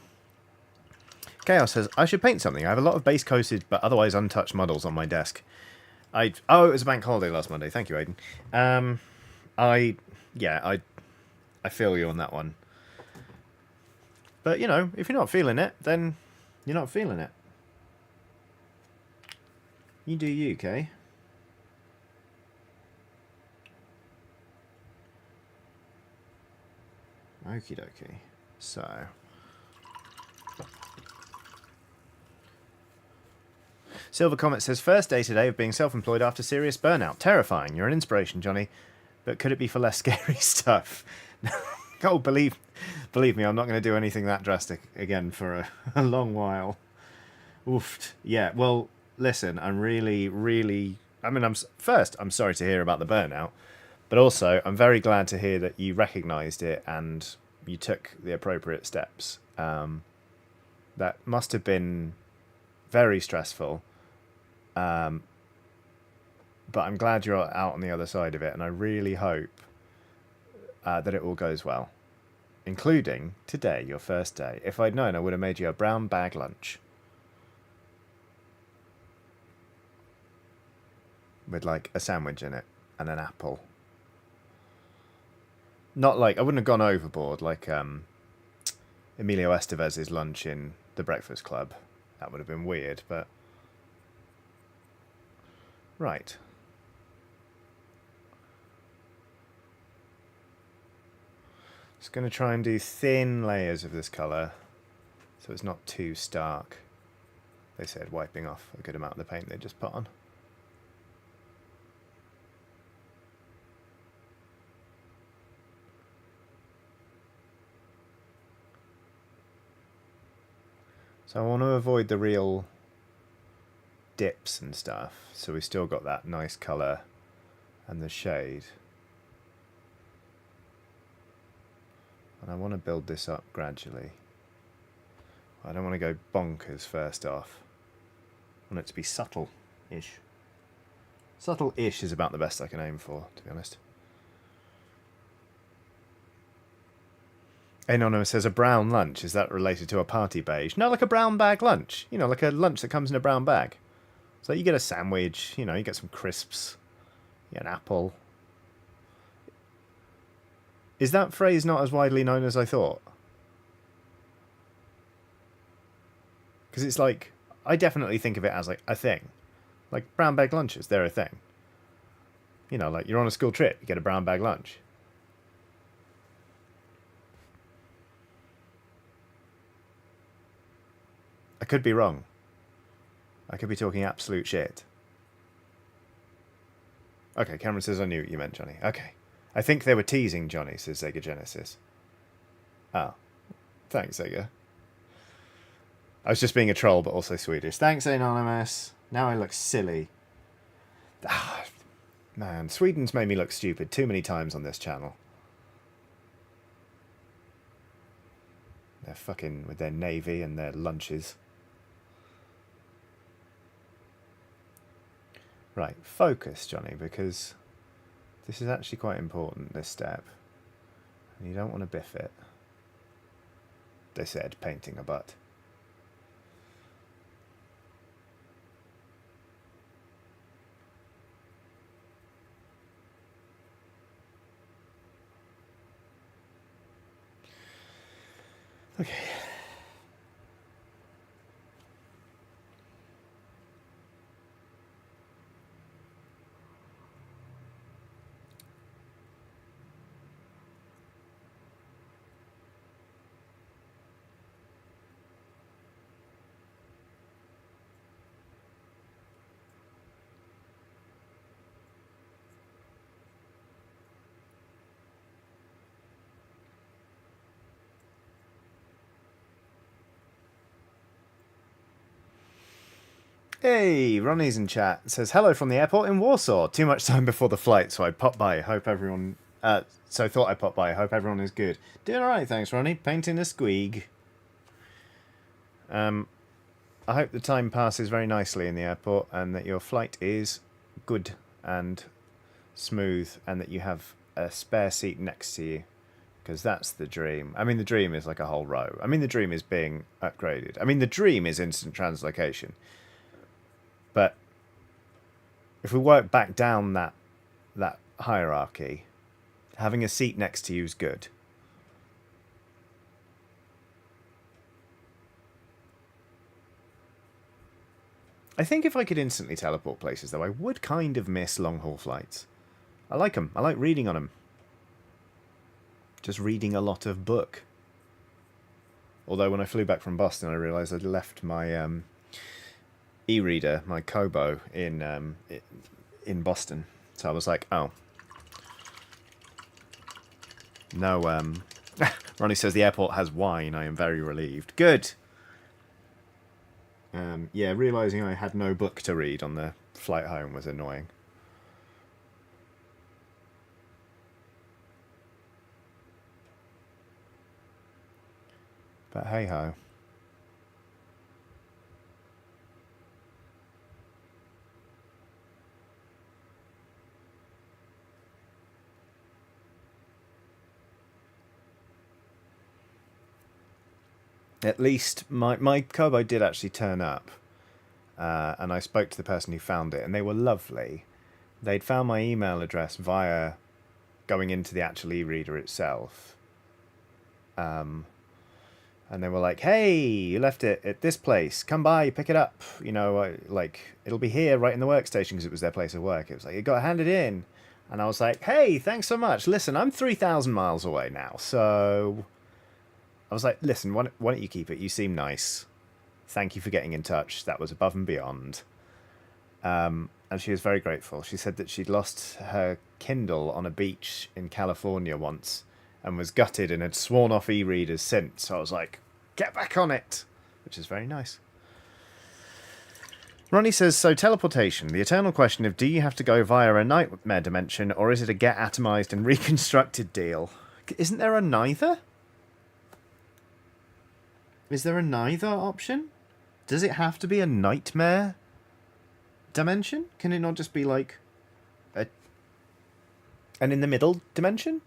Chaos says, I should paint something. I have a lot of base-coated but otherwise untouched models on my desk. Oh, it was a bank holiday last Monday. Thank you, Aiden. I feel you on that one. But, you know, if you're not feeling it, then you're not feeling it. You do you, Kay. Okie dokie. So... Silver Comet says, first day today of being self-employed after serious burnout. Terrifying. You're an inspiration, Johnny. But could it be for less scary stuff? Oh, believe me, I'm not going to do anything that drastic again for a long while. Oof. Yeah, well, listen, I'm really, really... I mean, I'm sorry to hear about the burnout. But also, I'm very glad to hear that you recognised it and you took the appropriate steps. That must have been very stressful. But I'm glad you're out on the other side of it, and I really hope that it all goes well. Including today, your first day. If I'd known, I would have made you a brown bag lunch. With, like, a sandwich in it and an apple. Not like... I wouldn't have gone overboard like Emilio Estevez's lunch in The Breakfast Club. That would have been weird, but... Right. Just going to try and do thin layers of this colour so it's not too stark. They said wiping off a good amount of the paint they just put on. So I want to avoid the real dips and stuff, so we still got that nice colour and the shade. And I want to build this up gradually. I don't want to go bonkers first off. I want it to be subtle-ish. Subtle-ish is about the best I can aim for, to be honest. Anonymous says, a brown lunch, is that related to a party beige? No, like a brown bag lunch. You know, like a lunch that comes in a brown bag. So you get a sandwich, you know, you get some crisps, you get an apple. Is that phrase not as widely known as I thought? Because it's like, I definitely think of it as like a thing. Like brown bag lunches, they're a thing. You know, like you're on a school trip, you get a brown bag lunch. I could be wrong. I could be talking absolute shit. Okay, Cameron says I knew what you meant, Johnny. Okay. I think they were teasing Johnny, says Sega Genesis. Oh. Thanks, Sega. I was just being a troll, but also Swedish. Thanks, Anonymous. Now I look silly. Ah, man, Sweden's made me look stupid too many times on this channel. They're fucking with their navy and their lunches. Right, focus, Johnny, because this is actually quite important, this step. And you don't want to biff it. They said, painting a butt. Okay. Hey, Ronnie's in chat. It says hello from the airport in Warsaw. Too much time before the flight, so I popped by. Hope everyone. So thought I popped by. Hope everyone is good. Doing all right, thanks, Ronnie. Painting a squig. I hope the time passes very nicely in the airport, and that your flight is good and smooth, and that you have a spare seat next to you, because that's the dream. I mean, the dream is like a whole row. I mean, the dream is being upgraded. I mean, the dream is instant translocation. But if we work back down that hierarchy, having a seat next to you is good. I think if I could instantly teleport places, though, I would kind of miss long-haul flights. I like them. I like reading on them. Just reading a lot of book. Although when I flew back from Boston, I realised I'd left my e-reader, my Kobo, in Boston. So I was like, oh. No, Ronnie says the airport has wine. I am very relieved. Good. Yeah, realising I had no book to read on the flight home was annoying. But hey-ho. At least my Kobo did actually turn up. And I spoke to the person who found it, and they were lovely. They'd found my email address via going into the actual e-reader itself. And they were like, hey, you left it at this place. Come by, pick it up. You know, like, it'll be here right in the workstation, because it was their place of work. It was like, it got handed in. And I was like, hey, thanks so much. Listen, I'm 3,000 miles away now, so... I was like, listen, why don't you keep it? You seem nice. Thank you for getting in touch. That was above and beyond. And she was very grateful. She said that she'd lost her Kindle on a beach in California once and was gutted and had sworn off e-readers since. So I was like, get back on it, which is very nice. Ronnie says, so teleportation, the eternal question of do you have to go via a nightmare dimension or is it a get atomized and reconstructed deal? Isn't there a neither? Is there a neither option? Does it have to be a nightmare dimension? Can it not just be like an in the middle dimension?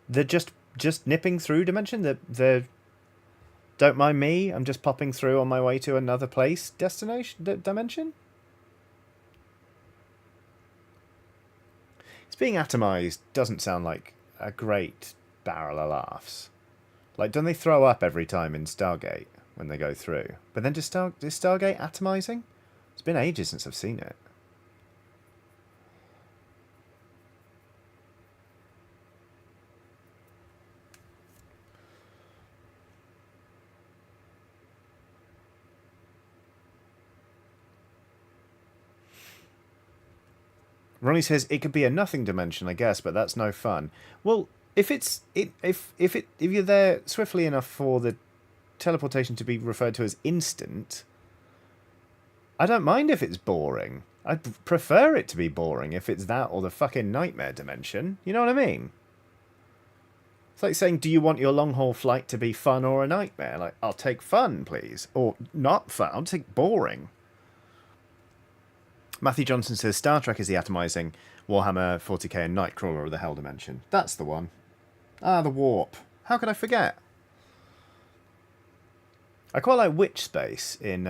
The just nipping through dimension? The don't mind me, I'm just popping through on my way to another place destination dimension? It's being atomized doesn't sound like a great barrel of laughs. Like, don't they throw up every time in Stargate when they go through? But then is Stargate atomizing? It's been ages since I've seen it. Ronnie says it could be a nothing dimension, I guess, but that's no fun. Well, if you're there swiftly enough for the teleportation to be referred to as instant, I don't mind if it's boring. I'd prefer it to be boring if it's that or the fucking nightmare dimension. You know what I mean? It's like saying, do you want your long-haul flight to be fun or a nightmare? Like, I'll take fun, please. Or not fun, I'll take boring. Matthew Johnson says, Star Trek is the atomizing, Warhammer 40k and Nightcrawler are the hell dimension. That's the one. Ah, the warp. How could I forget? I quite like Witch Space in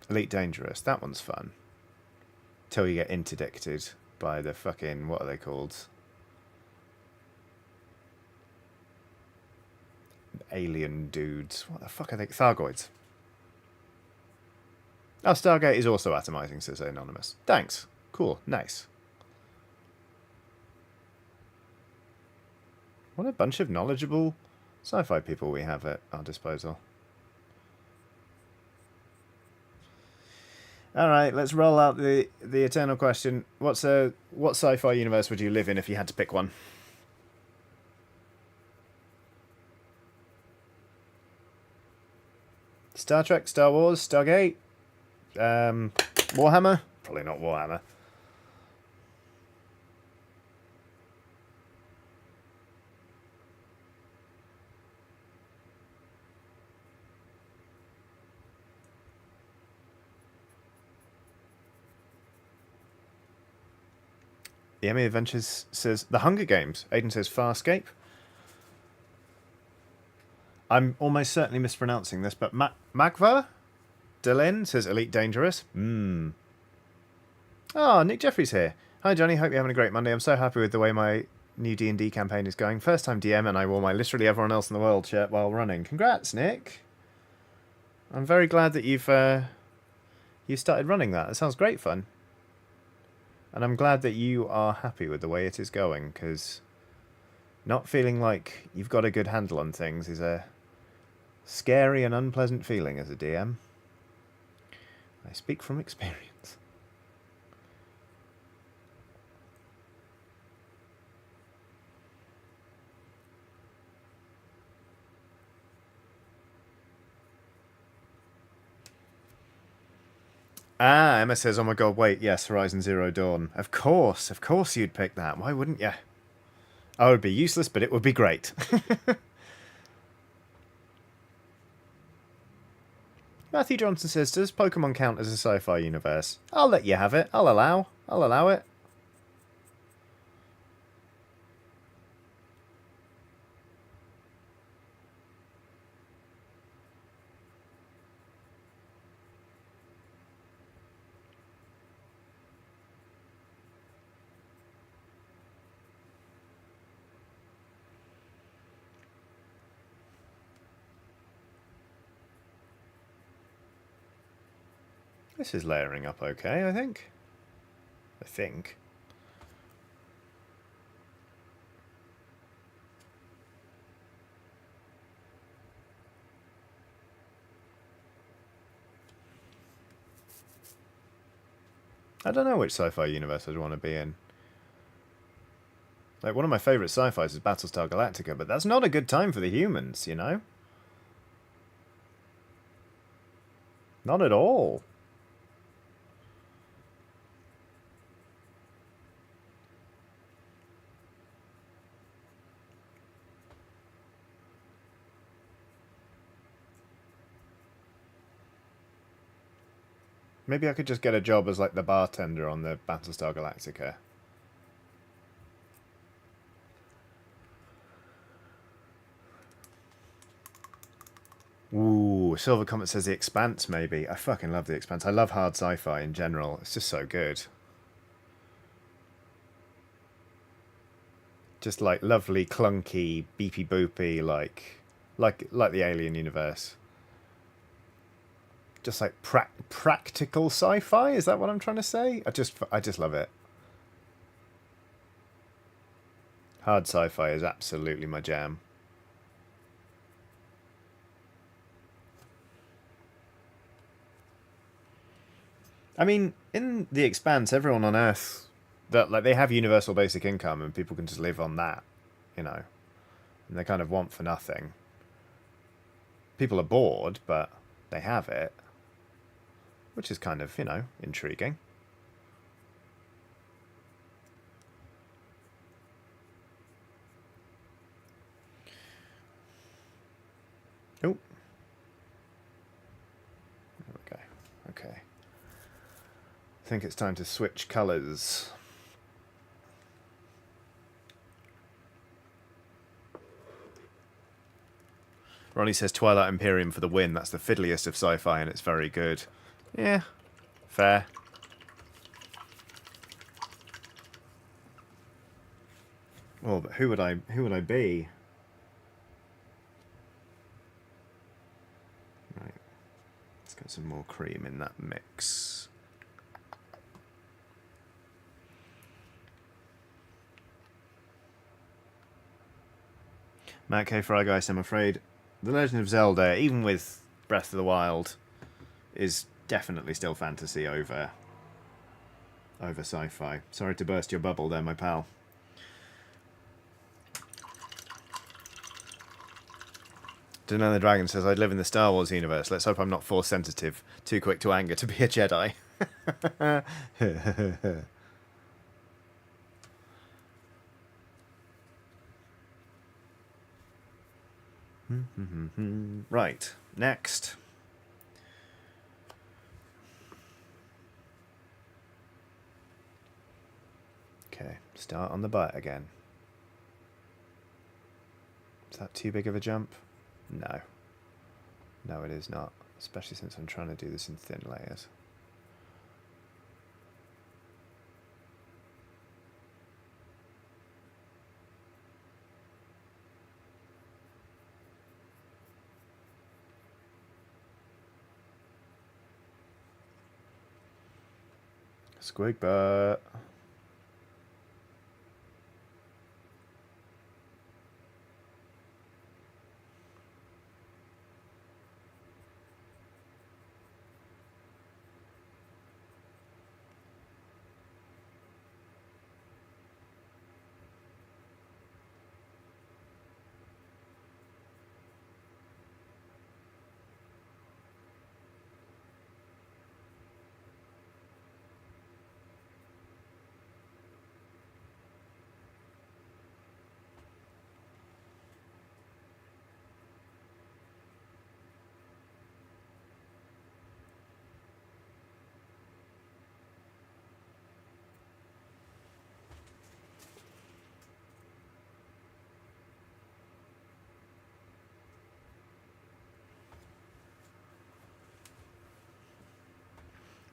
Elite Dangerous. That one's fun. Till you get interdicted by the fucking... what are they called? alien dudes. What the fuck are they? Thargoids. Oh, Stargate is also atomizing, says Anonymous. Thanks. Cool. Nice. What a bunch of knowledgeable sci-fi people we have at our disposal. Alright, let's roll out the eternal question. What sci-fi universe would you live in if you had to pick one? Star Trek, Star Wars, Stargate? Warhammer? Probably not Warhammer. The Emmy Adventures says The Hunger Games. Aiden says Farscape. I'm almost certainly mispronouncing this, but Magva Delin says Elite Dangerous. Oh, Nick Jeffries here. Hi Johnny, hope you're having a great Monday. I'm so happy with the way my new D&D campaign is going. First time DM and I wore my literally everyone else in the world shirt while running. Congrats, Nick. I'm very glad that you started running that. It sounds great fun. And I'm glad that you are happy with the way it is going, because not feeling like you've got a good handle on things is a scary and unpleasant feeling as a DM. I speak from experience. Ah, Emma says, oh my god, wait, yes, Horizon Zero Dawn. Of course you'd pick that. Why wouldn't you? Oh, it would be useless, but it would be great. Matthew Johnson says, does Pokemon count as a sci-fi universe? I'll let you have it. I'll allow it. This is layering up okay, I think. I don't know which sci-fi universe I'd want to be in. Like, one of my favourite sci-fis is Battlestar Galactica, but that's not a good time for the humans, you know? Not at all. Maybe I could just get a job as, like, the bartender on the Battlestar Galactica. Ooh, Silver Comet says The Expanse, maybe. I fucking love The Expanse. I love hard sci-fi in general. It's just so good. Just, like, lovely, clunky, beepy boopy, like the Alien universe. Just like practical sci-fi. Is that what I'm trying to say? I just love it. Hard sci-fi is absolutely my jam. I mean, in The Expanse, everyone on Earth, that like they have universal basic income and people can just live on that, you know, and they kind of want for nothing. People are bored, but they have it, which is kind of, you know, intriguing. Oh. There we go. Okay. I think it's time to switch colours. Ronnie says Twilight Imperium for the win. That's the fiddliest of sci-fi and it's very good. Yeah, fair. Well, but who would I be? Put some more cream in that mix. Matt K. Frygeist, I'm afraid The Legend of Zelda, even with Breath of the Wild, is definitely still fantasy over sci-fi. Sorry to burst your bubble there, my pal. Denial the Dragon says, I'd live in the Star Wars universe. Let's hope I'm not force sensitive, too quick to anger to be a Jedi. Right, next. Okay, start on the butt again. Is that too big of a jump? No. No, it is not. Especially since I'm trying to do this in thin layers. Squig butt.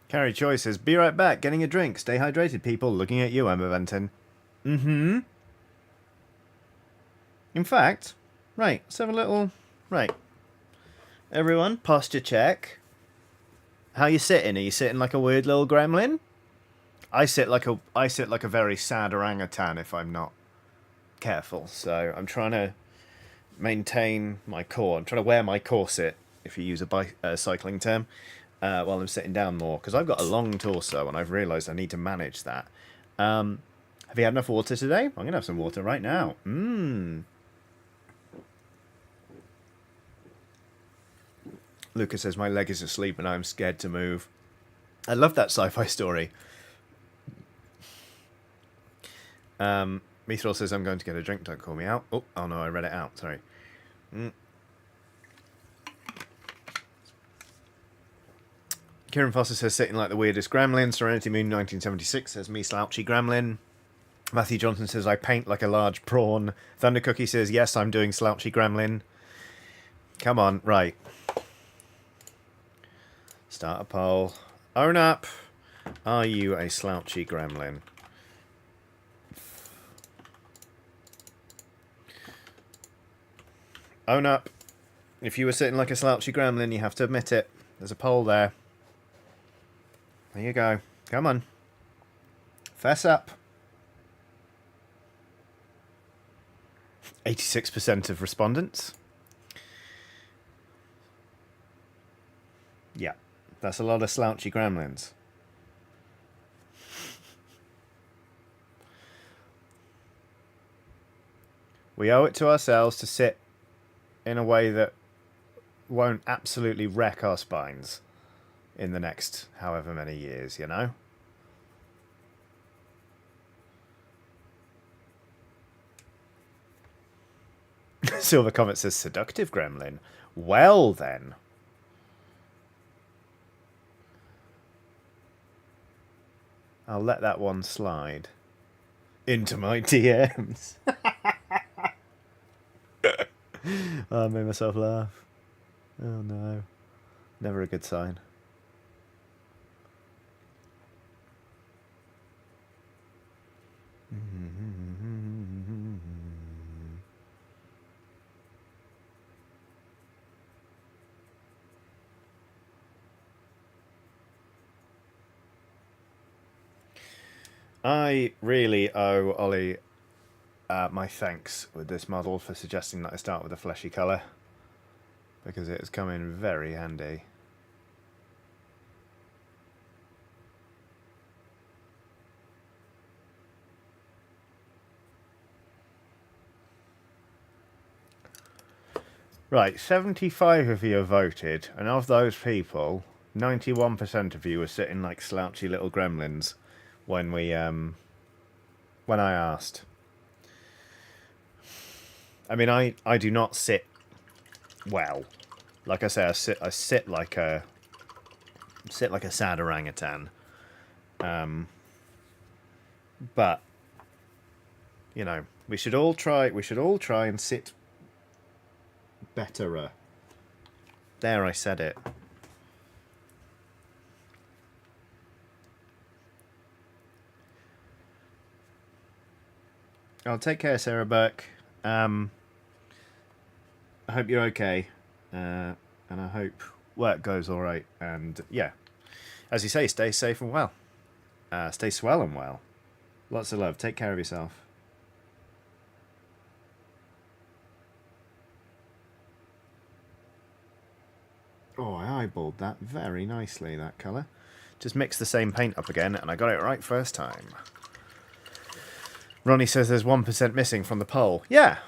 Carrie Choi says, be right back, getting a drink. Stay hydrated, people. Looking at you, Emma Venton. Mm-hmm. In fact, right, let's have a little... Right. Everyone, posture check. How you sitting? Are you sitting like a weird little gremlin? I sit like a very sad orangutan if I'm not careful. So I'm trying to maintain my core. I'm trying to wear my corset, if you use a cycling term, while I'm sitting down more, because I've got a long torso and I've realised I need to manage that. Have you had enough water today? I'm going to have some water right now. Lucas says, my leg is asleep and I'm scared to move. I love that sci-fi story. Mithril says, I'm going to get a drink, don't call me out. Oh no, I read it out, sorry. Kieran Foster says, sitting like the weirdest gremlin. Serenity Moon 1976 says, me slouchy gremlin. Matthew Johnson says, I paint like a large prawn. Thunder Cookie says, yes, I'm doing slouchy gremlin. Come on, right. Start a poll. Own up. Are you a slouchy gremlin? Own up. If you were sitting like a slouchy gremlin, you have to admit it. There's a poll there. There you go. Come on. Fess up. 86% of respondents. Yeah. That's a lot of slouchy gremlins. We owe it to ourselves to sit in a way that won't absolutely wreck our spines in the next however many years, you know? Silver Comet says, seductive gremlin. Well, then. I'll let that one slide into my DMs. Oh, I made myself laugh. Oh, no. Never a good sign. I really owe Ollie my thanks with this model for suggesting that I start with a fleshy colour, because it has come in very handy. Right, 75 of you have voted, and of those people, 91% of you were sitting like slouchy little gremlins when when I asked. I mean, I do not sit well. Like I say, I sit like a sad orangutan. But you know, we should all try and sit betterer. There, I said it. Oh, take care, Sarah Burke. I hope you're okay, and I hope work goes all right. And yeah, as you say, stay safe and well. Stay swell and well. Lots of love. Take care of yourself. Oh, I eyeballed that very nicely, that colour. Just mix the same paint up again, and I got it right first time. Ronnie says there's 1% missing from the poll. Yeah.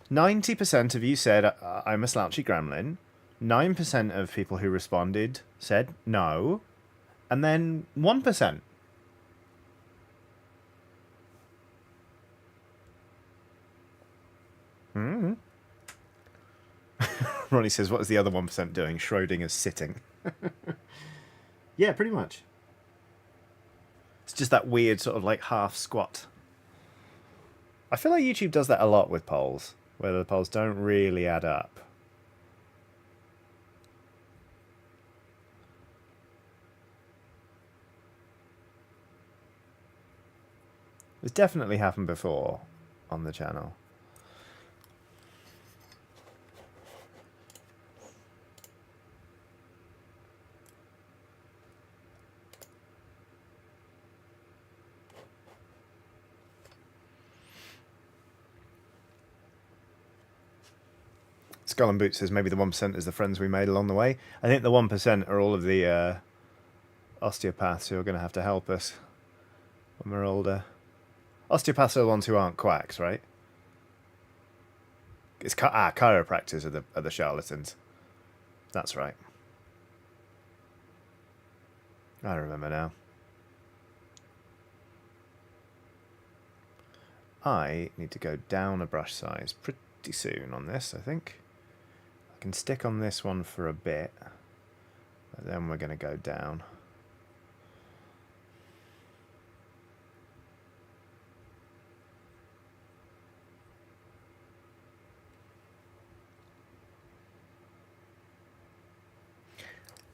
90% of you said I'm a slouchy gremlin. 9% of people who responded said no. And then 1%. Ronnie says, what is the other 1% doing? Schrodinger's sitting. Yeah, pretty much. It's just that weird sort of like half squat. I feel like YouTube does that a lot with polls, where the polls don't really add up. It's definitely happened before on the channel. Skull and Boots says maybe the 1% is the friends we made along the way. I think the 1% are all of the osteopaths who are going to have to help us when we're older. Osteopaths are the ones who aren't quacks, right? It's chiropractors are the charlatans. That's right. I remember now. I need to go down a brush size pretty soon on this, I think. I can stick on this one for a bit, but then we're going to go down.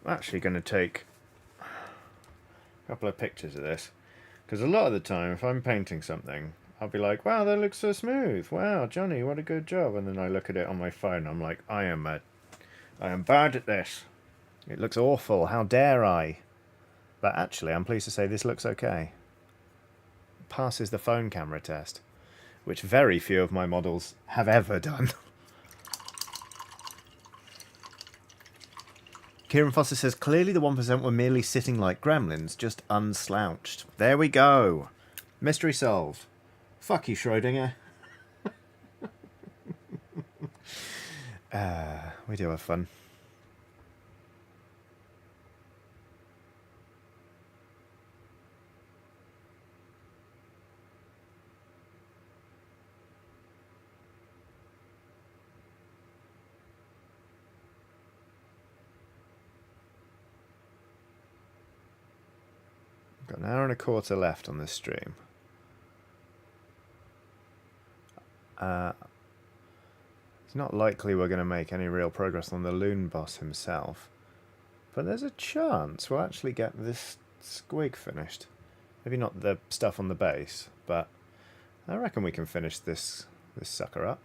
I'm actually going to take a couple of pictures of this, because a lot of the time if I'm painting something, I'll be like, wow, that looks so smooth. Wow, Johnny, what a good job. And then I look at it on my phone, I'm like, I am bad at this. It looks awful. How dare I? But actually, I'm pleased to say this looks okay. It passes the phone camera test, which very few of my models have ever done. Kieran Foster says, clearly the 1% were merely sitting like gremlins, just unslouched. There we go. Mystery solved. Fuck you, Schrodinger. We do have fun. Got an hour and a quarter left on this stream. It's not likely we're going to make any real progress on the Loonboss himself, but there's a chance we'll actually get this squig finished. Maybe not the stuff on the base, but I reckon we can finish this sucker up.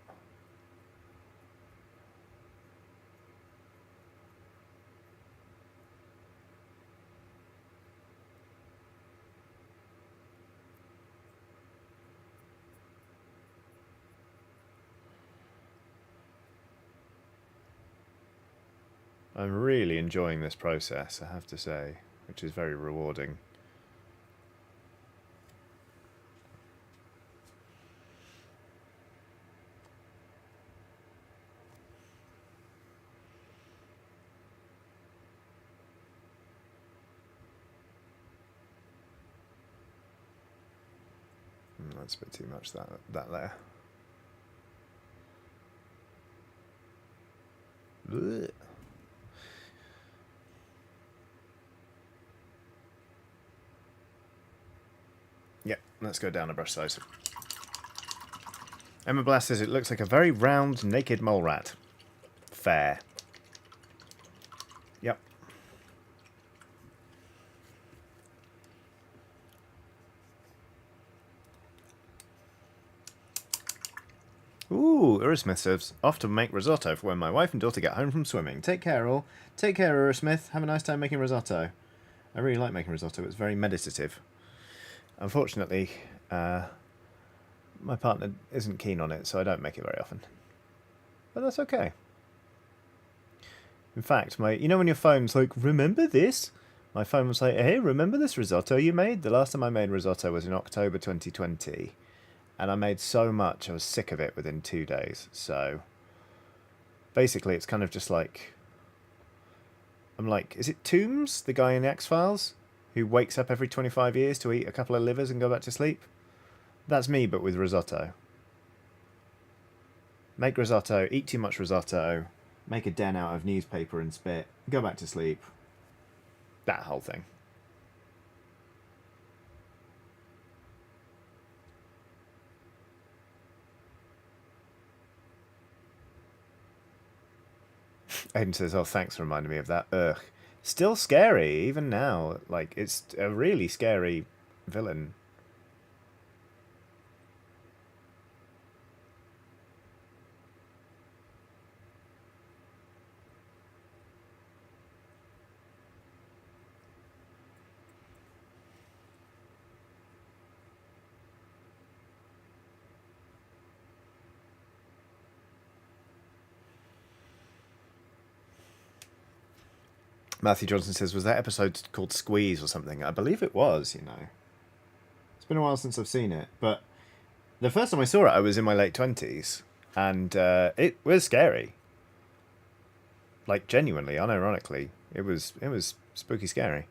I'm really enjoying this process, I have to say, which is very rewarding. That's a bit too much, that layer. Blech. Yep, let's go down a brush size. Emma Blast says it looks like a very round, naked mole rat. Fair. Yep. Ooh, Urismith says, off to make risotto for when my wife and daughter get home from swimming. Take care, all. Take care, Urismith. Have a nice time making risotto. I really like making risotto. It's very meditative. Unfortunately, my partner isn't keen on it, so I don't make it very often. But that's okay. In fact, you know when your phone's like, remember this? My phone was like, hey, remember this risotto you made? The last time I made risotto was in October 2020. And I made so much, I was sick of it within 2 days. So, basically, it's kind of just like... I'm like, is it Toombs, the guy in the X-Files? Who wakes up every 25 years to eat a couple of livers and go back to sleep? That's me, but with risotto. Make risotto, eat too much risotto, make a den out of newspaper and spit, go back to sleep. That whole thing. Aiden says, oh, thanks for reminding me of that. Ugh. Still scary, even now. Like, it's a really scary villain. Matthew Johnson says, was that episode called Squeeze or something? I believe it was, you know. It's been a while since I've seen it, but the first time I saw it, I was in my late 20s, and it was scary. Like, genuinely, unironically, it was spooky scary.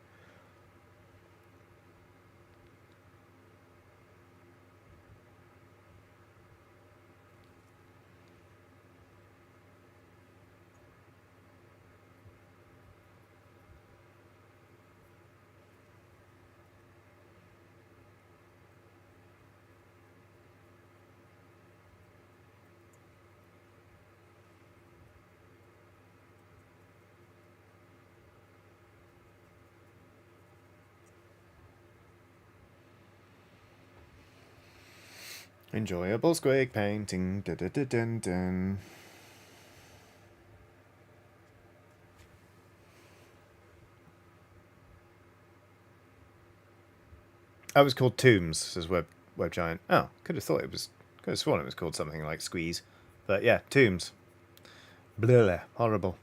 Enjoyable squig painting. Dun, dun, dun, dun, dun. Oh, it was called Tombs, says Web Giant. Oh, could have sworn it was called something like Squeeze. But yeah, Tombs. Blah, horrible.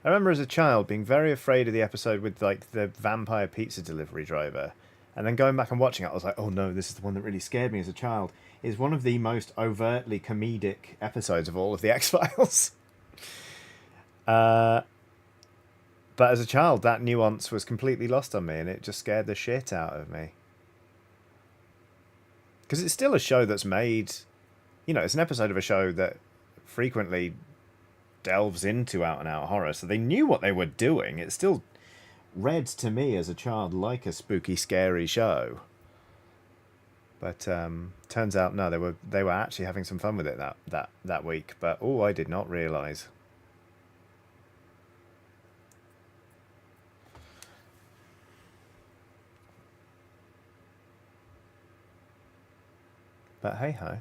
I remember as a child being very afraid of the episode with like the vampire pizza delivery driver. And then going back and watching it, I was like, oh no, this is the one that really scared me as a child. It's one of the most overtly comedic episodes of all of the X-Files. But as a child, that nuance was completely lost on me, and it just scared the shit out of me. Because it's still a show that's made... You know, it's an episode of a show that frequently delves into out-and-out horror, so they knew what they were doing. It still read to me as a child like a spooky, scary show. But turns out, no, they were actually having some fun with it that week. But, oh, I did not realise. But hey-ho.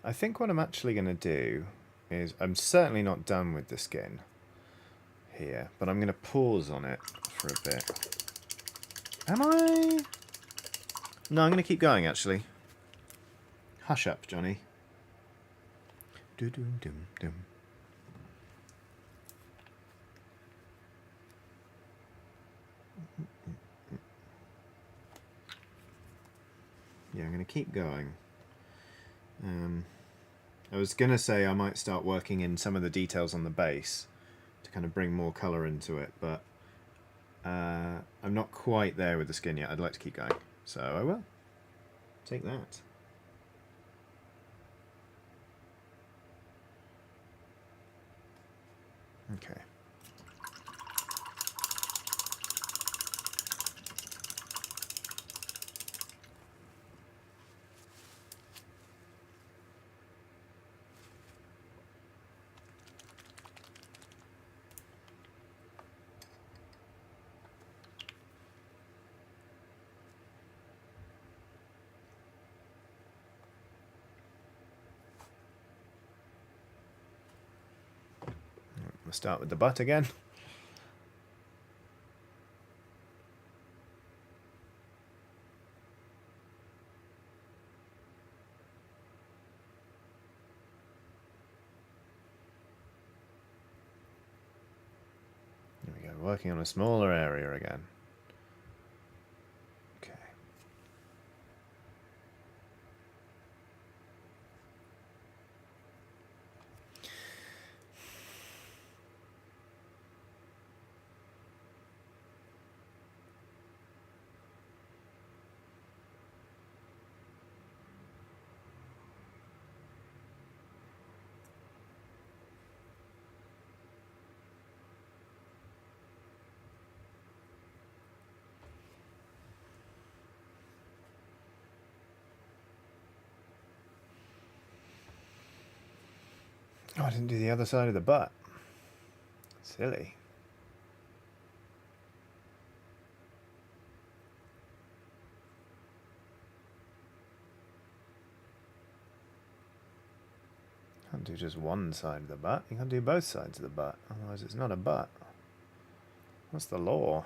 I think what I'm actually going to do is... I'm certainly not done with the skin here, but I'm going to pause on it for a bit. Am I? No, I'm going to keep going, actually. Hush up, Johnny. Do-do-dum-dum. Yeah, I'm going to keep going. I was going to say I might start working in some of the details on the base to kind of bring more colour into it, but I'm not quite there with the skin yet. I'd like to keep going, so I will. Take that. Okay. We'll start with the butt again. There we go, working on a smaller area again. Okay. Oh, I didn't do the other side of the butt. Silly. Can't do just one side of the butt. You can't do both sides of the butt. Otherwise it's not a butt. What's the law?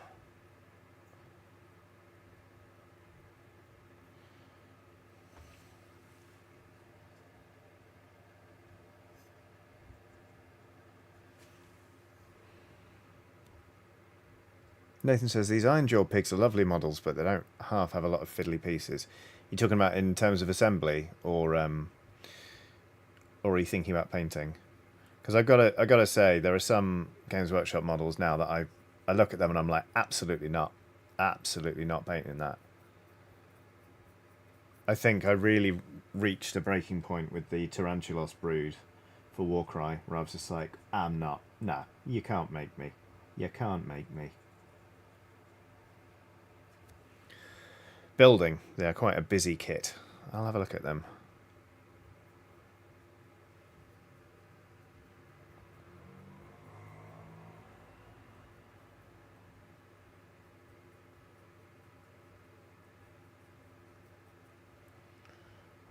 Nathan says, these iron jaw pigs are lovely models, but they don't half have a lot of fiddly pieces. You talking about in terms of assembly, or are you thinking about painting? Because I gotta say, there are some Games Workshop models now that I look at them and I'm like, absolutely not painting that. I think I really reached a breaking point with the Tarantulos brood for Warcry, where I was just like, I'm not. Nah, you can't make me. You can't make me. Building. They're quite a busy kit. I'll have a look at them.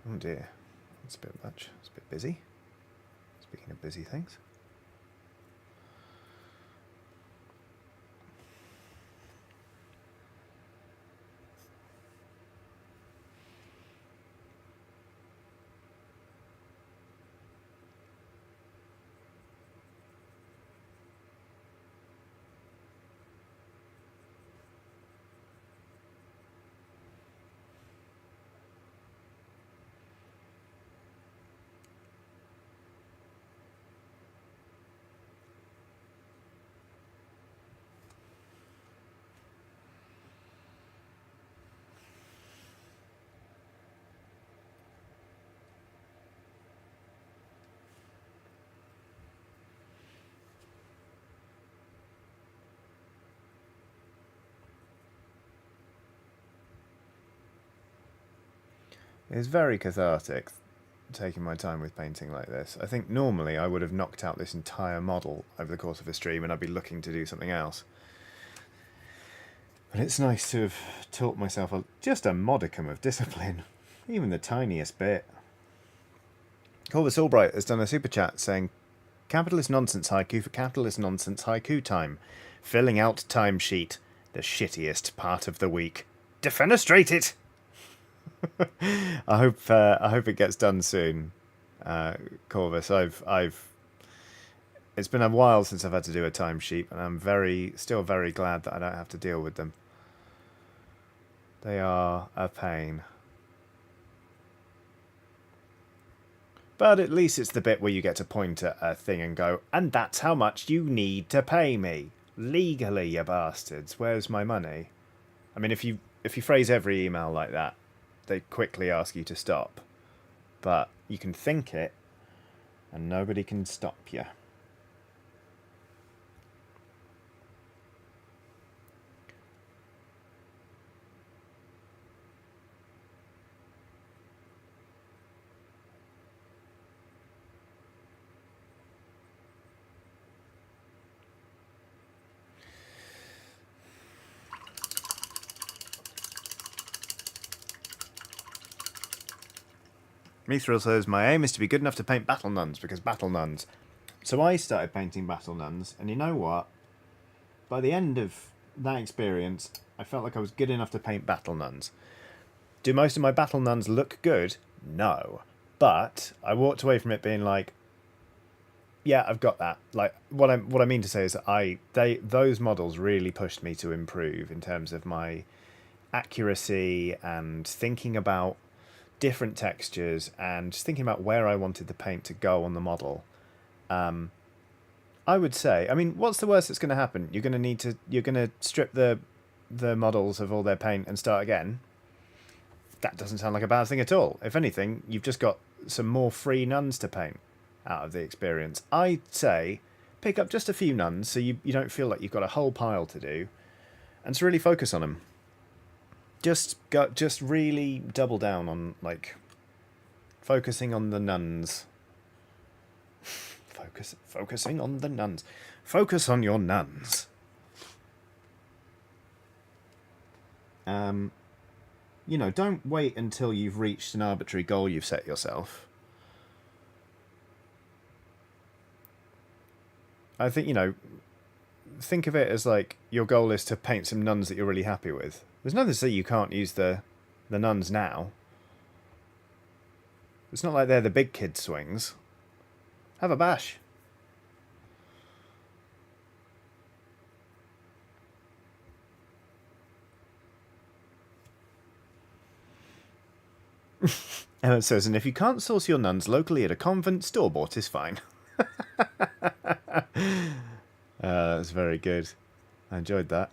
Oh dear. That's a bit much. It's a bit busy. Speaking of busy things. It's very cathartic taking my time with painting like this. I think normally I would have knocked out this entire model over the course of a stream and I'd be looking to do something else. But it's nice to have taught myself just a modicum of discipline, even the tiniest bit. Corvus Albright has done a super chat saying, Capitalist Nonsense Haiku for Capitalist Nonsense Haiku time. Filling out timesheet. The shittiest part of the week. Defenestrate it! I hope it gets done soon, Corvus. It's been a while since I've had to do a timesheet, and I'm still very glad that I don't have to deal with them. They are a pain. But at least it's the bit where you get to point at a thing and go, and that's how much you need to pay me. Legally, you bastards. Where's my money? I mean, if you phrase every email like that, they quickly ask you to stop. But you can think it, and nobody can stop you. Mithril says, my aim is to be good enough to paint battle nuns, because battle nuns. So I started painting battle nuns, and you know what? By the end of that experience, I felt like I was good enough to paint battle nuns. Do most of my battle nuns look good? No. But I walked away from it being like, yeah, I've got that. Like, what I mean to say is that those models really pushed me to improve in terms of my accuracy and thinking about different textures and just thinking about where I wanted the paint to go on the model. I would say, I mean, what's the worst that's going to happen? You're going to strip the models of all their paint and start again. That doesn't sound like a bad thing at all. If anything, you've just got some more free nuns to paint out of the experience. I'd say pick up just a few nuns so you don't feel like you've got a whole pile to do, and to really focus on them. Just really double down on, like, focusing on the nuns. Focusing on the nuns. Focus on your nuns. You know, don't wait until you've reached an arbitrary goal you've set yourself. I think, you know, think of it as like your goal is to paint some nuns that you're really happy with. There's nothing to say you can't use the nuns now. It's not like they're the big kid swings. Have a bash. Emma says, and if you can't source your nuns locally at a convent, store-bought is fine. That's very good. I enjoyed that.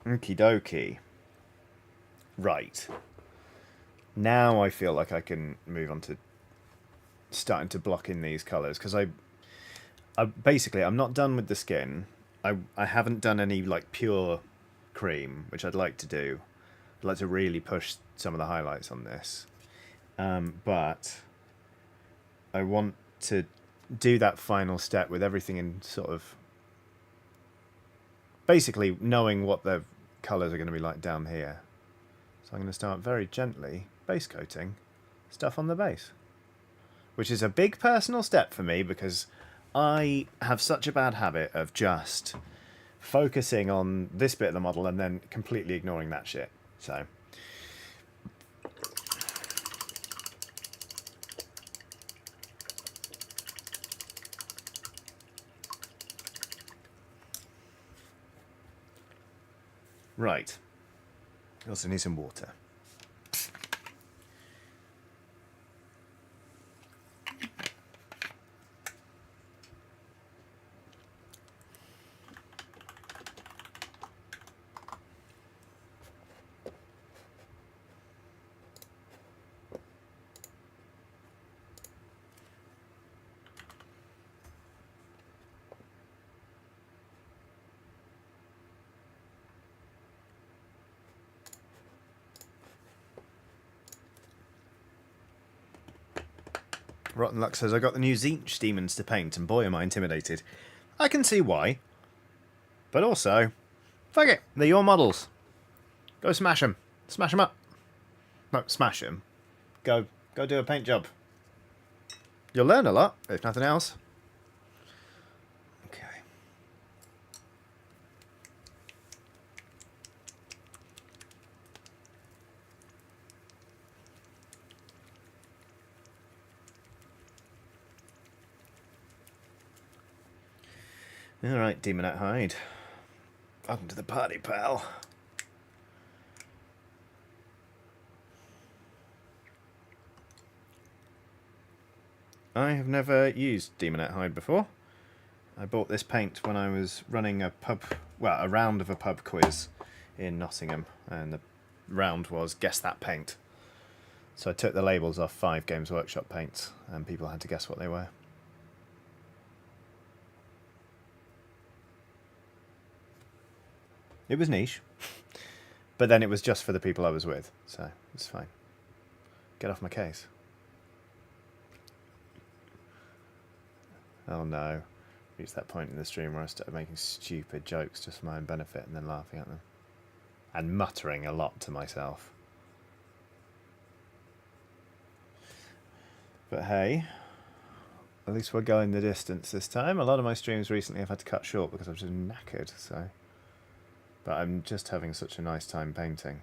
Okie dokie. Right. Now I feel like I can move on to starting to block in these colours, because basically I'm not done with the skin. I haven't done any like pure cream, which I'd like to do. I'd like to really push some of the highlights on this. But I want to do that final step with everything in sort of basically knowing what the colours are going to be like down here. So I'm going to start very gently base coating stuff on the base, which is a big personal step for me because I have such a bad habit of just focusing on this bit of the model and then completely ignoring that shit. So right. I also need some water. Rotten Luck says, I got the new Zinch demons to paint, and boy am I intimidated. I can see why. But also, fuck it, they're your models. Go smash them. Smash them up. No, smash them. Go do a paint job. You'll learn a lot, if nothing else. Okay. Alright, Demonette Hide. Welcome to the party, pal. I have never used Demonette Hide before. I bought this paint when I was running a round of a pub quiz in Nottingham, and the round was Guess That Paint. So I took the labels off 5 Games Workshop paints, and people had to guess what they were. It was niche, but then it was just for the people I was with, so it's fine. Get off my case. Oh no. Reached that point in the stream where I started making stupid jokes just for my own benefit and then laughing at them. And muttering a lot to myself. But hey, at least we're going the distance this time. A lot of my streams recently I've had to cut short because I was just knackered, so... But I'm just having such a nice time painting.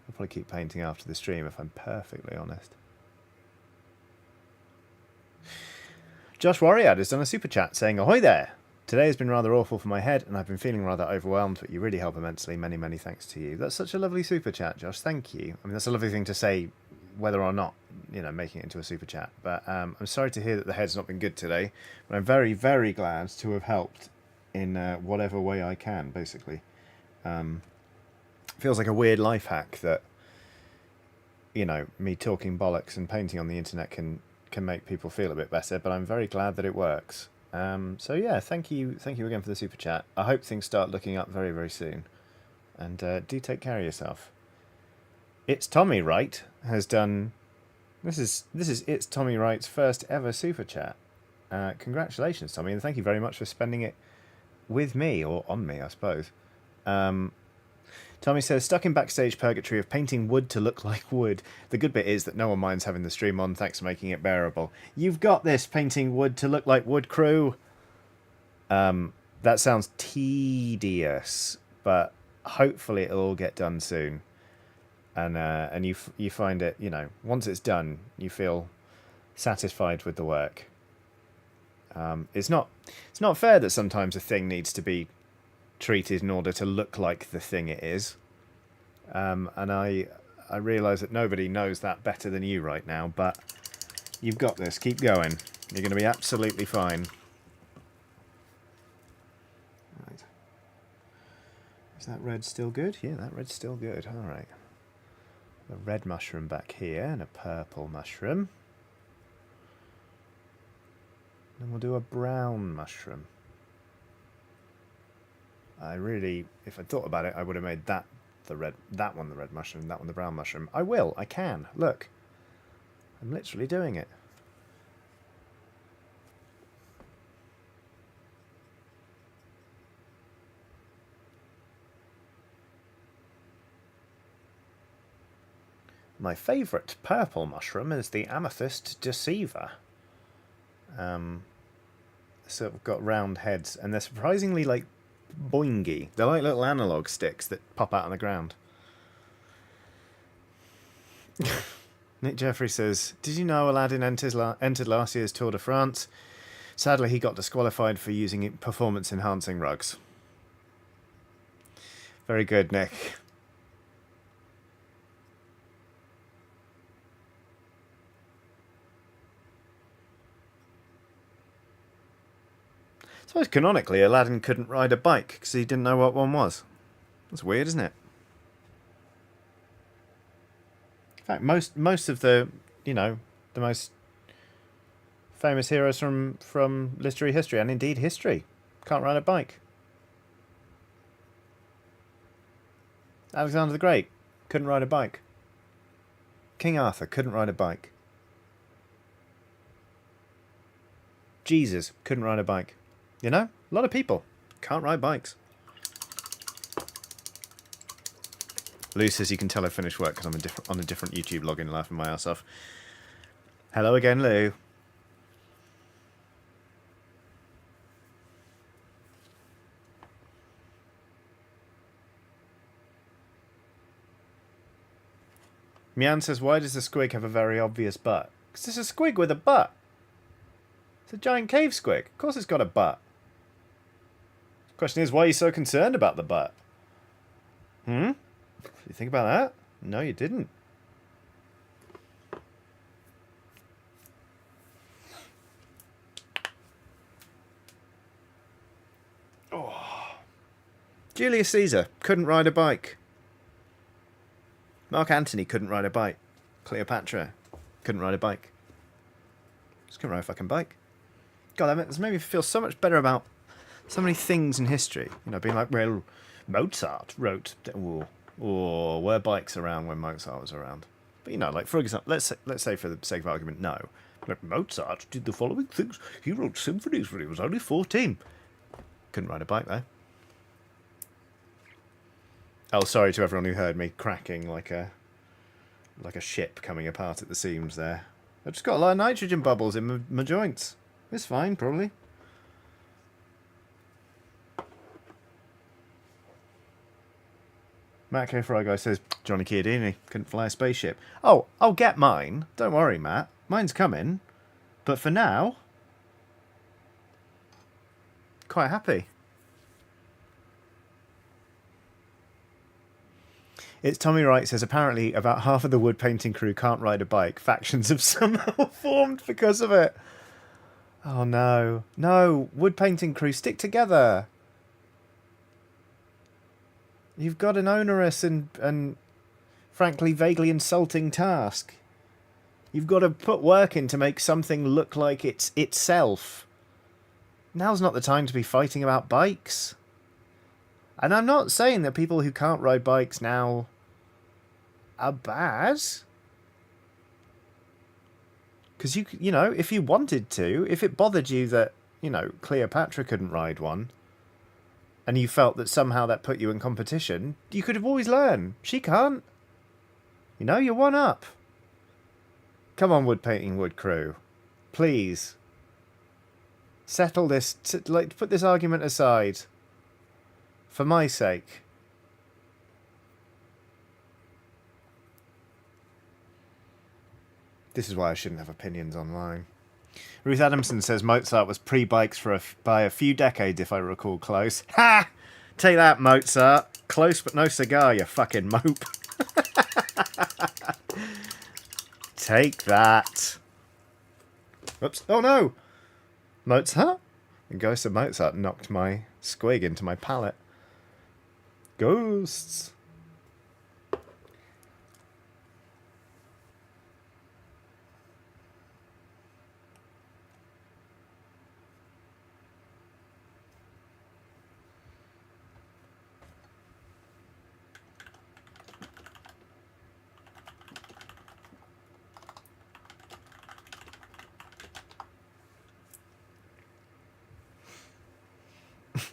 I'll probably keep painting after the stream if I'm perfectly honest. Josh Warrior has done a super chat saying, "Ahoy there! Today has been rather awful for my head and I've been feeling rather overwhelmed, but you really help immensely. Many, many thanks to you." That's such a lovely super chat, Josh. Thank you. I mean, that's a lovely thing to say, whether or not, you know, making it into a super chat. But I'm sorry to hear that the head's not been good today, but I'm very, very glad to have helped in whatever way I can, basically. Feels like a weird life hack that, you know, me talking bollocks and painting on the internet can make people feel a bit better, but I'm very glad that it works. So yeah, thank you again for the super chat. I hope things start looking up very, very soon. And do take care of yourself. It's Tommy Wright has done... This is It's Tommy Wright's first ever super chat. Congratulations, Tommy, and thank you very much for spending it with me, or on me, I suppose. Tommy says, "Stuck in backstage purgatory of painting wood to look like wood. The good bit is that no one minds having the stream on. Thanks for making it bearable." You've got this, painting wood to look like wood crew. That sounds tedious, but hopefully it'll all get done soon. And you find it, you know, once it's done, you feel satisfied with the work. It's not fair that sometimes a thing needs to be treated in order to look like the thing it is. And I realise that nobody knows that better than you right now, but you've got this. Keep going. You're going to be absolutely fine. Right. Is that red still good? Yeah, that red's still good. All right. A red mushroom back here and a purple mushroom. Then we'll do a brown mushroom. If I thought about it, I would have made that one the red mushroom, that one the brown mushroom. I can. Look. I'm literally doing it. My favourite purple mushroom is the Amethyst Deceiver. So we've got round heads, and they're surprisingly, like, boingy. They're like little analog sticks that pop out on the ground. Nick Jeffrey says, "Did you know Aladdin entered last year's Tour de France? Sadly, he got disqualified for using performance-enhancing rugs." Very good, Nick. I suppose canonically Aladdin couldn't ride a bike because he didn't know what one was. That's weird, isn't it? In fact, most of the, you know, the most famous heroes from literary history, and indeed history, can't ride a bike. Alexander the Great couldn't ride a bike. King Arthur couldn't ride a bike. Jesus couldn't ride a bike. You know, a lot of people can't ride bikes. Lou says you can tell I finished work because I'm on a different YouTube login, laughing my ass off. Hello again, Lou. Mian says, why does the squig have a very obvious butt? Because it's a squig with a butt. It's a giant cave squig. Of course it's got a butt. The question is, why are you so concerned about the butt? You think about that? No, you didn't. Oh. Julius Caesar couldn't ride a bike. Mark Antony couldn't ride a bike. Cleopatra couldn't ride a bike. Just couldn't ride a fucking bike. God, that's made me feel so much better about so many things in history. You know, being like, well, Mozart wrote, or were bikes around when Mozart was around? But you know, like for example, let's say for the sake of argument, no. Like Mozart did the following things. He wrote symphonies when he was only 14. Couldn't ride a bike though. Oh, sorry to everyone who heard me cracking like a ship coming apart at the seams there. I've just got a lot of nitrogen bubbles in my joints. It's fine, probably. Matt K. Fry Guy says, Johnny Chiodini couldn't fly a spaceship. Oh, I'll get mine. Don't worry, Matt. Mine's coming. But for now, quite happy. It's Tommy Wright says, apparently about half of the wood painting crew can't ride a bike. Factions have somehow formed because of it. Oh no. No, wood painting crew, stick together. You've got an onerous and frankly vaguely insulting task. You've got to put work in to make something look like it's itself. Now's not the time to be fighting about bikes. And I'm not saying that people who can't ride bikes now are bad. Because you know, if you wanted to, if it bothered you that, you know, Cleopatra couldn't ride one, and you felt that somehow that put you in competition, you could have always learned. She can't. You know, you're one up. Come on, wood painting wood crew. Please. Settle this, put this argument aside. For my sake. This is why I shouldn't have opinions online. Ruth Adamson says Mozart was pre-bikes by a few decades, if I recall close. Ha! Take that, Mozart. Close but no cigar, you fucking mope. Take that. Oops. Oh no! Mozart? The ghost of Mozart knocked my squig into my palate. Ghosts.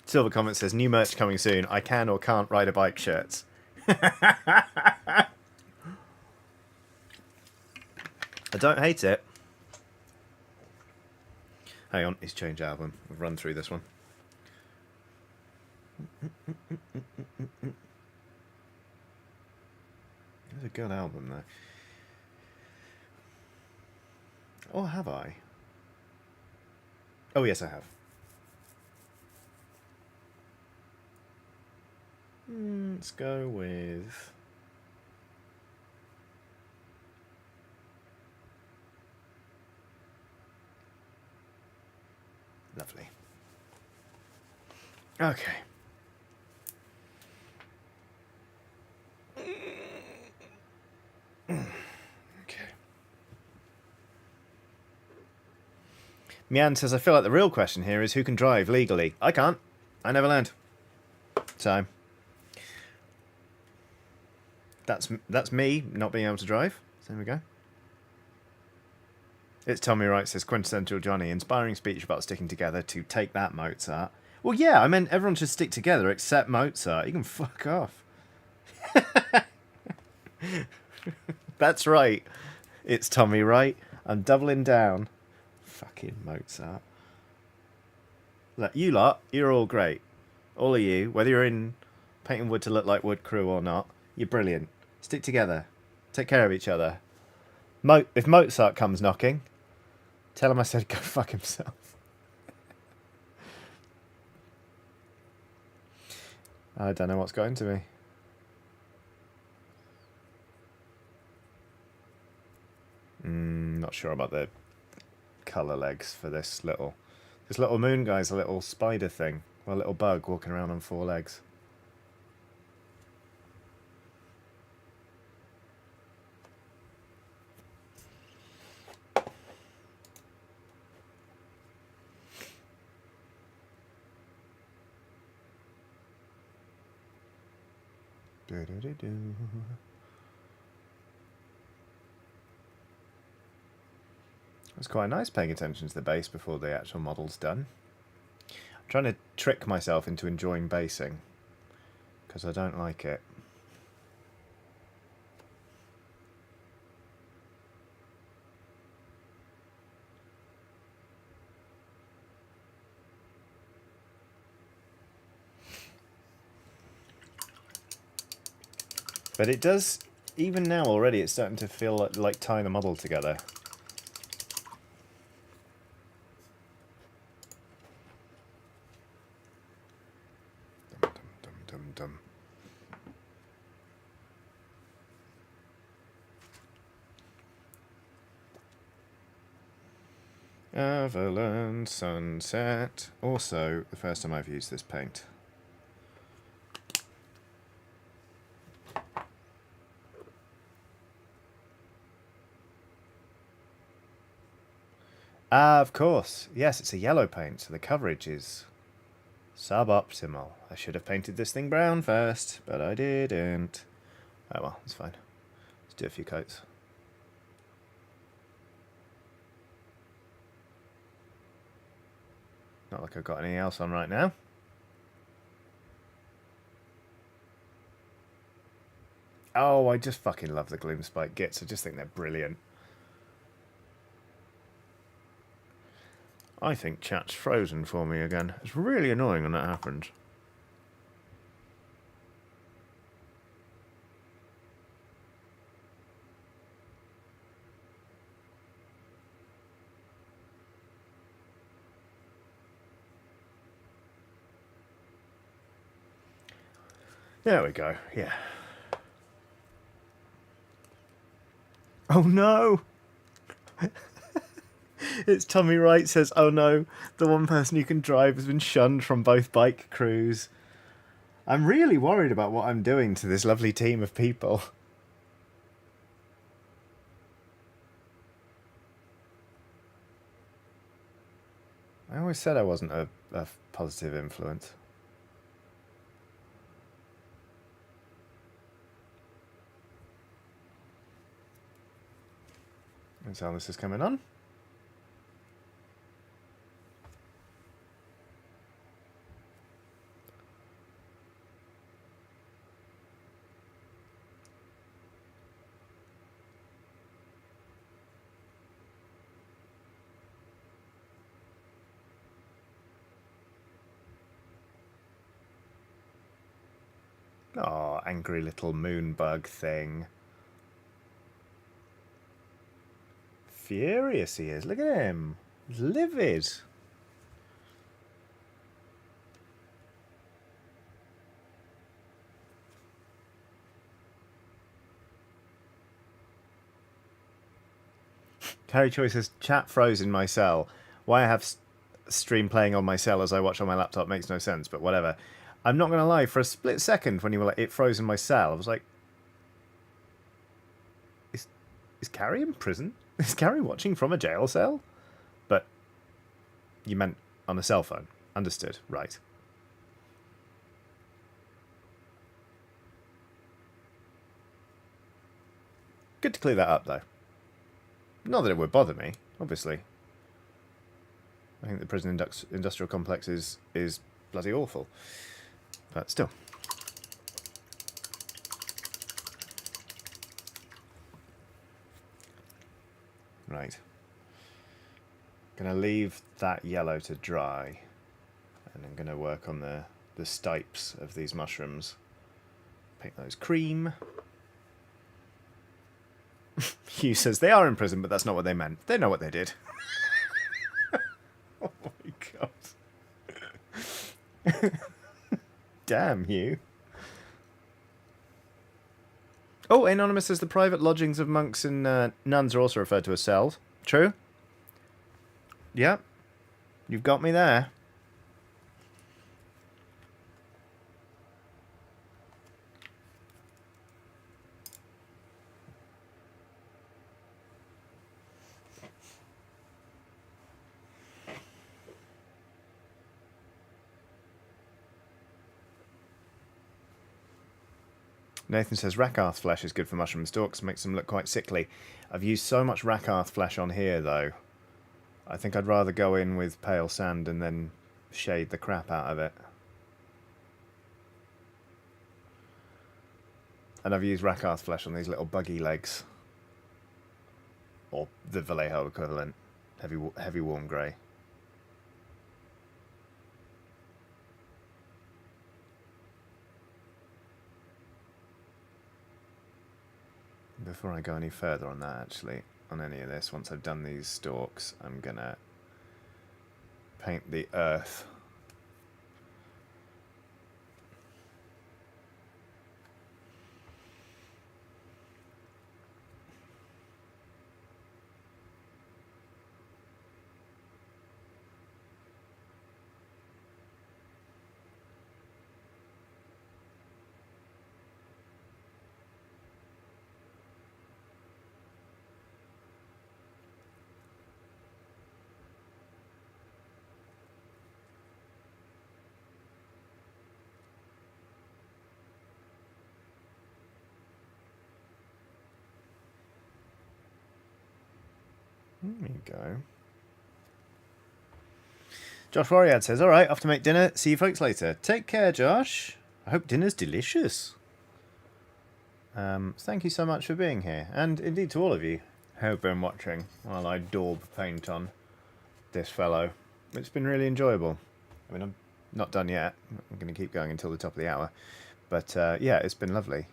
Silver Comment says, new merch coming soon. I can or can't ride a bike shirts. I don't hate it. Hang on, it's Change album. We'll run through this one. It's a good album, though. Or have I? Oh, yes, I have. Let's go with... Lovely. Okay. Okay. Mian says, I feel like the real question here is who can drive legally. I can't. I never learned. So... That's me not being able to drive. So there we go. It's Tommy Wright says, quintessential Johnny, inspiring speech about sticking together to take that, Mozart. Well, yeah, I meant everyone should stick together except Mozart. You can fuck off. That's right. It's Tommy, right? I'm doubling down. Fucking Mozart. Look, you lot, you're all great. All of you, whether you're in painting wood to look like wood crew or not, you're brilliant. Stick together. Take care of each other. If Mozart comes knocking, tell him I said go fuck himself. I don't know what's got into me. Not sure about the colour legs for this little moon guy's a little spider thing. Or a little bug walking around on 4 legs. It's quite nice paying attention to the base before the actual model's done. I'm trying to trick myself into enjoying basing, because I don't like it. But it does, even now already, it's starting to feel like tying the model together. Dum. Avalanche Sunset. Also, the first time I've used this paint. Ah, of course. Yes, it's a yellow paint, so the coverage is suboptimal. I should have painted this thing brown first, but I didn't. Oh well, it's fine. Let's do a few coats. Not like I've got anything else on right now. Oh, I just fucking love the Gloom Spike Gits. I just think they're brilliant. I think chat's frozen for me again. It's really annoying when that happens. There we go, yeah. Oh no! It's Tommy Wright says, oh no, the one person you can drive has been shunned from both bike crews. I'm really worried about what I'm doing to this lovely team of people. I always said I wasn't a positive influence. That's how this is coming on. Oh, angry little moon bug thing. Furious he is. Look at him. He's livid. Carrie Choi says, chat froze in my cell. Why I have stream playing on my cell as I watch on my laptop makes no sense, but whatever. I'm not going to lie, for a split second when you were like, it froze in my cell, I was like, is Carrie in prison? Is Carrie watching from a jail cell? But you meant on a cell phone. Understood. Right. Good to clear that up, though. Not that it would bother me, obviously. I think the prison industrial complex is bloody awful. But still. Right. Gonna leave that yellow to dry, and I'm gonna work on the stipes of these mushrooms. Paint those cream. Hugh says they are in prison, but that's not what they meant. They know what they did. Oh my god. Damn, Hugh. Oh, Anonymous says the private lodgings of monks and nuns are also referred to as cells. True? Yep. You've got me there. Nathan says Rakarth flesh is good for mushroom stalks, makes them look quite sickly. I've used so much Rakarth flesh on here, though. I think I'd rather go in with pale sand and then shade the crap out of it. And I've used Rakarth flesh on these little buggy legs. Or the Vallejo equivalent. Heavy warm grey. Before I go any further on that, actually, on any of this, once I've done these stalks, I'm gonna paint the earth. There you go. Josh Warriad says, alright, off to make dinner. See you folks later. Take care, Josh. I hope dinner's delicious. Thank you so much for being here. And indeed to all of you who have been watching while I daub paint on this fellow. It's been really enjoyable. I mean, I'm not done yet. I'm going to keep going until the top of the hour. But yeah, it's been lovely.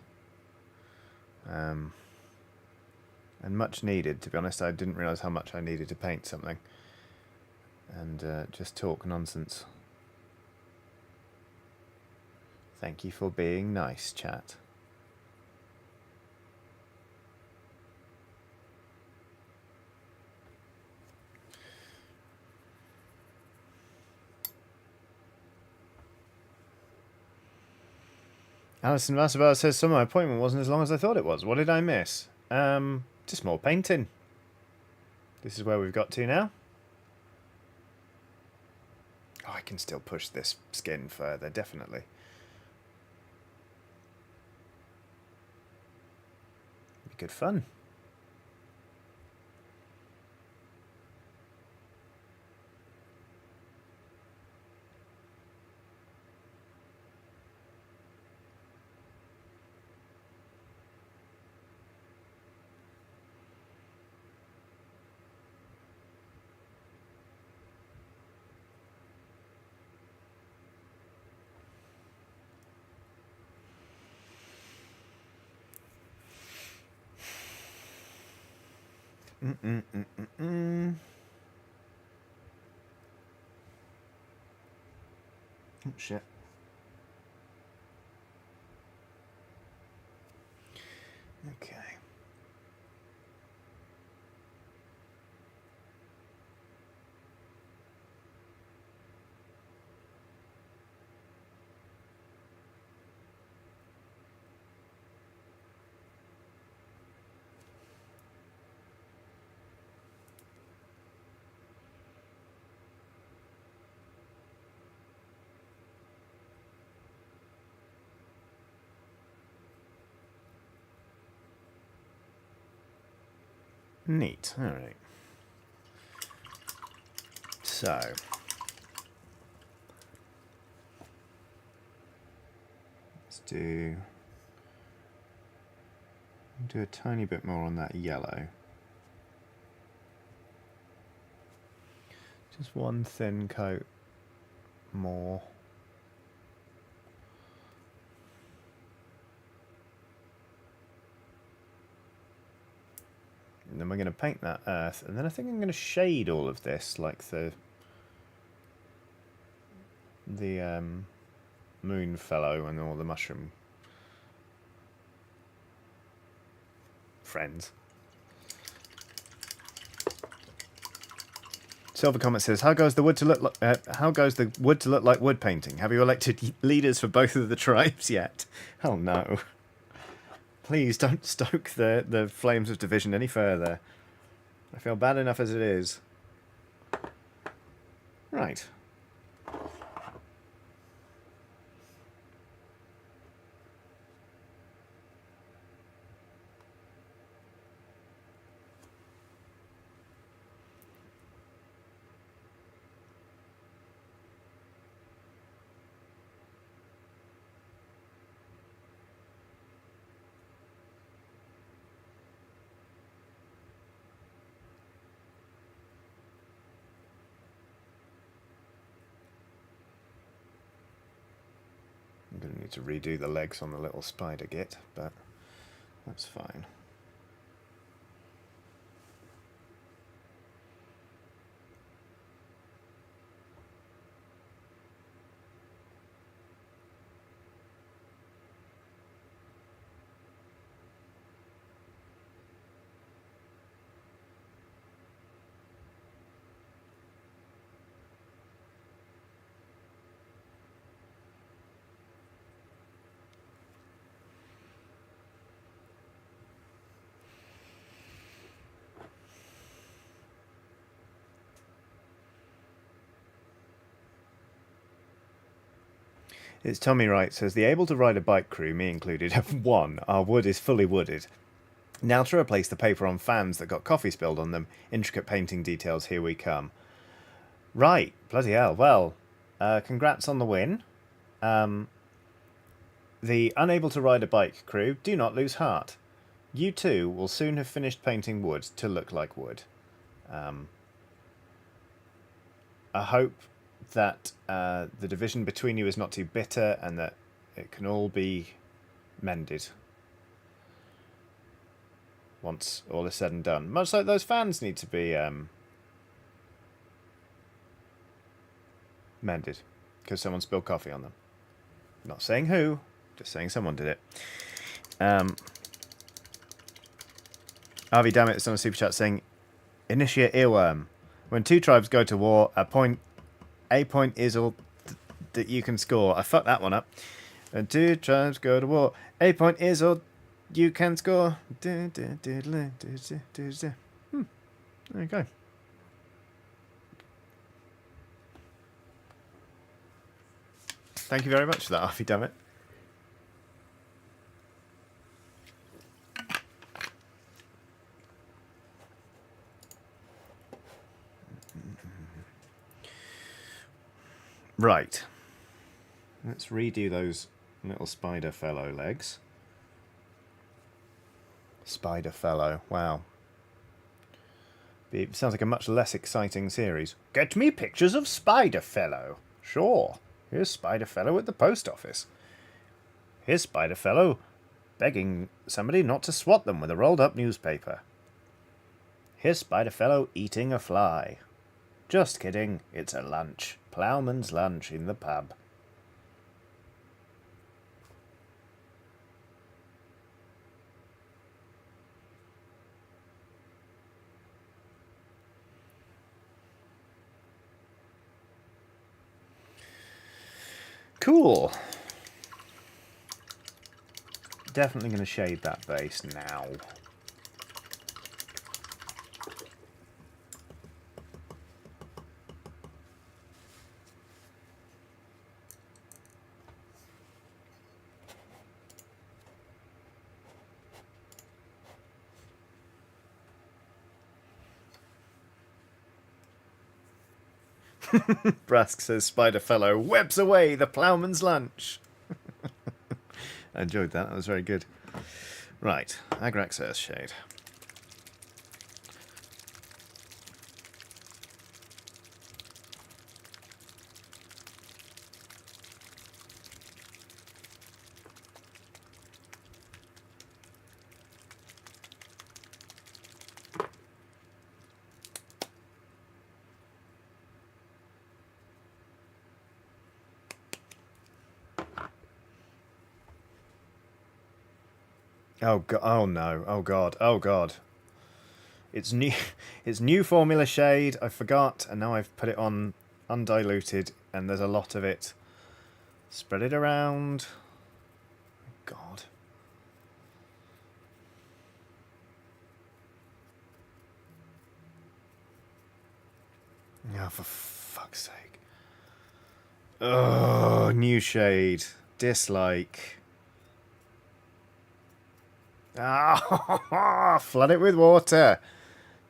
And much needed, to be honest. I didn't realise how much I needed to paint something. And just talk nonsense. Thank you for being nice, chat. Alison Vassavar says, so my appointment wasn't as long as I thought it was. What did I miss? Just more painting. This is where we've got to now. Oh, I can still push this skin further, definitely. Be good fun. Oh, shit. Okay. Neat. All right. So, let's do a tiny bit more on that yellow. Just one thin coat more. And then we're going to paint that earth, and then I think I'm going to shade all of this like the moon fellow and all the mushroom friends. Silver Comet says, "How goes the wood to look like wood painting? Have you elected leaders for both of the tribes yet?" Oh no! Please don't stoke the flames of division any further. I feel bad enough as it is. Right. I'm going to need to redo the legs on the little spider git, but that's fine. It's Tommy Wright says, "The able to ride a bike crew, me included, have won. Our wood is fully wooded. Now to replace the paper on fans that got coffee spilled on them. Intricate painting details, here we come." Right, bloody hell. Well, congrats on the win. The unable to ride a bike crew, do not lose heart. You too will soon have finished painting wood to look like wood. I hope that the division between you is not too bitter and that it can all be mended once all is said and done. Much like those fans need to be mended because someone spilled coffee on them. Not saying who, just saying someone did it. Harvey Dammit is on a super chat saying, "Initiate earworm. When two tribes go to war, a point is all that you can score." I fucked that one up. When two tribes go to war, a point is all you can score. There you go. Thank you very much for that, Harvey Dammit. Right. Let's redo those little spider fellow legs. Spider fellow, wow. It sounds like a much less exciting series. Get me pictures of Spider Fellow. Sure. Here's Spider Fellow at the post office. Here's Spider Fellow begging somebody not to swat them with a rolled up newspaper. Here's Spider Fellow eating a fly. Just kidding, it's a lunch. Ploughman's lunch in the pub. Cool. Definitely going to shade that base now. Brask says, "Spider Fellow webs away the ploughman's lunch." I enjoyed that. That was very good. Right, Agrax Earthshade. Oh god! Oh no! Oh god! Oh god! It's new. It's new formula shade. I forgot, and now I've put it on undiluted, and there's a lot of it. Spread it around. God. Oh, for fuck's sake. Oh, new shade. Dislike. Ah, flood it with water.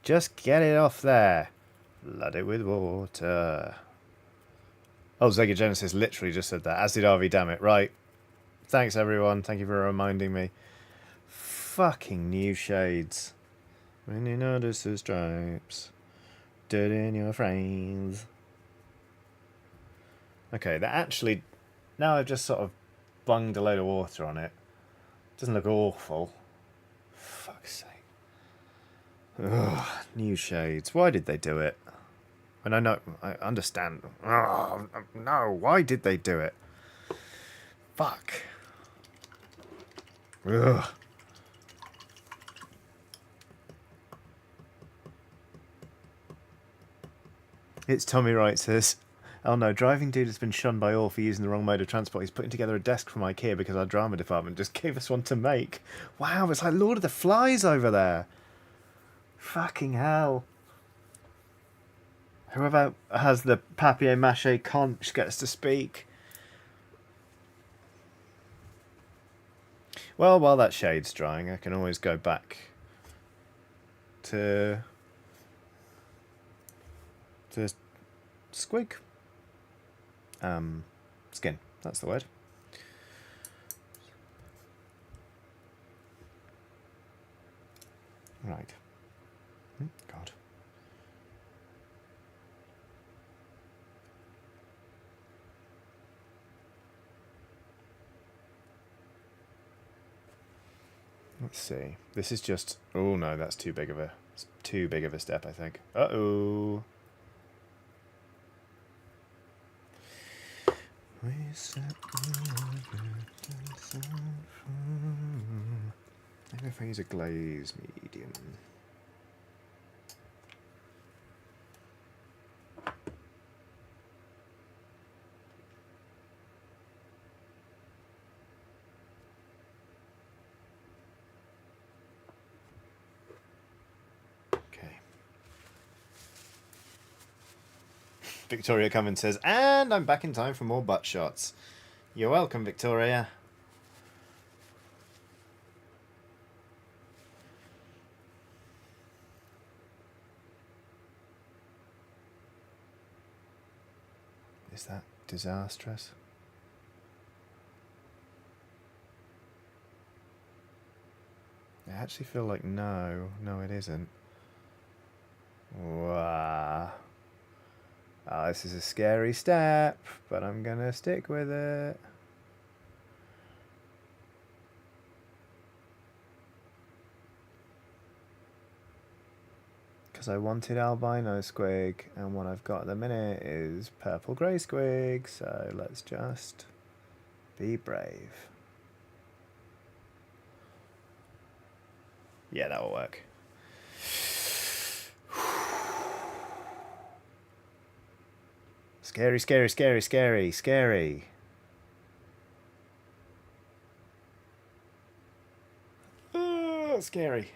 Just get it off there. Flood it with water. Oh, Zega Genesis literally just said that, as did RV, damn it. Right. Thanks, everyone. Thank you for reminding me. Fucking new shades. When you notice the stripes, dirt in your frames. Okay, that actually... Now I've just sort of bunged a load of water on it. Doesn't look awful. Fuck's sake. Ugh, new shades. Why did they do it? And I know, I understand. Oh, no, why did they do it? Fuck. Ugh. It's Tommy Wright says, oh no, driving dude has been shunned by all for using the wrong mode of transport. He's putting together a desk from IKEA because our drama department just gave us one to make. Wow, it's like Lord of the Flies over there. Fucking hell. Whoever has the papier-mâché conch gets to speak. Well, while that shade's drying, I can always go back to squig. Skin, that's the word. Right. God. Let's see. This is just... Oh no, that's too big of a... It's too big of a step, I think. Uh-oh. Maybe if I use a glaze medium. Victoria Cummins says, and I'm back in time for more butt shots. You're welcome, Victoria. Is that disastrous? I actually feel like no. No, it isn't. Wow. Oh, this is a scary step, but I'm gonna stick with it. Because I wanted albino squig, and what I've got at the minute is purple grey squig, so let's just be brave. Yeah, that'll work. Scary, scary, scary, scary, scary. Scary.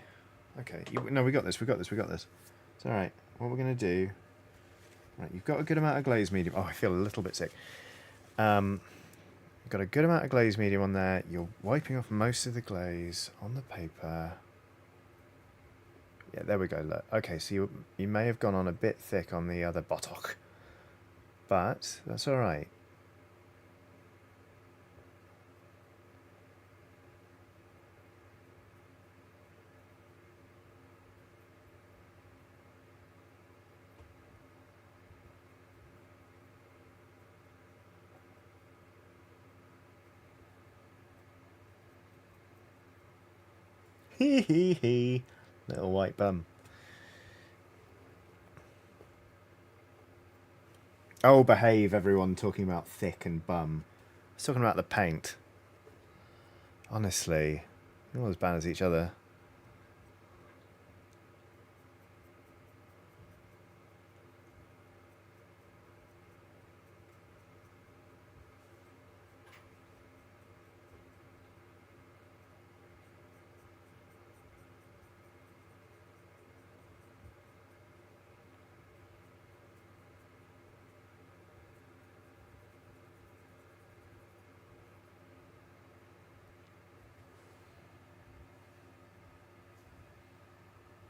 Okay, no, we got this, we got this, we got this. It's alright. What we're going to do... Right, you've got a good amount of glaze medium. Oh, I feel a little bit sick. You've got a good amount of glaze medium on there. You're wiping off most of the glaze on the paper. Yeah, there we go. Look. Okay, so you may have gone on a bit thick on the other bottock. But that's alright. Hee hee hee. Little white bum. Oh, behave, everyone talking about thick and bum. I was talking about the paint. Honestly. Not as bad as each other.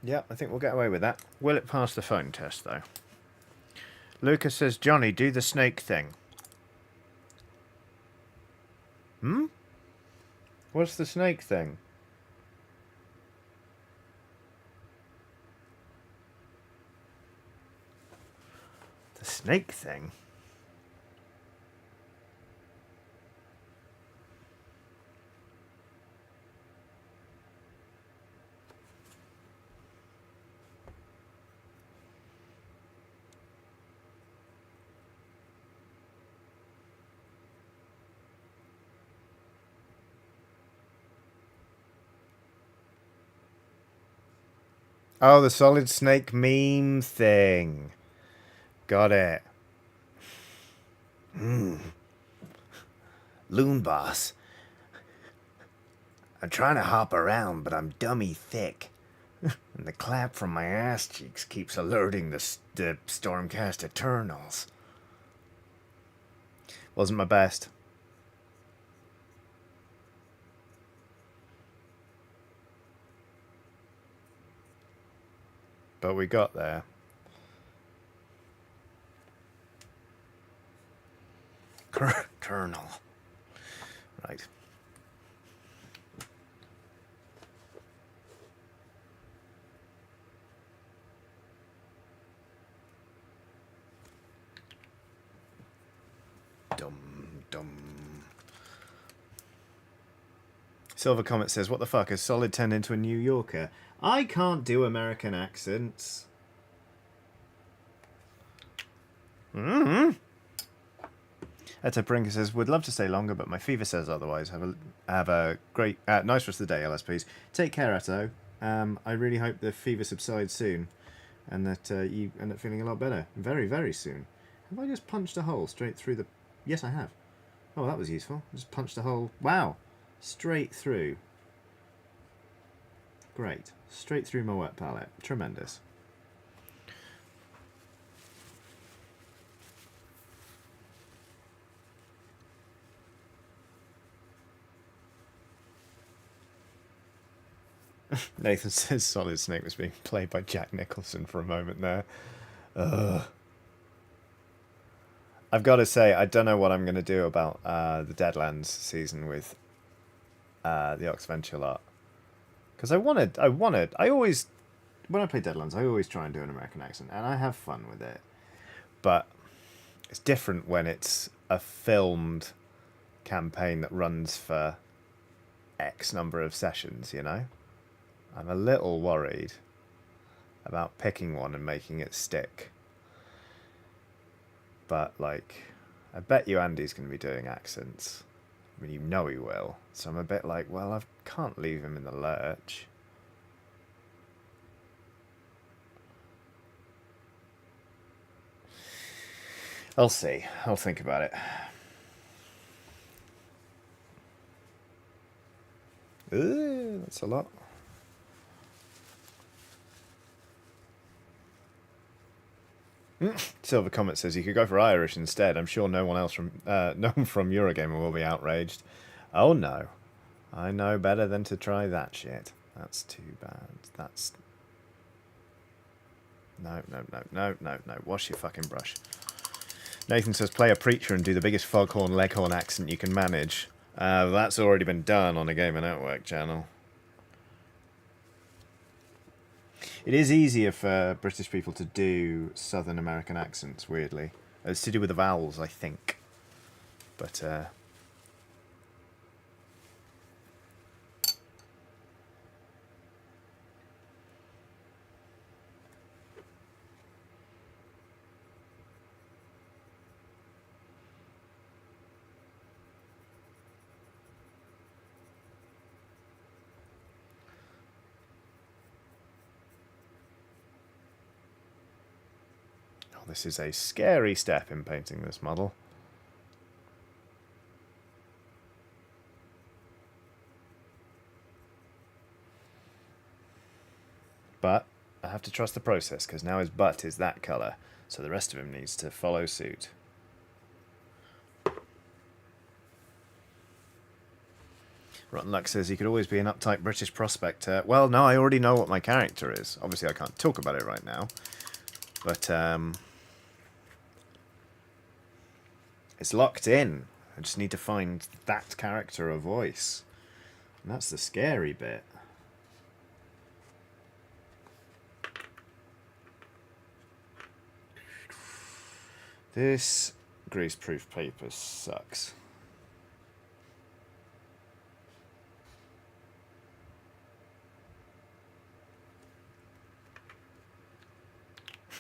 Yeah, I think we'll get away with that. Will it pass the phone test, though? Lucas says, Johnny, do the snake thing. Hmm? What's the snake thing? The snake thing? Oh, the solid snake meme thing. Got it. Loonboss. I'm trying to hop around, but I'm dummy thick. And the clap from my ass cheeks keeps alerting the Stormcast Eternals. Wasn't my best. But we got there. Colonel. Right. Dum. Silver Comet says, what the fuck, has Solid turned into a New Yorker? I can't do American accents. Eto Brinker says, would love to stay longer, but my fever says otherwise. Have a great, nice rest of the day, LSPs. Take care, Eto. I really hope the fever subsides soon, and that you end up feeling a lot better very, very soon. Have I just punched a hole straight through the... Yes, I have. Oh, that was useful. Just punched a hole. Wow. Straight through. Great. Straight through my wet palette. Tremendous. Nathan says Solid Snake was being played by Jack Nicholson for a moment there. I've got to say, I don't know what I'm going to do about the Deadlands season with the Oxventure lot. Because I always, when I play Deadlands, I always try and do an American accent, and I have fun with it. But it's different when it's a filmed campaign that runs for X number of sessions, you know? I'm a little worried about picking one and making it stick. But, like, I bet you Andy's going to be doing accents. I mean, you know he will. So I'm a bit like, well, I can't leave him in the lurch. I'll see. I'll think about it. Ooh, that's a lot. Silver Comet says you could go for Irish instead. I'm sure no one from Eurogamer will be outraged. Oh no, I know better than to try that shit. That's too bad. That's no. Wash your fucking brush. Nathan says play a preacher and do the biggest foghorn leghorn accent you can manage. That's already been done on a Gamer Network channel. It is easier for British people to do Southern American accents, weirdly. It's to do with the vowels, I think. But, Oh, this is a scary step in painting this model. But I have to trust the process, because now his butt is that colour, so the rest of him needs to follow suit. Rotten Luck says he could always be an uptight British prospector. Well, no, I already know what my character is. Obviously, I can't talk about it right now. But, it's locked in. I just need to find that character or voice. And that's the scary bit. This greaseproof paper sucks.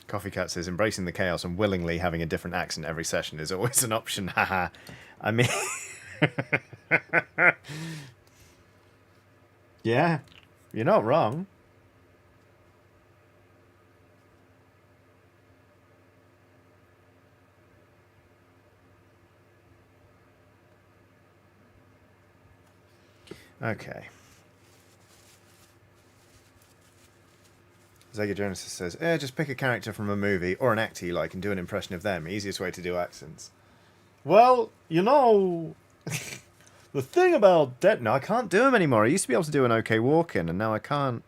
Coffee Cat says, embracing the chaos and willingly having a different accent every session is always an option. Haha. I mean... yeah, you're not wrong. Okay. Zega Genesis says, just pick a character from a movie or an actor you like and do an impression of them. Easiest way to do accents. Well, you know, the thing about Dead... No, I can't do them anymore. I used to be able to do an OK walk-in, and now I can't.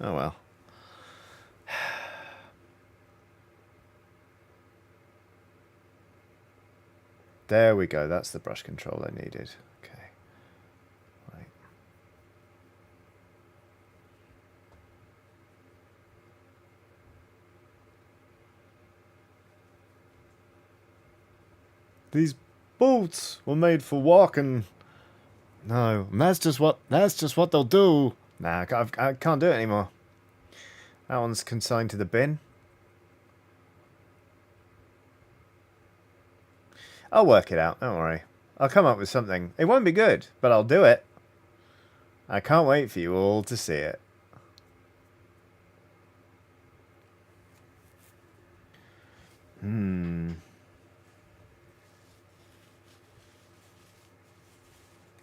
Oh, well. There we go. That's the brush control I needed. Okay. Right. These boots were made for walking. No, and that's just what they'll do. Nah, I can't do it anymore. That one's consigned to the bin. I'll work it out, don't worry. I'll come up with something. It won't be good, but I'll do it. I can't wait for you all to see it.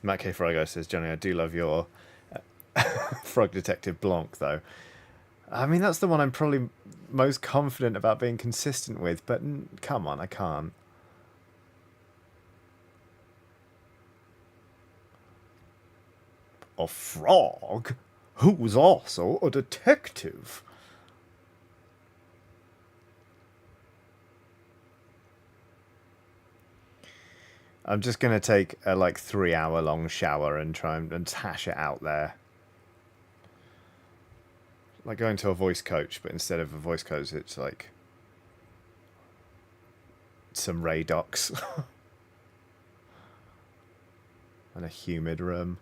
Matt K. Frogo says, Johnny, I do love your Frog Detective Blanc, though. I mean, that's the one I'm probably most confident about being consistent with, but come on, I can't. A frog who's also a detective. I'm just going to take a like 3-hour long shower and try and hash it out there. Like going to a voice coach, but instead of a voice coach, it's like some Ray docs and a humid room.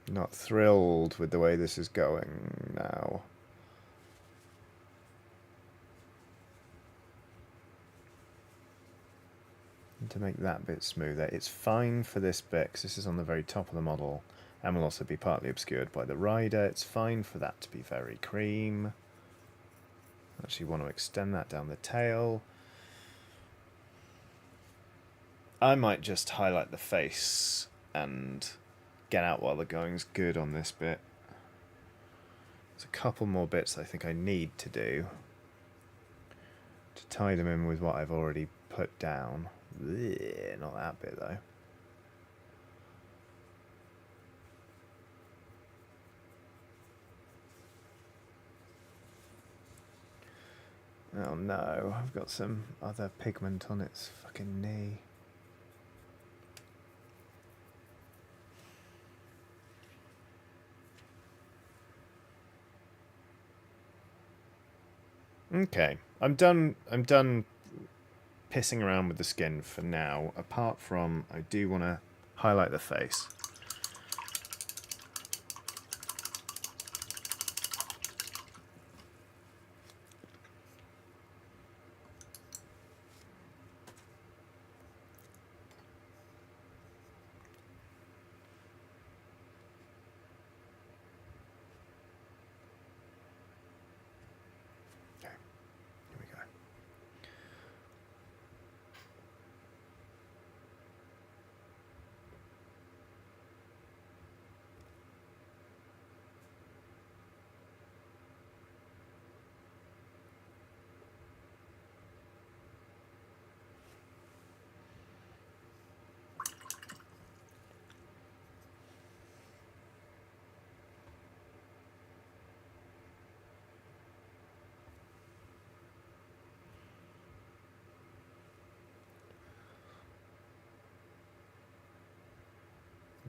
Not thrilled with the way this is going now. And to make that bit smoother, it's fine for this bit because this is on the very top of the model and will also be partly obscured by the rider. It's fine for that to be very cream. Actually want to extend that down the tail. I might just highlight the face and get out while the going's good on this bit. There's a couple more bits I think I need to do to tie them in with what I've already put down. Blech, not that bit though. Oh no, I've got some other pigment on its fucking knee. Okay, I'm done pissing around with the skin for now, apart from I do want to highlight the face.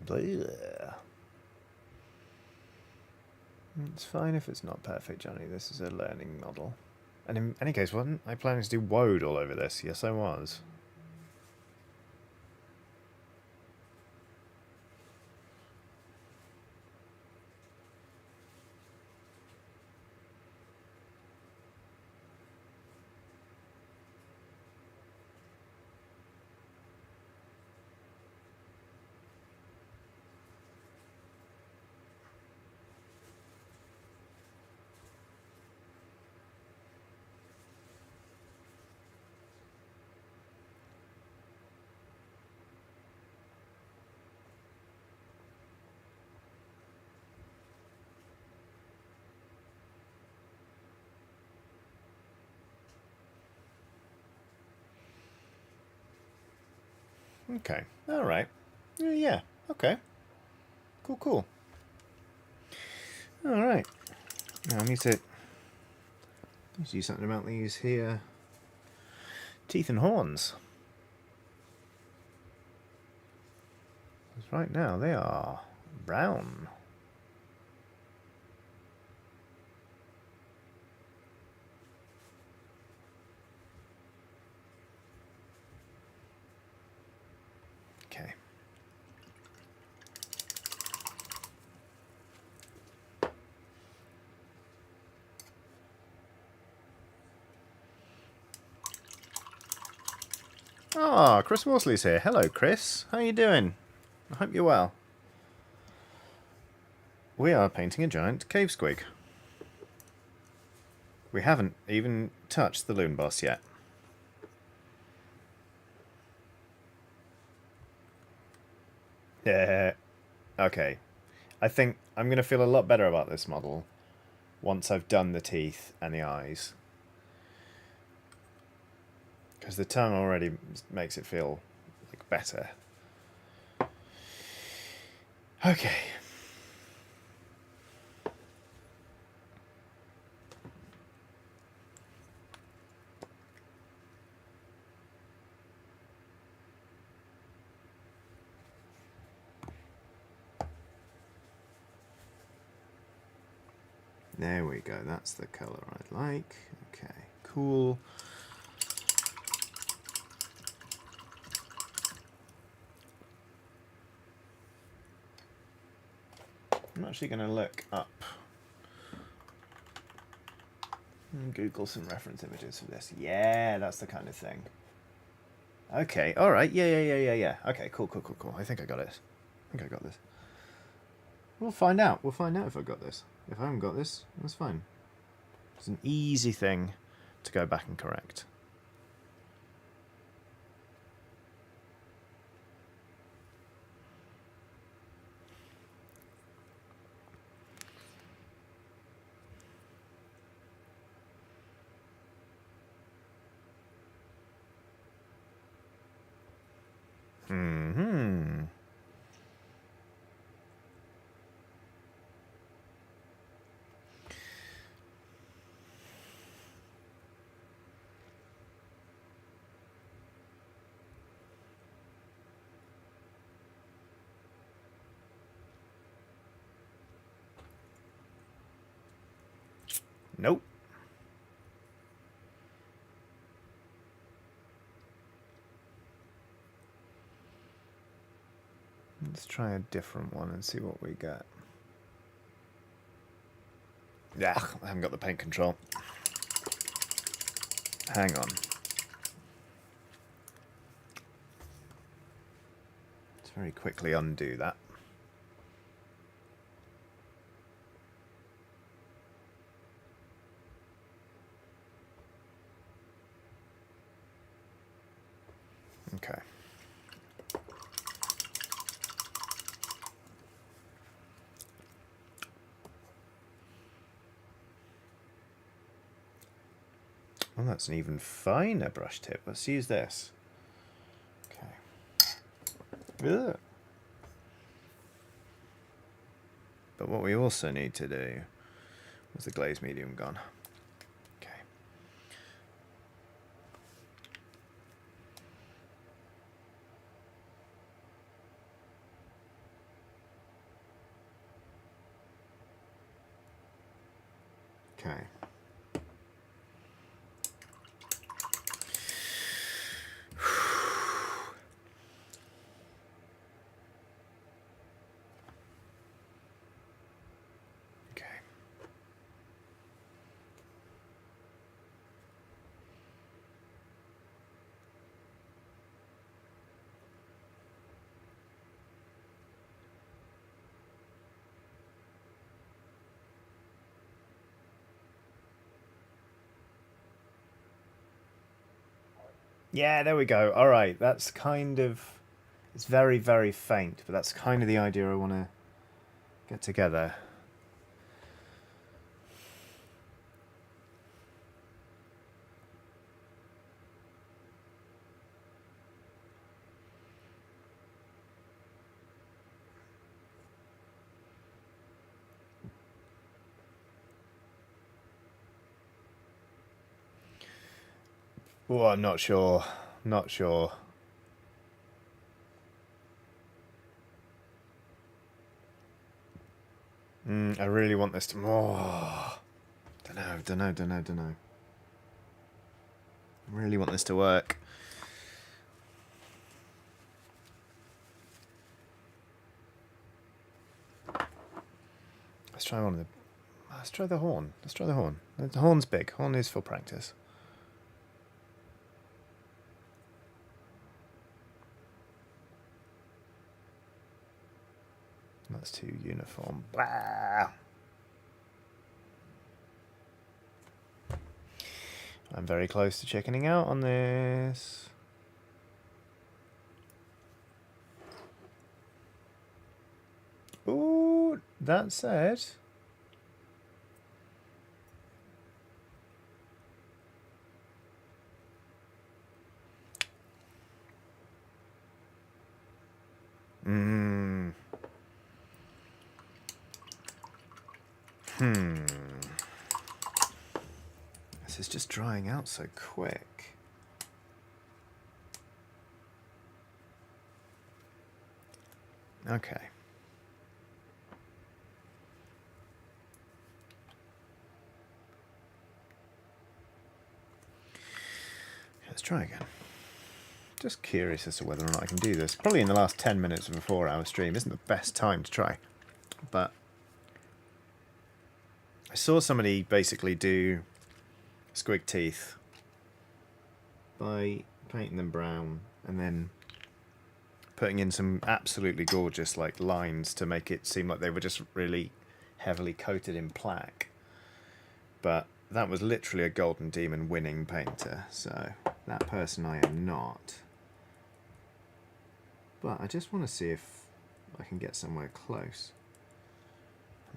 Blech. It's fine if it's not perfect, Johnny. This is a learning model. And in any case, wasn't I planning to do woad all over this? Yes, I was. Okay. All right. Yeah. Okay. Cool. All right. Now I need to do something about these here teeth and horns. Because right now they are brown. Okay. Ah, Chris Worsley's here. Hello, Chris. How you doing? I hope you're well. We are painting a giant cave squig. We haven't even touched the Loonboss yet. Yeah. Okay. I think I'm going to feel a lot better about this model once I've done the teeth and the eyes. Because the tongue already makes it feel like better. Okay. There we go. That's the colour I like. Okay, cool. I'm actually going to look up and Google some reference images for this. Yeah, that's the kind of thing. Okay, alright. Yeah. Okay, cool. I think I got it. I think I got this. We'll find out. We'll find out if I got this. If I haven't got this, that's fine. It's an easy thing to go back and correct. Mm-hmm. Nope. Let's try a different one and see what we get. Yeah, I haven't got the paint control. Hang on. Let's very quickly undo that. Okay. Well, that's an even finer brush tip. Let's use this. Okay. Ugh. But what we also need to do... Where's the glaze medium gone? Okay. Okay. Yeah, there we go. All right, that's kind of... It's very, very faint, but that's kind of the idea I want to get together. Oh, I'm not sure. Not sure. I really want this to... Oh, don't know. I really want this to work. Let's try one of the... Let's try the horn. Let's try the horn. The horn's big. Horn is for practice. That's too uniform. Blah. I'm very close to chickening out on this. Ooh, that said... This is just drying out so quick. Okay. Let's try again. Just curious as to whether or not I can do this. Probably in the last 10 minutes of a 4-hour stream isn't the best time to try. But I saw somebody basically do squig teeth by painting them brown and then putting in some absolutely gorgeous like lines to make it seem like they were just really heavily coated in plaque. But that was literally a Golden Demon winning painter, so that person I am not. But I just want to see if I can get somewhere close.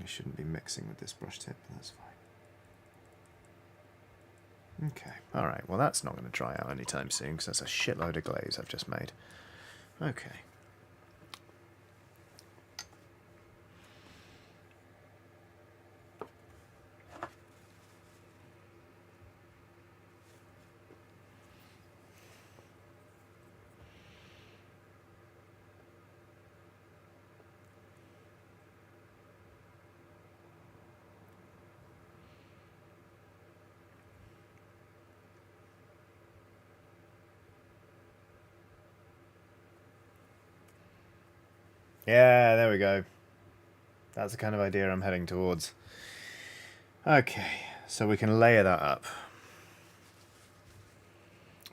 I shouldn't be mixing with this brush tip, but that's fine. Okay, alright, well that's not going to dry out anytime soon because that's a shitload of glaze I've just made. Okay. Yeah, there we go. That's the kind of idea I'm heading towards. Okay, so we can layer that up.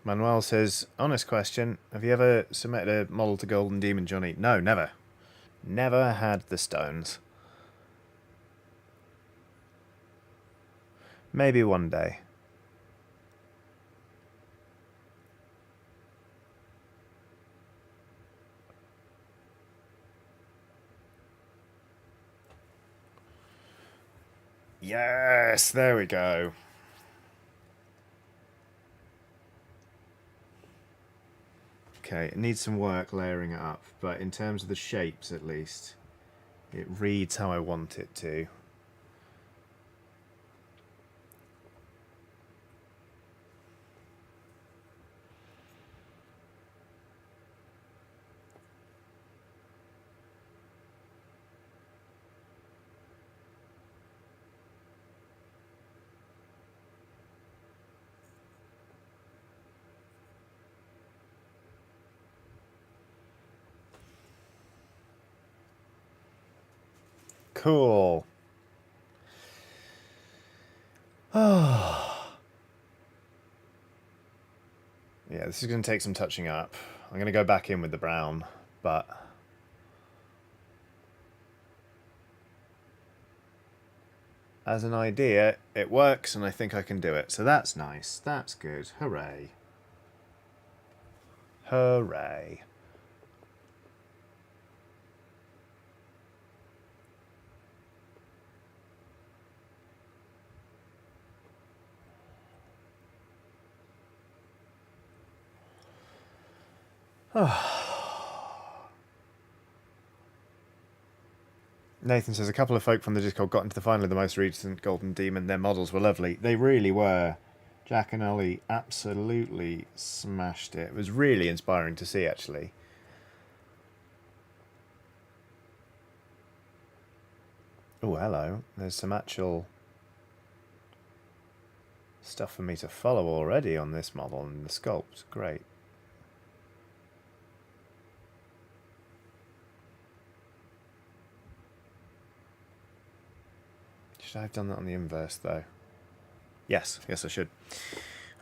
Manuel says, honest question, have you ever submitted a model to Golden Demon, Johnny? No, never. Never had the stones. Maybe one day. Yes, there we go. Okay, it needs some work layering it up, but in terms of the shapes at least, it reads how I want it to. Cool. Oh. Yeah, this is going to take some touching up. I'm going to go back in with the brown, but as an idea, it works and I think I can do it. So that's nice. That's good. Hooray. Hooray. Nathan says, a couple of folk from the Discord got into the final of the most recent Golden Demon. Their models were lovely. They really were. Jack and Ollie absolutely smashed it. It was really inspiring to see, actually. Oh, hello. There's some actual stuff for me to follow already on this model, and the sculpt. Great. Should I have done that on the inverse, though? Yes, I should.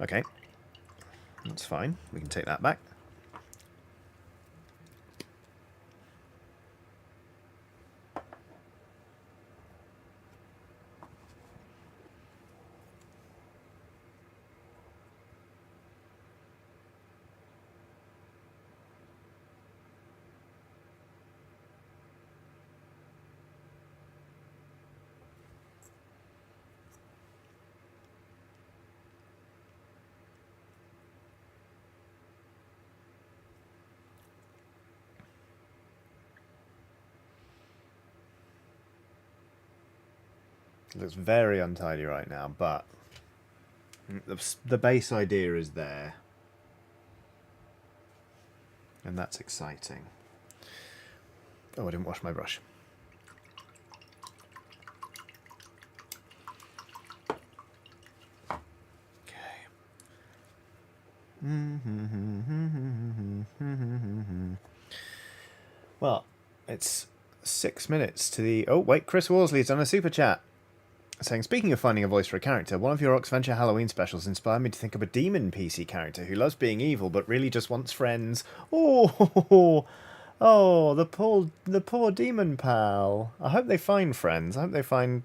Okay. That's fine. We can take that back. It looks very untidy right now, but the base idea is there. And that's exciting. Oh, I didn't wash my brush. Okay. Well, it's 6 minutes to the... Oh, wait, Chris Worsley's done a super chat. Saying, speaking of finding a voice for a character, one of your Oxventure Halloween specials inspired me to think of a demon PC character who loves being evil but really just wants friends. Oh, oh, the poor demon pal. I hope they find friends. I hope they find,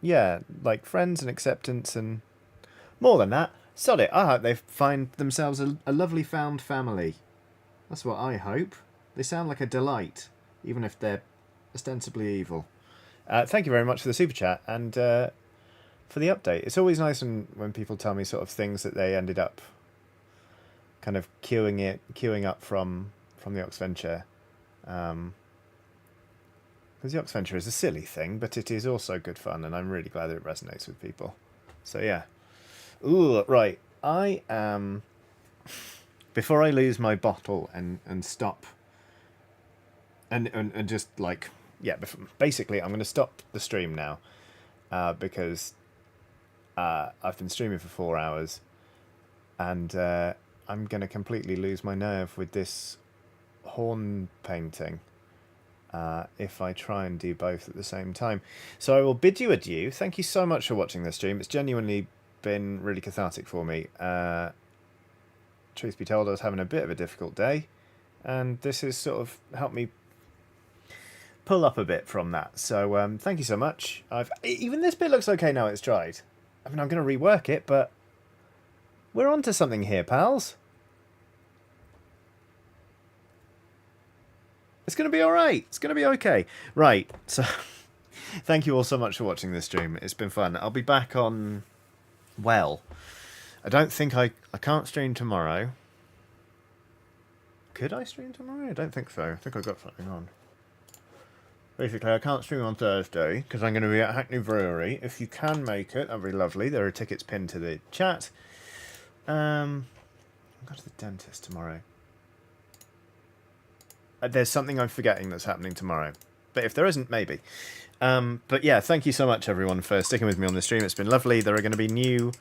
yeah, like friends and acceptance and more than that. Sod it. I hope they find themselves a lovely found family. That's what I hope. They sound like a delight, even if they're ostensibly evil. Thank you very much for the super chat and for the update. It's always nice when people tell me sort of things that they ended up kind of queuing up from the Oxventure. Because the Oxventure is a silly thing, but it is also good fun, and I'm really glad that it resonates with people. So yeah. Ooh, right. I am... Before I lose my bottle and stop... And just like... Yeah, basically, I'm going to stop the stream now because I've been streaming for 4 hours and I'm going to completely lose my nerve with this horn painting. if I try and do both at the same time. So I will bid you adieu. Thank you so much for watching this stream. It's genuinely been really cathartic for me. Truth be told, I was having a bit of a difficult day, and this has sort of helped me pull up a bit from that. So thank you so much. Even this bit looks okay now it's dried. I mean, I'm going to rework it, but we're on to something here, pals. It's going to be all right. It's going to be okay. Right, so thank you all so much for watching this stream. It's been fun. I'll be back on, well, I don't think I can't stream tomorrow. Could I stream tomorrow? I don't think so. I think I've got something on. Basically, I can't stream on Thursday because I'm going to be at Hackney Brewery. If you can make it, that'd be lovely. There are tickets pinned to the chat. I'll go to the dentist tomorrow. There's something I'm forgetting that's happening tomorrow. But if there isn't, maybe. But yeah, thank you so much, everyone, for sticking with me on the stream. It's been lovely. There are going to be new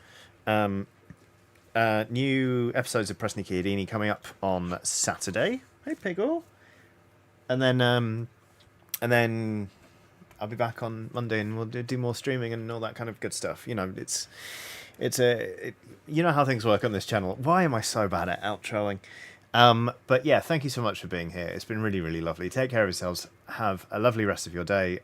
episodes of Preston Chiodini coming up on Saturday. Hey, Piggle. And then I'll be back on Monday, and we'll do more streaming and all that kind of good stuff. You know, you know how things work on this channel. Why am I so bad at outroing? But yeah, thank you so much for being here. It's been really, really lovely. Take care of yourselves. Have a lovely rest of your day.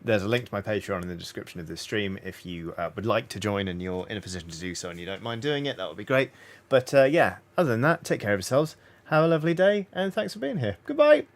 There's a link to my Patreon in the description of this stream. If you would like to join and you're in a position to do so and you don't mind doing it, that would be great. But yeah, other than that, take care of yourselves. Have a lovely day, and thanks for being here. Goodbye.